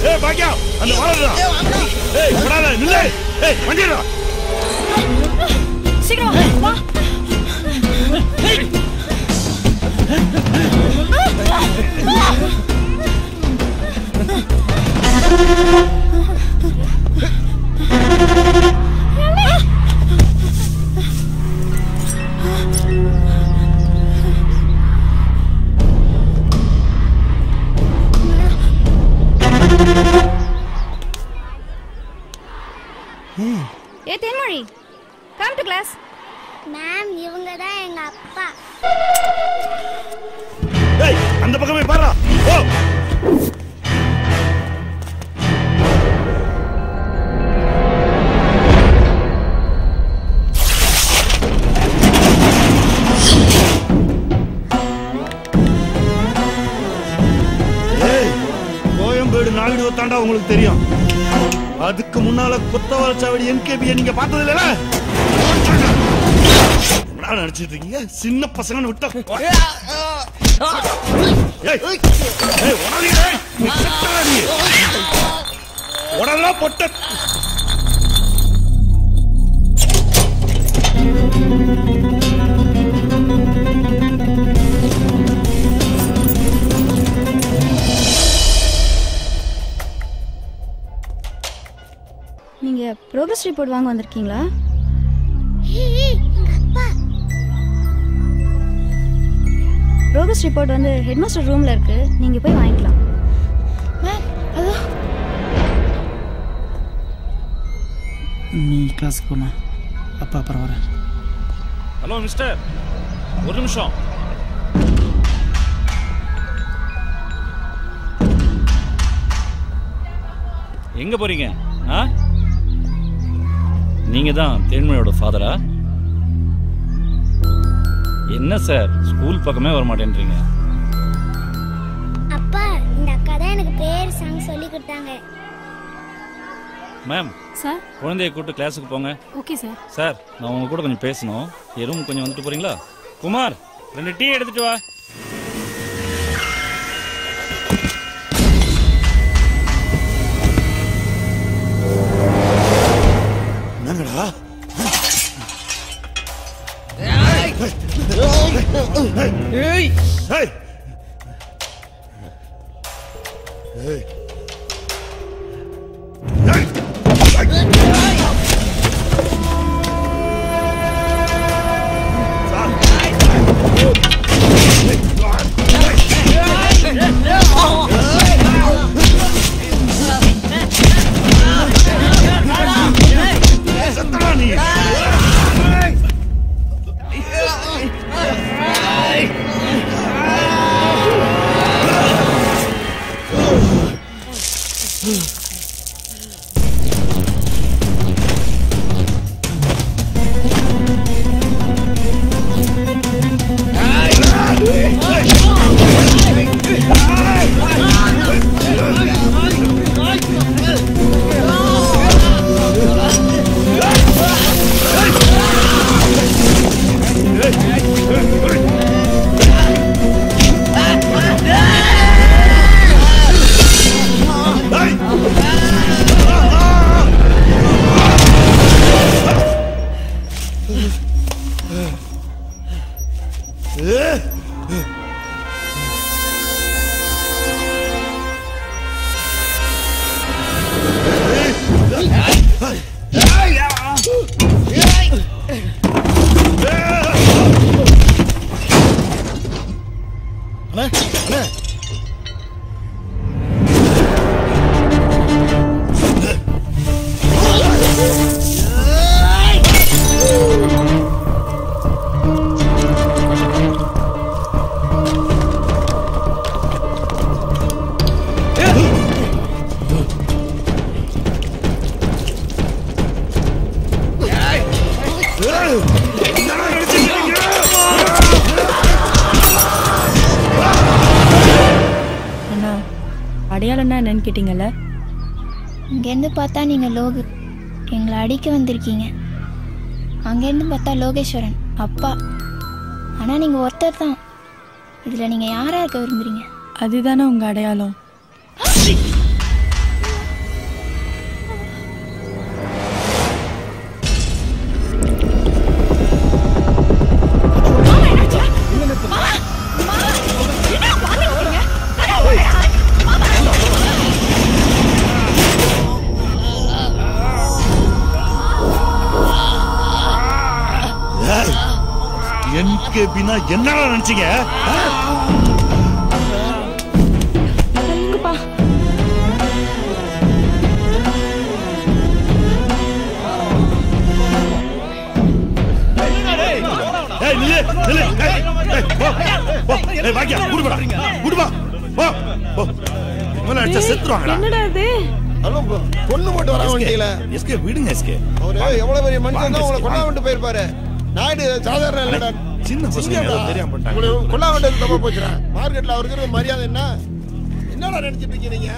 ஏய் பாக்கியா அந்த வாடா. ஏய் விடாத நில்லு. ஏய் வண்டிடா. சீக்கிரம் வா. ஏ Thenmozhi, come to class. Ma'am இவங்க தான் எங்க அப்பா. ஏய் அந்த பக்கமே பாரா. ஓ ஏய் கோயம்பேடு நாயுடு தாண்டா உங்களுக்கு தெரியும். அதுக்கு முன்னால கொத்தவால் சாவடி என்கேபி நீங்க பார்த்தது இல்ல? என்ன நினைச்சிட்டு இருக்கீங்க? சின்ன பசங்கன்னு விட்டா ஏய் ஏய் உடனே உடனே பொட்ட நீங்க ப்ரோக்ரஸ் ரிப்போர்ட் வாங்க வந்திருக்கீங்களா? ப்ரோக்ரஸ் ரிப்போர்ட் வந்து ஹெட்மாஸ்டர் ரூம்ல இருக்கு, நீங்க போய் வாங்கிக்கலாம். மேம் அதோ நீ கிளாஸுக்கு போமா, அப்பா அப்புறம் வரேன். ஹலோ மிஸ்டர், ஒரு நிமிஷம். எங்க போறீங்க? நீங்க தான் தேன்மொழியோட ஃபாதரா? என்ன சார் ஸ்கூல் பக்கமே வர மாட்டேன்றீங்க? அப்பா, இந்த அக்கா தான் எனக்கு பேர் சாங் சொல்லி கொடுத்தாங்க. மேம் சார், குழந்தைய கூட்டு கிளாஸுக்கு போங்க. Okay sir. சார், நான் உங்க கூட கொஞ்சம் பேசணும். என் ரூம் கொஞ்சம் வந்துட்டு போறீங்களா? குமார், 2 டீ எடுத்துட்டு வா. என்னங்கடா? ஏய் ஏய் ஏய் அடையாளம்னா என்னன்னு கேட்டீங்கல்ல? இங்கேருந்து பார்த்தா நீங்கள் லோகு, எங்களை அடிக்க வந்திருக்கீங்க. அங்கேருந்து பார்த்தா லோகேஸ்வரன் அப்பா. ஆனால் நீங்கள் ஒருத்தர் தான். இதில் நீங்கள் யாராக இருக்க விரும்புகிறீங்க? அதுதானே உங்கள் அடையாளம். என்கேபினா என்னடா நினைச்சீங்க? என்னடா இது? கொண்டு போட்டு வர வண்டியில எஸ்கே விடுங்க. எஸ்கே அவரு எவ்வளவு பெரிய மனுஷன் தான் உங்களை கொண்டா விட்டு போயிருப்பாரு. நாயுடு சாதாரண இல்லடா, சின்ன பசங்க ஏதோ தெரியாம பண்ணிட்டாங்க. கொண்டா விட்டு தப்பா போச்சுடா. மார்க்கெட்ல அவருக்கு மரியாதை என்ன? என்னடா நினைச்சிட்டு இருக்கீங்க?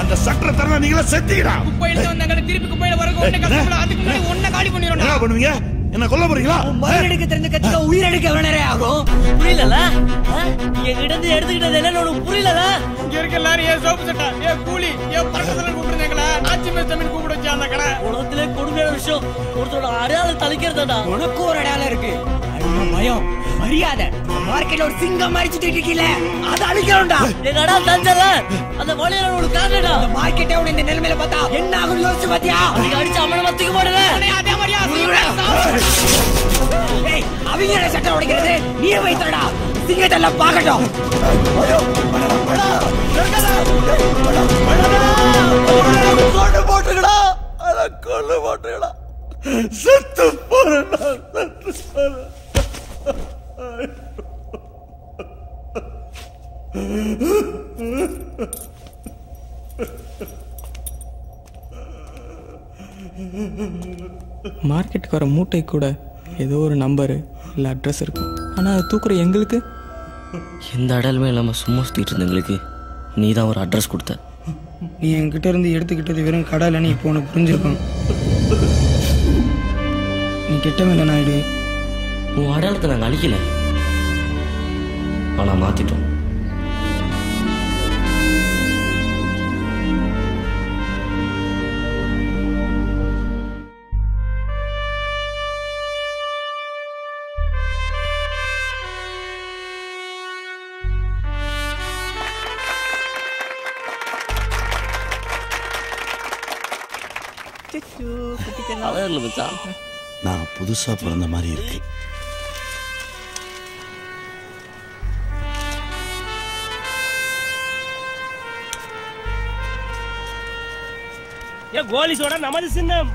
அந்த சட்டரை தரனா நீங்களா செத்தீங்கடா. குப்பையில வந்தாங்க, திருப்பி குப்பையில வரங்க. ஒண்ணே கஷ்டப்பட அதுக்கு முன்னாடி ஒண்ணே காலி பண்ணிரோம். என்ன பண்ணுவீங்க? என்ன கொல்ல போறீங்களா? மயிர் எடுக்க தெரிஞ்ச கட்சிக்கு உயிர் எடுக்க வேணரே ஆகும். புரியலல? என்கிட்ட இருந்து எடுத்துக்கிட்டது என்னன்னு உனக்கு புரியலல? இங்க இருக்க எல்லாரும் ஏன் சோப்பு சட்டா, ஏன் கூலி, ஏன் பரக்கத்துல கூப்பிடுறாங்களா? ஆச்சி மேஸ் தமிழ் கூப்பிட வச்சா அந்த கடை. உலகத்திலே கொடுமையான விஷயம் ஒருத்தரோட அடையாளம் தளிக்கிறதா. உனக்கு ஒரு அடையாளம் இருக்கு. பயம், மரியாதை. மார்க்கெட்ல ஒரு சிங்கம் மாதிரி சுத்திட்டு இருக்கீல அத அழிக்கணும்டா. எங்கடா தஞ்சல அந்த வழியில ஒரு காரணடா. மார்க்கெட்டே உன்னை இந்த நிலைமையில பார்த்தா என்ன ஆகும் யோசிச்சு பாத்தியா? நீங்க அடிச்சு அவன மத்திக்கு போடுங்க. அதே மாதிரியா ஏய் அவங்க சட்டை உடைக்கிறது நீ வைத்தடா. சிங்கத்தெல்லாம் பார்க்கட்டும். கொண்டு போட்டுக்கடா. அத கொண்டு போட்டுக்கடா. செத்து போறடா. மார்க்கெட்டுக்கு வர மூட்டை கூட ஏதோ ஒரு நம்பரு இல்லை அட்ரஸ் இருக்கும். ஆனால் அது தூக்குற எங்களுக்கு எந்த அடலுமே இல்லாமல் சும்மா சுற்றிட்டு இருந்தவங்களுக்கு நீ தான் ஒரு அட்ரஸ் கொடுத்த. நீ என்கிட்ட இருந்து எடுத்துக்கிட்டது வெறும் கடை இல்லைன்னு இப்போ உனக்கு புரிஞ்சிருக்கும். நீ கிட்டவே இல்லை நாயுடு. உன் அடையாளத்தை நாங்கள் அழிக்கல, ஆனால் மாற்றிட்டோம். நான் புதுசா பிறந்த மாதிரி இருக்கு. கோலி சோடா நமது சின்னம்.